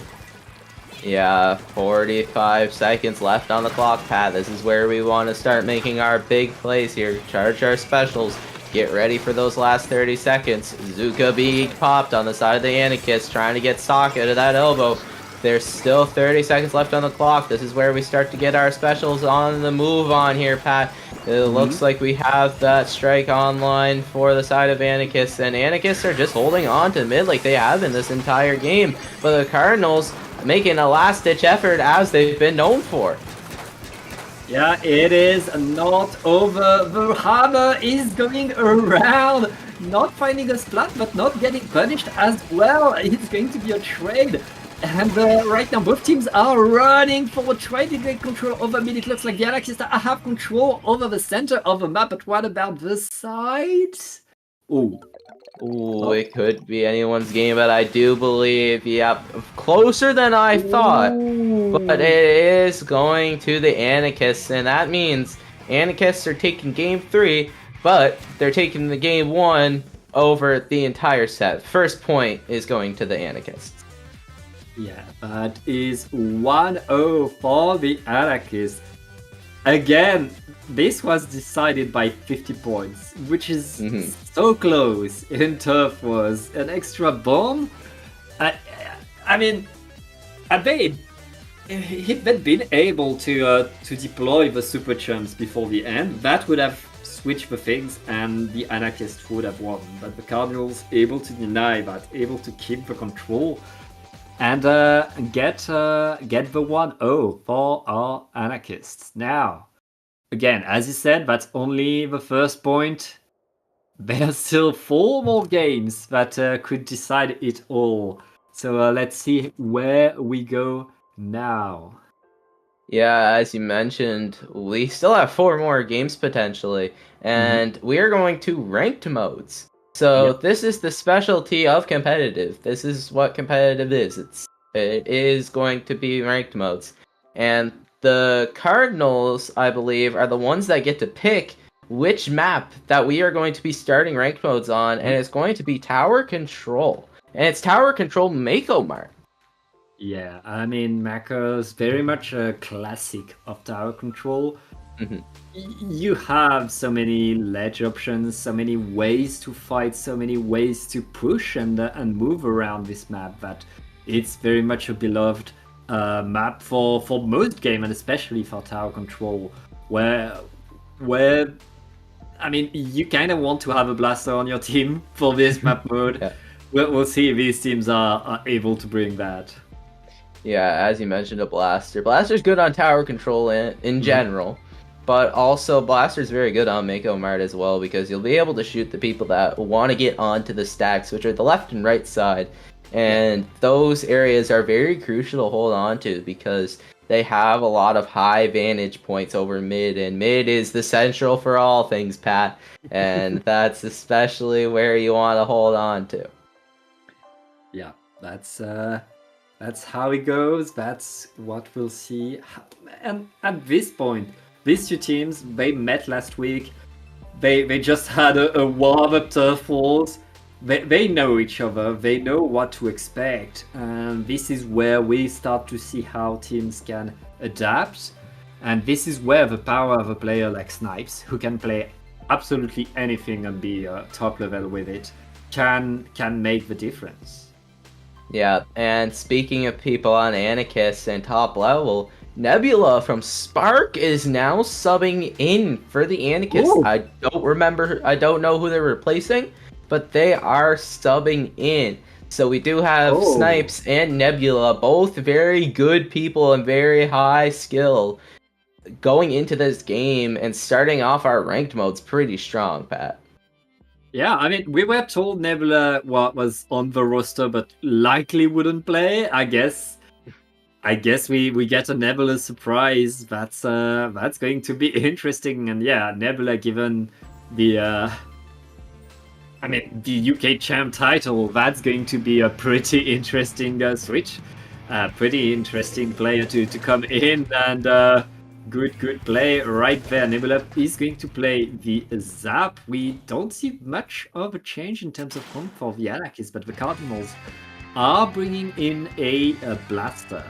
Yeah, 45 seconds left on the clock, Pat. This is where we want to start making our big plays here. Charge our specials. Get ready for those last 30 seconds. Zuka being popped on the side of the Anarchist, trying to get stock out of that elbow. There's still 30 seconds left on the clock. This is where we start to get our specials on the move on here, Pat. It looks like we have that strike online for the side of Anarchists, and Anarchists are just holding on to mid like they have in this entire game. But the Cardinals making a last-ditch effort as they've been known for. Yeah, it is not over. The hammer is going around, not finding a splat, but not getting punished as well. It's going to be a trade. And right now, both teams are running for trying to get control over mid. It looks like the Anarchists have control over the center of the map, but what about the side? Ooh, it could be anyone's game, but I do believe, yep, closer than I thought. But it is going to the Anarchists, and that means Anarchists are taking game 3, but they're taking the game 1 over the entire set. First point is going to the Anarchists. Yeah, that is 1-0 for the Anarchists. Again, this was decided by 50 points, which is so close. In Turf was an extra bomb. I mean, had they been able to deploy the super chumps before the end, that would have switched the things and the Anarchists would have won. But the Cardinals able to deny that, able to keep the control and get the 1-0 for our Anarchists. Now, again, as you said, that's only the first point. There are still 4 more games that could decide it all. So let's see where we go now. Yeah, as you mentioned, we still have 4 more games potentially, and we are going to ranked modes. So this is the specialty of competitive. This is what competitive is. It is going to be ranked modes. And the Cardinals, I believe, are the ones that get to pick which map that we are going to be starting ranked modes on, and it's going to be Tower Control. And it's Tower Control Mako Mart. Yeah, I mean, Mako's very much a classic of Tower Control. You have so many ledge options, so many ways to fight, so many ways to push and move around this map that it's very much a beloved map for most game, and especially for Tower Control, where I mean, you kind of want to have a blaster on your team for this map mode. Yeah. We'll see if these teams are able to bring that. Yeah, as you mentioned, a blaster. Blaster's good on Tower Control in general. But also, Blaster's very good on Mako Mart as well, because you'll be able to shoot the people that want to get onto the stacks, which are the left and right side. And those areas are very crucial to hold on to, because they have a lot of high vantage points over mid, and mid is the central for all things, Pat. And that's especially where you want to hold on to. Yeah, that's how it goes. That's what we'll see. And at this point, these two teams, they met last week. They just had a warm-up turf wars. They know each other. They know what to expect. And this is where we start to see how teams can adapt. And this is where the power of a player like Snipes, who can play absolutely anything and be top level with it, can make the difference. Yeah, and speaking of people on Anarchist and top level, Nebula from Spark is now subbing in for the Anarchists. Ooh. I don't know who they're replacing, but they are subbing in. So we do have Oh. Snipes and Nebula, both very good people and very high skill, going into this game and starting off our ranked modes pretty strong, Pat. Yeah, I mean, we were told Nebula was on the roster, but likely wouldn't play. I guess we get a Nebula surprise. That's going to be interesting. And yeah, Nebula, given the the UK champ title, that's going to be a pretty interesting switch. Pretty interesting player to come in, and good play right there. Nebula is going to play the Zap. We don't see much of a change in terms of home for the Anarchists, but the Cardinals are bringing in a Blaster.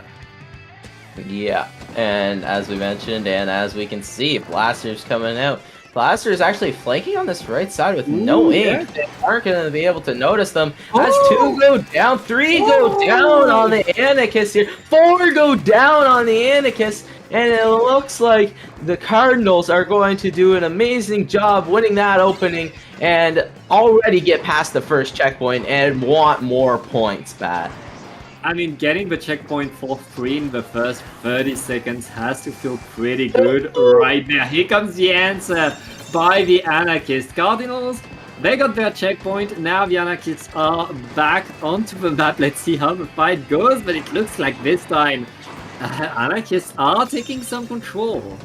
Yeah, and as we mentioned, and as we can see, Blaster's coming out. Blaster is actually flanking on this right side with no aim. They aren't going to be able to notice them. As 2 go down, 3 go down on the Anarchist here, 4 go down on the Anarchist, and it looks like the Cardinals are going to do an amazing job winning that opening and already get past the first checkpoint and want more points, Pat. I mean, getting the checkpoint for free in the first 30 seconds has to feel pretty good right there. Here comes the answer by the Anarchists. Cardinals, they got their checkpoint. Now the Anarchists are back onto the map. Let's see how the fight goes, but it looks like this time Anarchists are taking some control.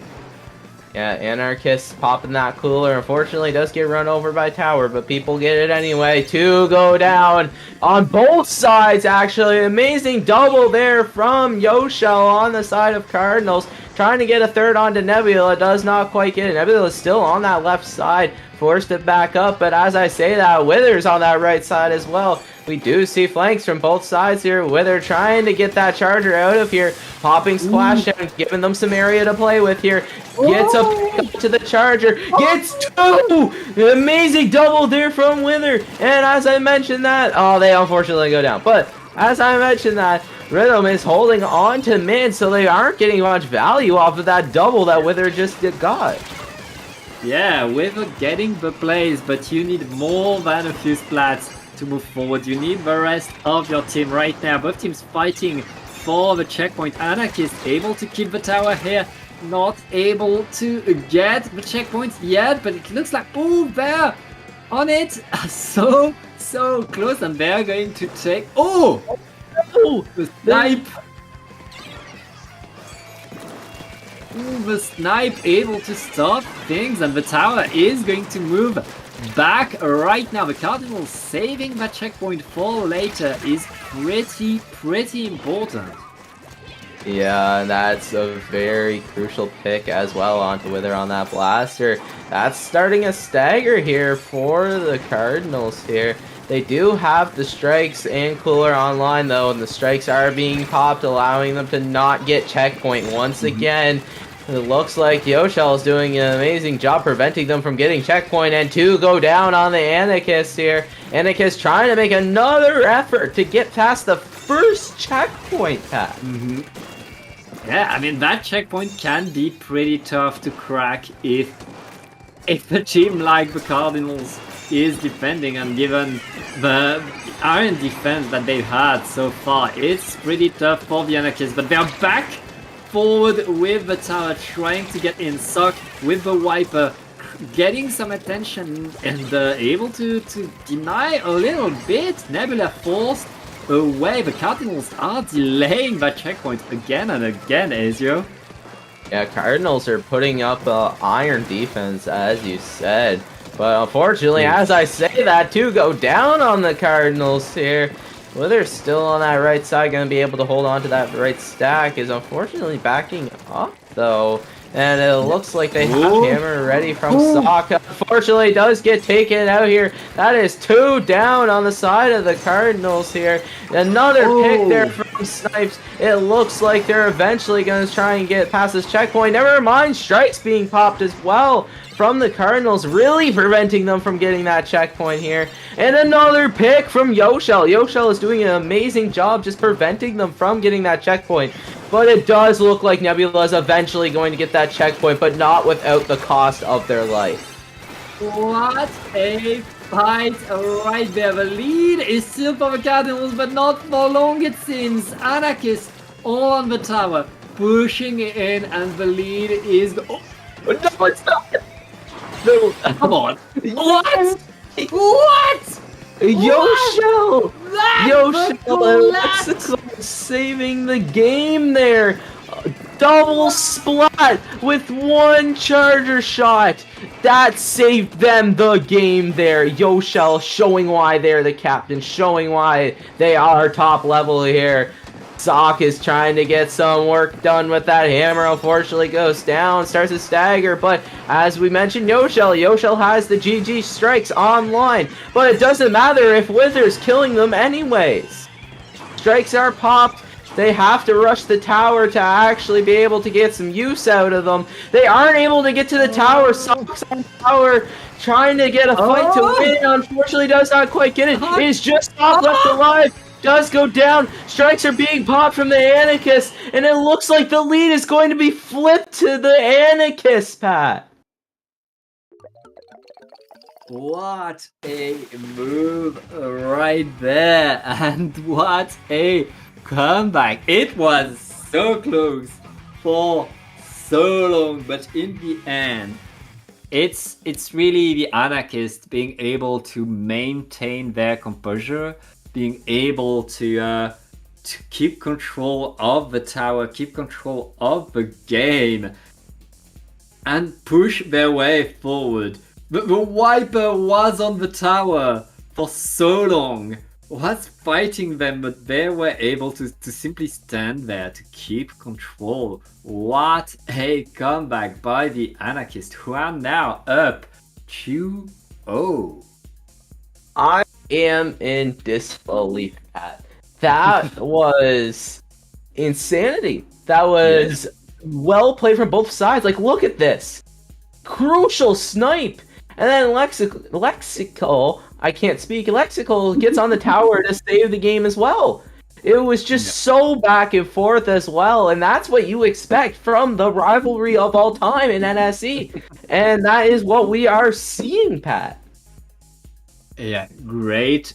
Yeah, Anarchists popping that cooler. Unfortunately, does get run over by Tower, but people get it anyway. 2 go down on both sides, actually. Amazing double there from Yoshel on the side of Cardinals. Trying to get a third onto Nebula, does not quite get it. Nebula is still on that left side, forced it back up, but as I say that, Wither's on that right side as well. We do see flanks from both sides here. Wither trying to get that charger out of here. Popping splash down, giving them some area to play with here. Gets up to the charger. Gets 2! Amazing double there from Wither. And as I mentioned that, oh, they unfortunately go down. But as I mentioned that, Rhythm is holding on to mid, so they aren't getting much value off of that double that Wither just got. Yeah, Wither getting the plays, but you need more than a few splats to move forward. You need the rest of your team right now. Both teams fighting for the checkpoint. Anarchist able to keep the tower here. Not able to get the checkpoint yet, but it looks like, oh, they're on it. So close, and they're going to take, the snipe. The snipe able to stop things, and the tower is going to move back right now. The Cardinals saving that checkpoint for later is pretty important. Yeah, and that's a very crucial pick as well onto Wither on that Blaster. That's starting a stagger here for the Cardinals here. They do have the strikes and cooler online though, and the strikes are being popped, allowing them to not get checkpoint once again. It looks like Yoshel is doing an amazing job preventing them from getting checkpoint, and 2 go down on the Anarchist here. Anarchist trying to make another effort to get past the first checkpoint, Pat. Yeah, I mean, that checkpoint can be pretty tough to crack if a team like the Cardinals is defending, and given the iron defense that they've had so far, it's pretty tough for the Anarchists, but they're back forward with the tower, trying to get in Suck with the Wiper, getting some attention and able to deny a little bit. Nebula forced away. The Cardinals are delaying that checkpoint again and again, Ezio. Yeah, Cardinals are putting up iron defense, as you said. But unfortunately, as I say that, to go down on the Cardinals here, Wither's still on that right side, going to be able to hold on to that right stack, is unfortunately backing up, though. And it looks like they have Hammer ready from Sokka. Unfortunately, does get taken out here. That is 2 down on the side of the Cardinals here. Another pick there from Snipes. It looks like they're eventually going to try and get past this checkpoint. Never mind, strikes being popped as well from the Cardinals, really preventing them from getting that checkpoint here. And another pick from Yoshell. Yoshell is doing an amazing job just preventing them from getting that checkpoint. But it does look like Nebula is eventually going to get that checkpoint, but not without the cost of their life. What a fight right there. The lead is still for the Cardinals, but not for long it seems. Anarchist on the tower, pushing in, and the lead is... Oh, No, it's not! No. come on. What? What? Yoshell! That's Yoshell and collapse. Lexical saving the game there! Double splat with 1 charger shot! That saved them the game there. Yoshell showing why they're the captain, showing why they are top level here. Sock is trying to get some work done with that hammer. Unfortunately goes down, starts to stagger, but as we mentioned, Yoshell has the GG strikes online, but it doesn't matter if Wither's killing them anyways. Strikes are popped. They have to rush the tower to actually be able to get some use out of them. They aren't able to get to the tower. Sock's on the tower trying to get a fight to win. Unfortunately does not quite get it. He's just not left alive. Does go down. Strikes are being popped from the Anarchist, and it looks like the lead is going to be flipped to the Anarchist, Pat. What a move right there, and what a comeback. It was so close for so long, but in the end, it's really the Anarchist being able to maintain their composure, being able to keep control of the tower, keep control of the game, and push their way forward. The Wiper was on the tower for so long, was fighting them, but they were able to simply stand there to keep control. What a comeback by the Anarchist, who are now up 2-0. I am in disbelief, Pat. That was insanity. That was well played from both sides. Like, look at this. Crucial snipe. And then Lexical, I can't speak, Lexical gets on the tower to save the game as well. It was just so back and forth as well, and that's what you expect from the rivalry of all time in NSE. And that is what we are seeing, Pat. Yeah, great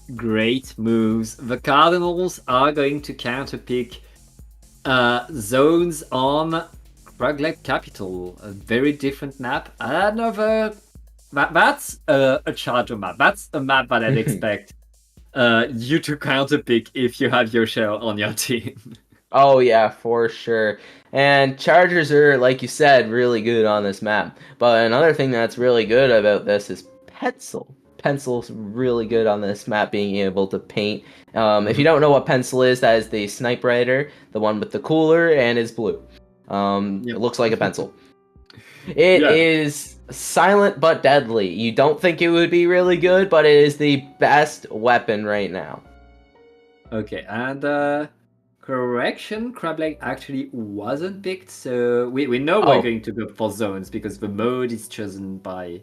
moves. The Cardinals are going to counterpick zones on Kraglev Capital, a very different map. Another... That's a charger map. That's a map that I'd expect you to counterpick if you have Yoshell on your team. Oh yeah, for sure. And Chargers are, like you said, really good on this map. But another thing that's really good about this is Pencil. Pencil's really good on this map, being able to paint. If you don't know what Pencil is, that is the Snipe Rider, the one with the cooler and is blue. It looks like a pencil. It is silent but deadly. You don't think it would be really good, but it is the best weapon right now. Okay, and correction, Crableg actually wasn't picked, so we know we're going to go for zones because the mode is chosen by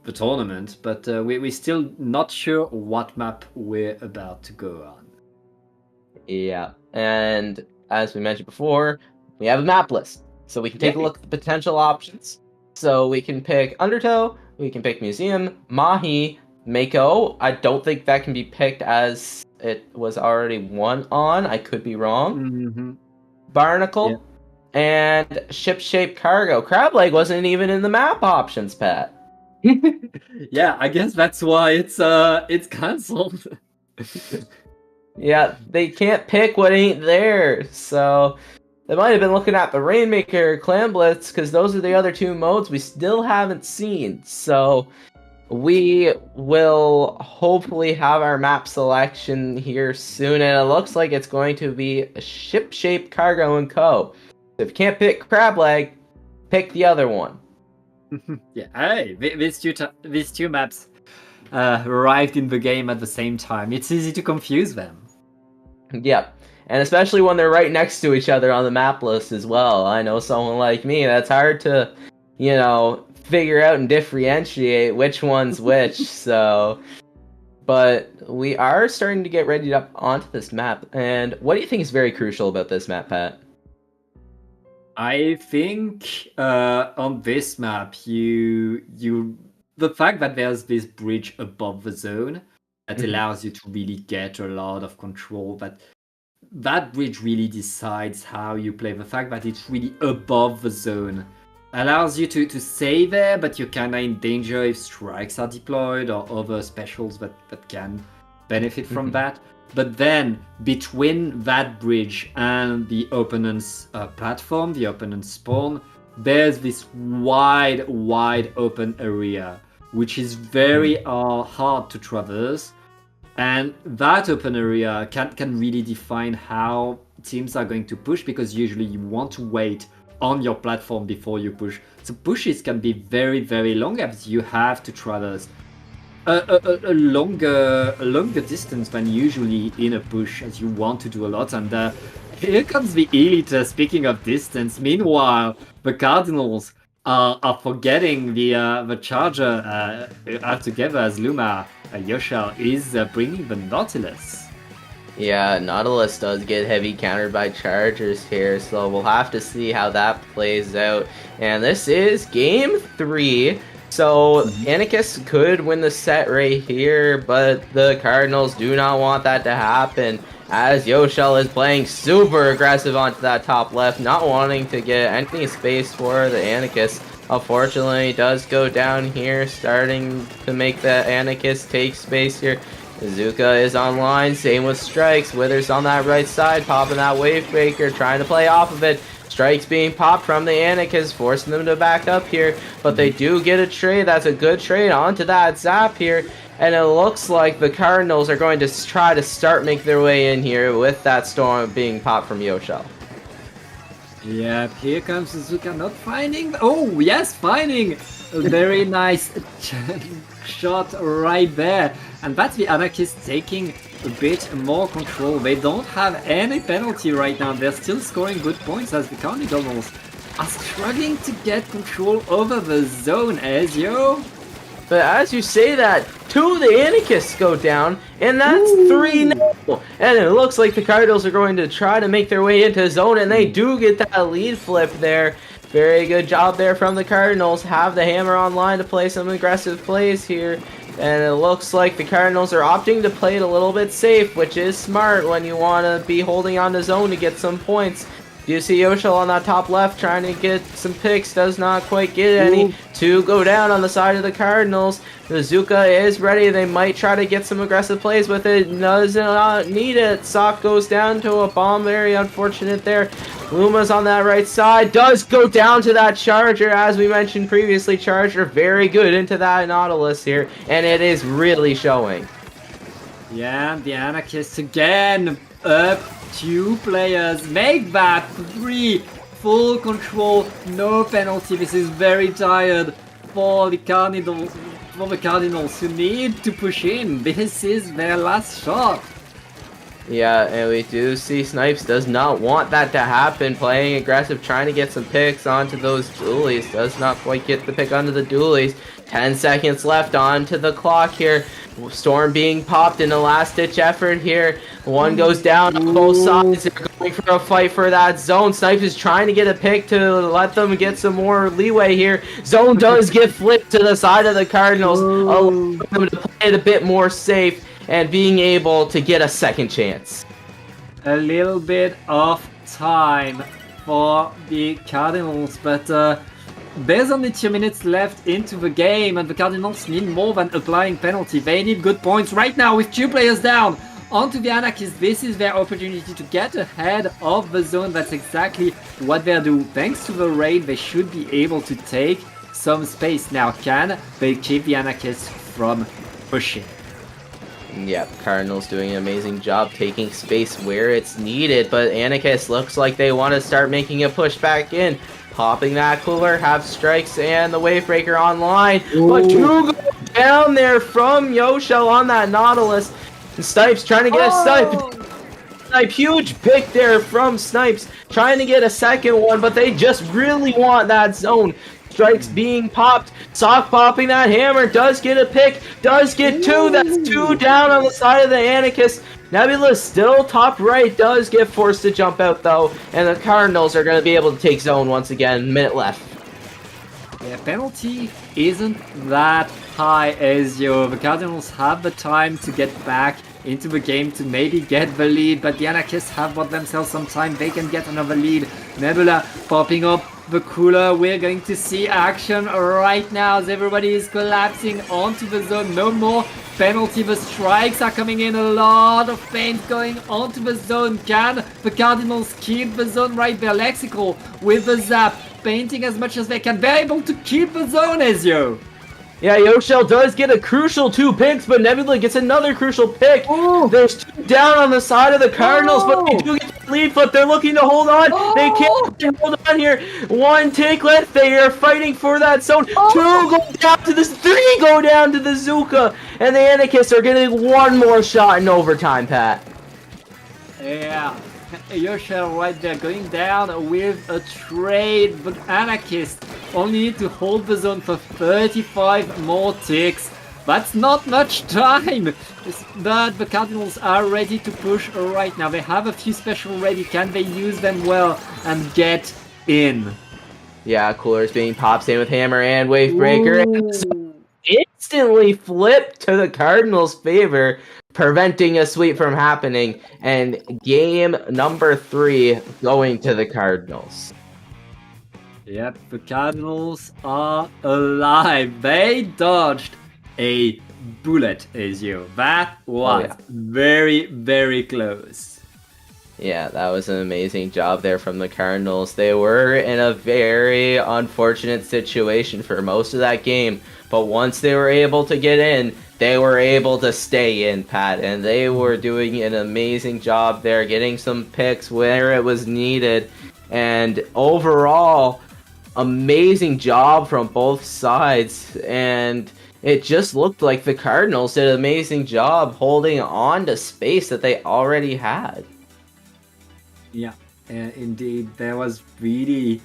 the tournament, but we're still not sure what map we're about to go on. Yeah, and as we mentioned before, we have a map list, so we can take a look at the potential options. So we can pick Undertow, we can pick Museum, Mahi, Mako. I don't think that can be picked as it was already one on. I could be wrong. Barnacle, and Ship-Shaped Cargo. Crableg wasn't even in the map options, Pat. Yeah, I guess that's why it's cancelled. Yeah, they can't pick what ain't there. So they might have been looking at the Rainmaker or Clan Blitz because those are the other two modes we still haven't seen. So we will hopefully have our map selection here soon, and it looks like it's going to be a ship-shaped cargo and co. If you can't pick crab leg, pick the other one. Yeah, hey, these two maps arrived in the game at the same time. It's easy to confuse them. Yep. And especially when they're right next to each other on the map list as well. I know someone like me, that's hard to, figure out and differentiate which one's which. So, but we are starting to get ready up onto this map. And what do you think is very crucial about this map, Pat? I think on this map, the fact that there's this bridge above the zone that allows you to really get a lot of control. That bridge really decides how you play. The fact that it's really above the zone allows you to stay there, but you're kind of in danger if strikes are deployed or other specials that can benefit from that. But then between that bridge and the opponent's platform, the opponent's spawn, there's this wide open area, which is very hard to traverse. And that open area can really define how teams are going to push, because usually you want to wait on your platform before you push. So pushes can be very, very long as you have to traverse a longer distance than usually in a push, as you want to do a lot. And here comes the elite, speaking of distance. Meanwhile, the Cardinals are forgetting the charger altogether, as Luma Yoshal is bringing the Nautilus. Yeah, Nautilus does get heavy countered by chargers here, so we'll have to see how that plays out. And this is game 3. So Anarchist could win the set right here, but the Cardinals do not want that to happen, as Yoshel is playing super aggressive onto that top left, not wanting to get any space for the Anarchist. Unfortunately, does go down here, starting to make the Anarchist take space here. Zuka is online, same with Strikes. Withers on that right side, popping that wave breaker, trying to play off of it. Strikes being popped from the Anarchists, forcing them to back up here. But they do get a trade. That's a good trade onto that zap here. And it looks like the Cardinals are going to try to start make their way in here with that storm being popped from Yoshel. Yeah, here comes Suzuka, not finding. Oh, yes, finding a very nice shot right there. And that's the Anarchists taking a bit more control. They don't have any penalty right now. They're still scoring good points, as the Cardinals are struggling to get control over the zone, Ezio. But as you say that, 2 of the Anarchists go down, and that's 3-0. And it looks like the Cardinals are going to try to make their way into zone, and they do get that lead flip there. Very good job there from the Cardinals. Have the hammer online to play some aggressive plays here. And it looks like the Cardinals are opting to play it a little bit safe, which is smart when you want to be holding on to zone to get some points. You see Yoshel on that top left trying to get some picks, does not quite get any. 2 go down on the side of the Cardinals. The Zuka is ready. They might try to get some aggressive plays with it. Does not need it. Sock goes down to a bomb. Very unfortunate there. Luma's on that right side. Does go down to that Charger. As we mentioned previously, Charger very good into that Nautilus here. And it is really showing. Yeah, the Anarchists again. Up 2 players. Make that 3. Full control. No penalty. This is very tired for the Cardinals. Who need to push in. This is their last shot. Yeah, and we do see Snipes does not want that to happen. Playing aggressive, trying to get some picks onto those dualies. Does not quite get the pick onto the dualies. 10 seconds left onto the clock here. Storm being popped in a last-ditch effort here. One goes down on both sides. They're going for a fight for that zone. Snipes is trying to get a pick to let them get some more leeway here. Zone does get flipped to the side of the Cardinals, allowing them to play it a bit more safe and being able to get a second chance. A little bit of time for the Cardinals, but there's only 2 minutes left into the game, and the Cardinals need more than applying penalty. They need good points right now with 2 players down. onto the Anarchists. This is their opportunity to get ahead of the zone. That's exactly what they're doing. Thanks to the raid, they should be able to take some space. Now, can they keep the Anarchists from pushing? Yep, Cardinals doing an amazing job taking space where it's needed, but Anarchist looks like they want to start making a push back in. Popping that cooler, have strikes, and the Wavebreaker online. Ooh. But two go down there from Yoshel on that Nautilus. And Snipes trying to get a snipe. Huge pick there from Snipes. Trying to get a second one, but they just really want that zone. Strikes being popped. Sock popping that hammer. Does get a pick. Does get two. That's two down on the side of the Anarchist. Nebula still top right. Does get forced to jump out though. And the Cardinals are going to be able to take zone once again. Minute left. Yeah, penalty isn't that high, Ezio. The Cardinals have the time to get back into the game to maybe get the lead, but the Anarchists have bought themselves some time. They can get another lead. Nebula popping up the cooler. We're going to see action right now as everybody is collapsing onto the zone. No more penalty. The strikes are coming in. A lot of paint going onto the zone. Can the Cardinals keep the zone right there? Lexical with the zap, painting as much as they can. They're able to keep the zone, Ezio. Yeah, Yoshel does get a crucial 2 picks, but Nebula gets another crucial pick. Ooh. There's 2 down on the side of the Cardinals, but they do get the lead flip. They're looking to hold on. They can't hold on here. 1 take left. They are fighting for that zone. 2 go down to this. 3 go down to the Zuka. And the Anarchists are getting 1 more shot in overtime, Pat. Yeah. Yoshel right there going down with a trade. The Anarchists only need to hold the zone for 35 more ticks. That's not much time, but the Cardinals are ready to push right now. They have a few special ready. Can they use them well and get in? Yeah, Cooler's being popped in with Hammer and Wavebreaker. And instantly flipped to the Cardinals' favor, preventing a sweep from happening, and game number 3 going to the Cardinals. Yep, the Cardinals are alive. They dodged a bullet, Ezio. That was very, very close. Yeah, that was an amazing job there from the Cardinals. They were in a very unfortunate situation for most of that game, but once they were able to get in, they were able to stay in, Pat, and they were doing an amazing job there, getting some picks where it was needed, and overall, amazing job from both sides, and it just looked like the Cardinals did an amazing job holding on to space that they already had. Yeah, indeed, there was really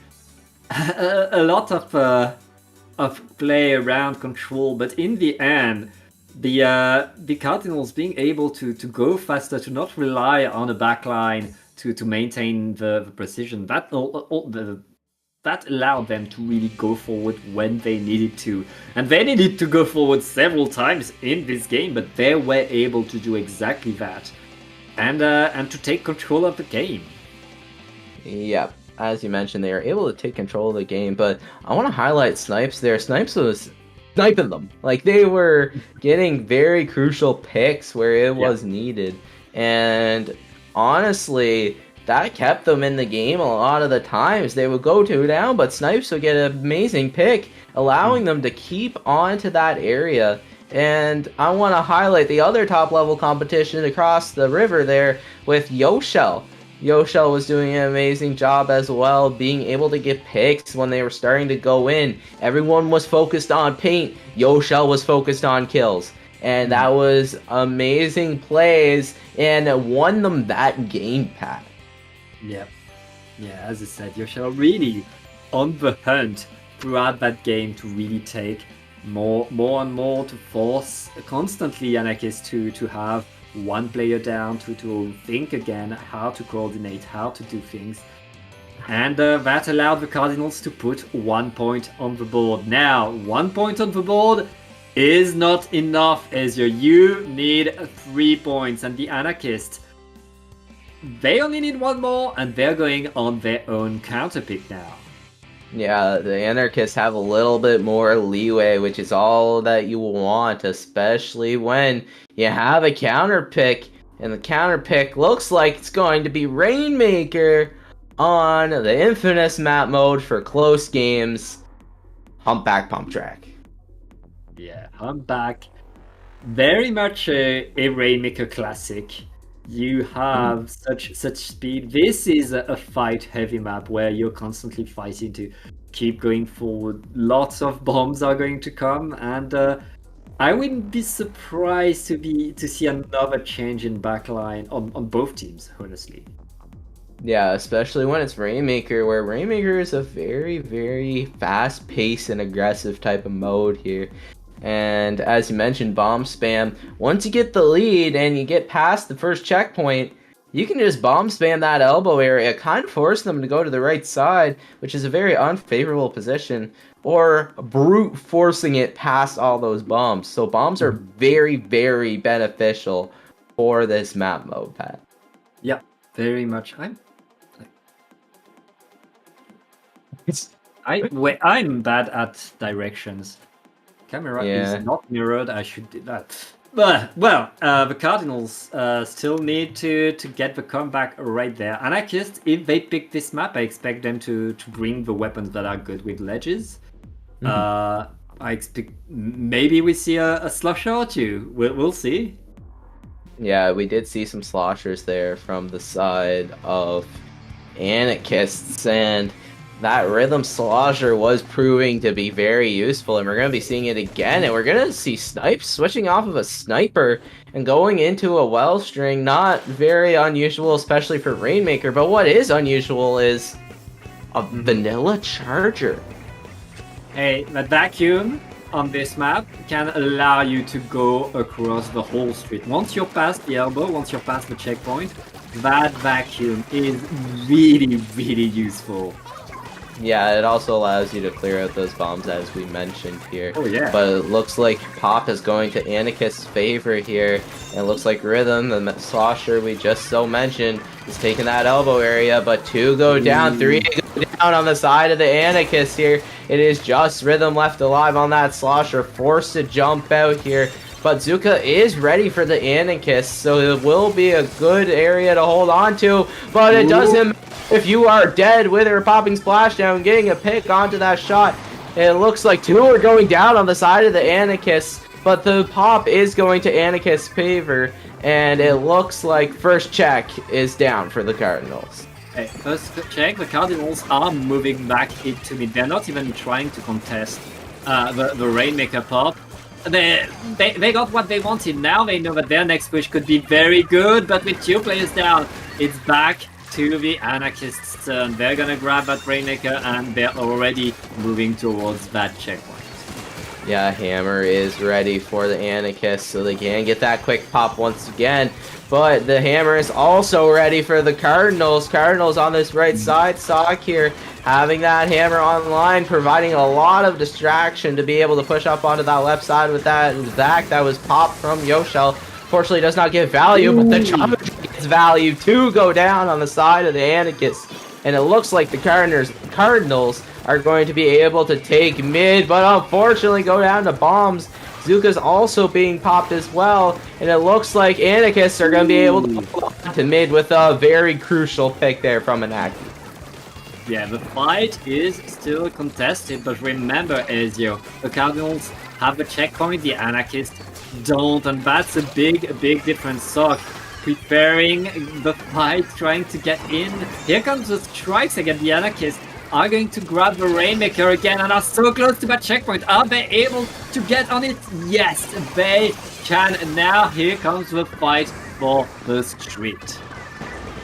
a lot of play around control, but in the end, the Cardinals being able to go faster, to not rely on a backline to maintain the precision, that allowed them to really go forward when they needed to. And they needed to go forward several times in this game, but they were able to do exactly that. And to take control of the game. Yep, as you mentioned, they were able to take control of the game, but I want to highlight Snipes there. Snipes was sniping them. Like, they were getting very crucial picks where it was needed. And honestly, that kept them in the game a lot of the times. They would go 2 down, but Snipes would get an amazing pick, allowing them to keep on to that area. And I want to highlight the other top-level competition across the river there with Yoshel. Yoshel was doing an amazing job as well, being able to get picks when they were starting to go in. Everyone was focused on paint. Yoshel was focused on kills. And that was amazing plays and won them that game, Pat. Yep. Yeah, as I said, Yoshel really on the hunt throughout that game to really take more and more, to force constantly Anarchists to have one player down, to think again how to coordinate, how to do things. And that allowed the Cardinals to put 1 point on the board. Now, 1 point on the board is not enough, Ezio. You need 3 points, and the Anarchists, they only need 1 more, and they're going on their own counter pick now. Yeah, the Anarchists have a little bit more leeway, which is all that you want, especially when you have a counter pick And the counter pick looks like it's going to be Rainmaker on the infamous map mode for close games, Humpback Pump Track. Yeah, Humpback. Very much a Rainmaker classic. You have such speed. This is a fight heavy map where you're constantly fighting to keep going forward. Lots of bombs are going to come, and I wouldn't be surprised to see another change in backline on both teams, honestly. Yeah, especially when it's Rainmaker, where Rainmaker is a very, very fast-paced and aggressive type of mode here. And as you mentioned, bomb spam. Once you get the lead and you get past the first checkpoint, you can just bomb spam that elbow area, kind of force them to go to the right side, which is a very unfavorable position, or brute forcing it past all those bombs. So bombs are very, very beneficial for this map mode, Pat. Yeah, very much. I'm bad at directions. Camera is not mirrored. I should do that. But well, the Cardinals still need to get the comeback right there. Anarchists, if they pick this map, I expect them to bring the weapons that are good with ledges. I expect maybe we see a slosher or two. We'll see. Yeah, we did see some sloshers there from the side of anarchists, and that rhythm slosher was proving to be very useful, and we're going to be seeing it again, and we're going to see Snipes switching off of a sniper and going into a well string. Not very unusual, especially for Rainmaker, but what is unusual is a vanilla charger. Hey, the vacuum on this map can allow you to go across the whole street. Once you're past the elbow, once you're past the checkpoint, that vacuum is really, really useful. Yeah, it also allows you to clear out those bombs, as we mentioned here. Oh, yeah. But it looks like Pop is going to Anarchist's favor here. And it looks like Rhythm, the slosher we just so mentioned, is taking that elbow area. But 2 go down, 3 go down on the side of the Anarchist here. It is just Rhythm left alive on that slosher, forced to jump out here. But Zuka is ready for the Anarchist, so it will be a good area to hold on to. But it doesn't. If you are dead with her popping splashdown, getting a pick onto that shot, it looks like 2 are going down on the side of the Anarchist, but the pop is going to Anarchist's favor, and it looks like first check is down for the Cardinals. Hey, first check, the Cardinals are moving back into mid. They're not even trying to contest the Rainmaker pop. They got what they wanted. Now they know that their next push could be very good, but with 2 players down, it's back to the Anarchists' turn. They're gonna grab that Rainmaker, and they're already moving towards that checkpoint. Yeah, Hammer is ready for the Anarchists, so they can get that quick pop once again. But the Hammer is also ready for the Cardinals. Cardinals on this right side, Sock here, having that Hammer online, providing a lot of distraction to be able to push up onto that left side with that Zach that was popped from Yoshel. Fortunately, does not get value, but the Charger gets value. 2 go down on the side of the Anarchists. And it looks like the Cardinals are going to be able to take mid, but unfortunately go down to bombs. Zuka's also being popped as well, and it looks like Anarchists are going to be able to hold on to mid with a very crucial pick there from Anaki. Yeah, the fight is still contested, but remember, Ezio, the Cardinals have the checkpoint, the Anarchists don't, and that's a big difference. So, preparing the fight, trying to get in. Here comes the strikes again. The Anarchists are going to grab the Rainmaker again and are so close to that checkpoint. Are they able to get on it? Yes, they can. And now here comes the fight for the street.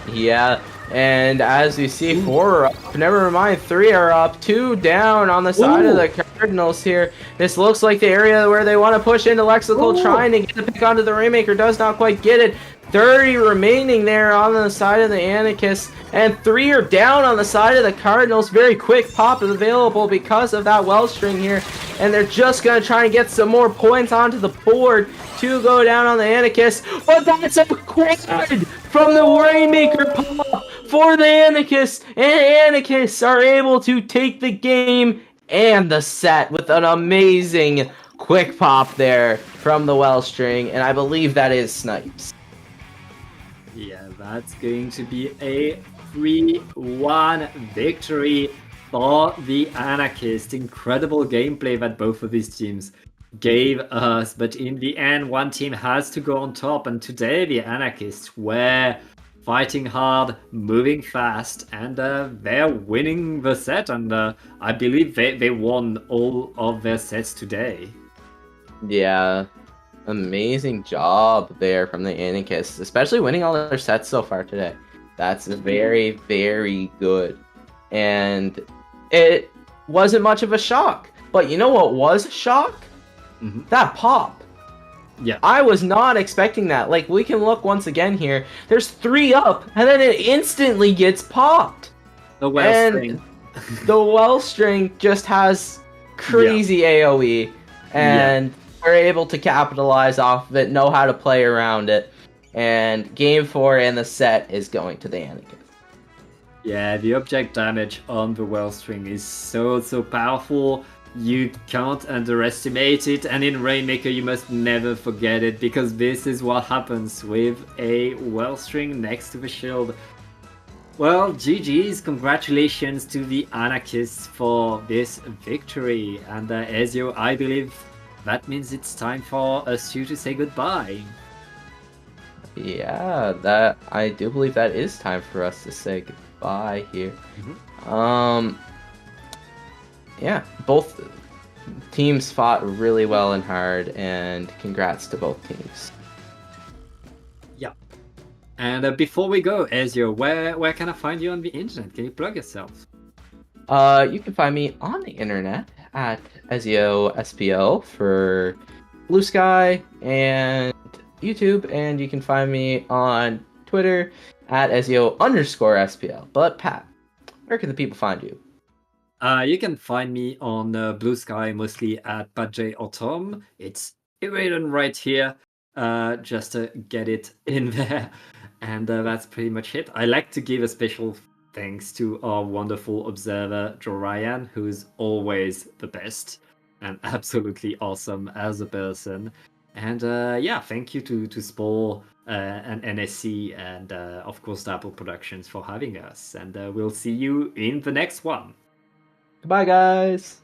Yeah, and as you see, 4 are up. Never mind, 3 are up. 2 down on the side of the Cardinals here. This looks like the area where they want to push into Lexical, trying to get the pick onto the Rainmaker. Does not quite get it. 30 remaining there on the side of the Anarchists, and 3 are down on the side of the Cardinals. Very quick pop is available because of that well string here, and they're just going to try and get some more points onto the board. 2 go down on the Anarchists, but that's a quad from the Rainmaker pop for the Anarchists, and Anarchists are able to take the game and the set with an amazing quick pop there from the well string, and I believe that is Snipes. Yeah, that's going to be a 3-1 victory for the Anarchists. Incredible gameplay that both of these teams gave us, but in the end, one team has to go on top, and today the Anarchists were fighting hard, moving fast, and they're winning the set, and I believe they won all of their sets today. Yeah, amazing job there from the Anarchists, especially winning all their sets so far today. That's very, very good. And it wasn't much of a shock. But you know what was a shock? Mhm. That pop. Yeah. I was not expecting that. Like, we can look once again here. There's 3 up, and then it instantly gets popped. The Wellspring. The Wellstring just has crazy AoE, and we're able to capitalize off of it, know how to play around it, and game 4 and the set is going to the Anakin. Yeah, the object damage on the Wellstring is so powerful. You can't underestimate it, and in Rainmaker you must never forget it, because this is what happens with a Wellstring next to the shield. Well, GG's, congratulations to the Anarchists for this victory, and Ezio, I believe that means it's time for us two to say goodbye. Yeah, that I do believe that is time for us to say goodbye here. Yeah, both teams fought really well and hard, and congrats to both teams. Yeah. And before we go, Ezio, where can I find you on the internet? Can you plug yourself? You can find me on the internet at Ezio SPO for Blue Sky and YouTube, and you can find me on Twitter at Ezio_SPL. But Pat, where can the people find you? You can find me on Blue Sky, mostly at Padjay Autumn. It's written right here, just to get it in there. And that's pretty much it. I like to give a special thanks to our wonderful observer, Joe Ryan, who's always the best and absolutely awesome as a person. And yeah, thank you to Spore and NSE and of course Apple Productions for having us. And we'll see you in the next one. Goodbye, guys!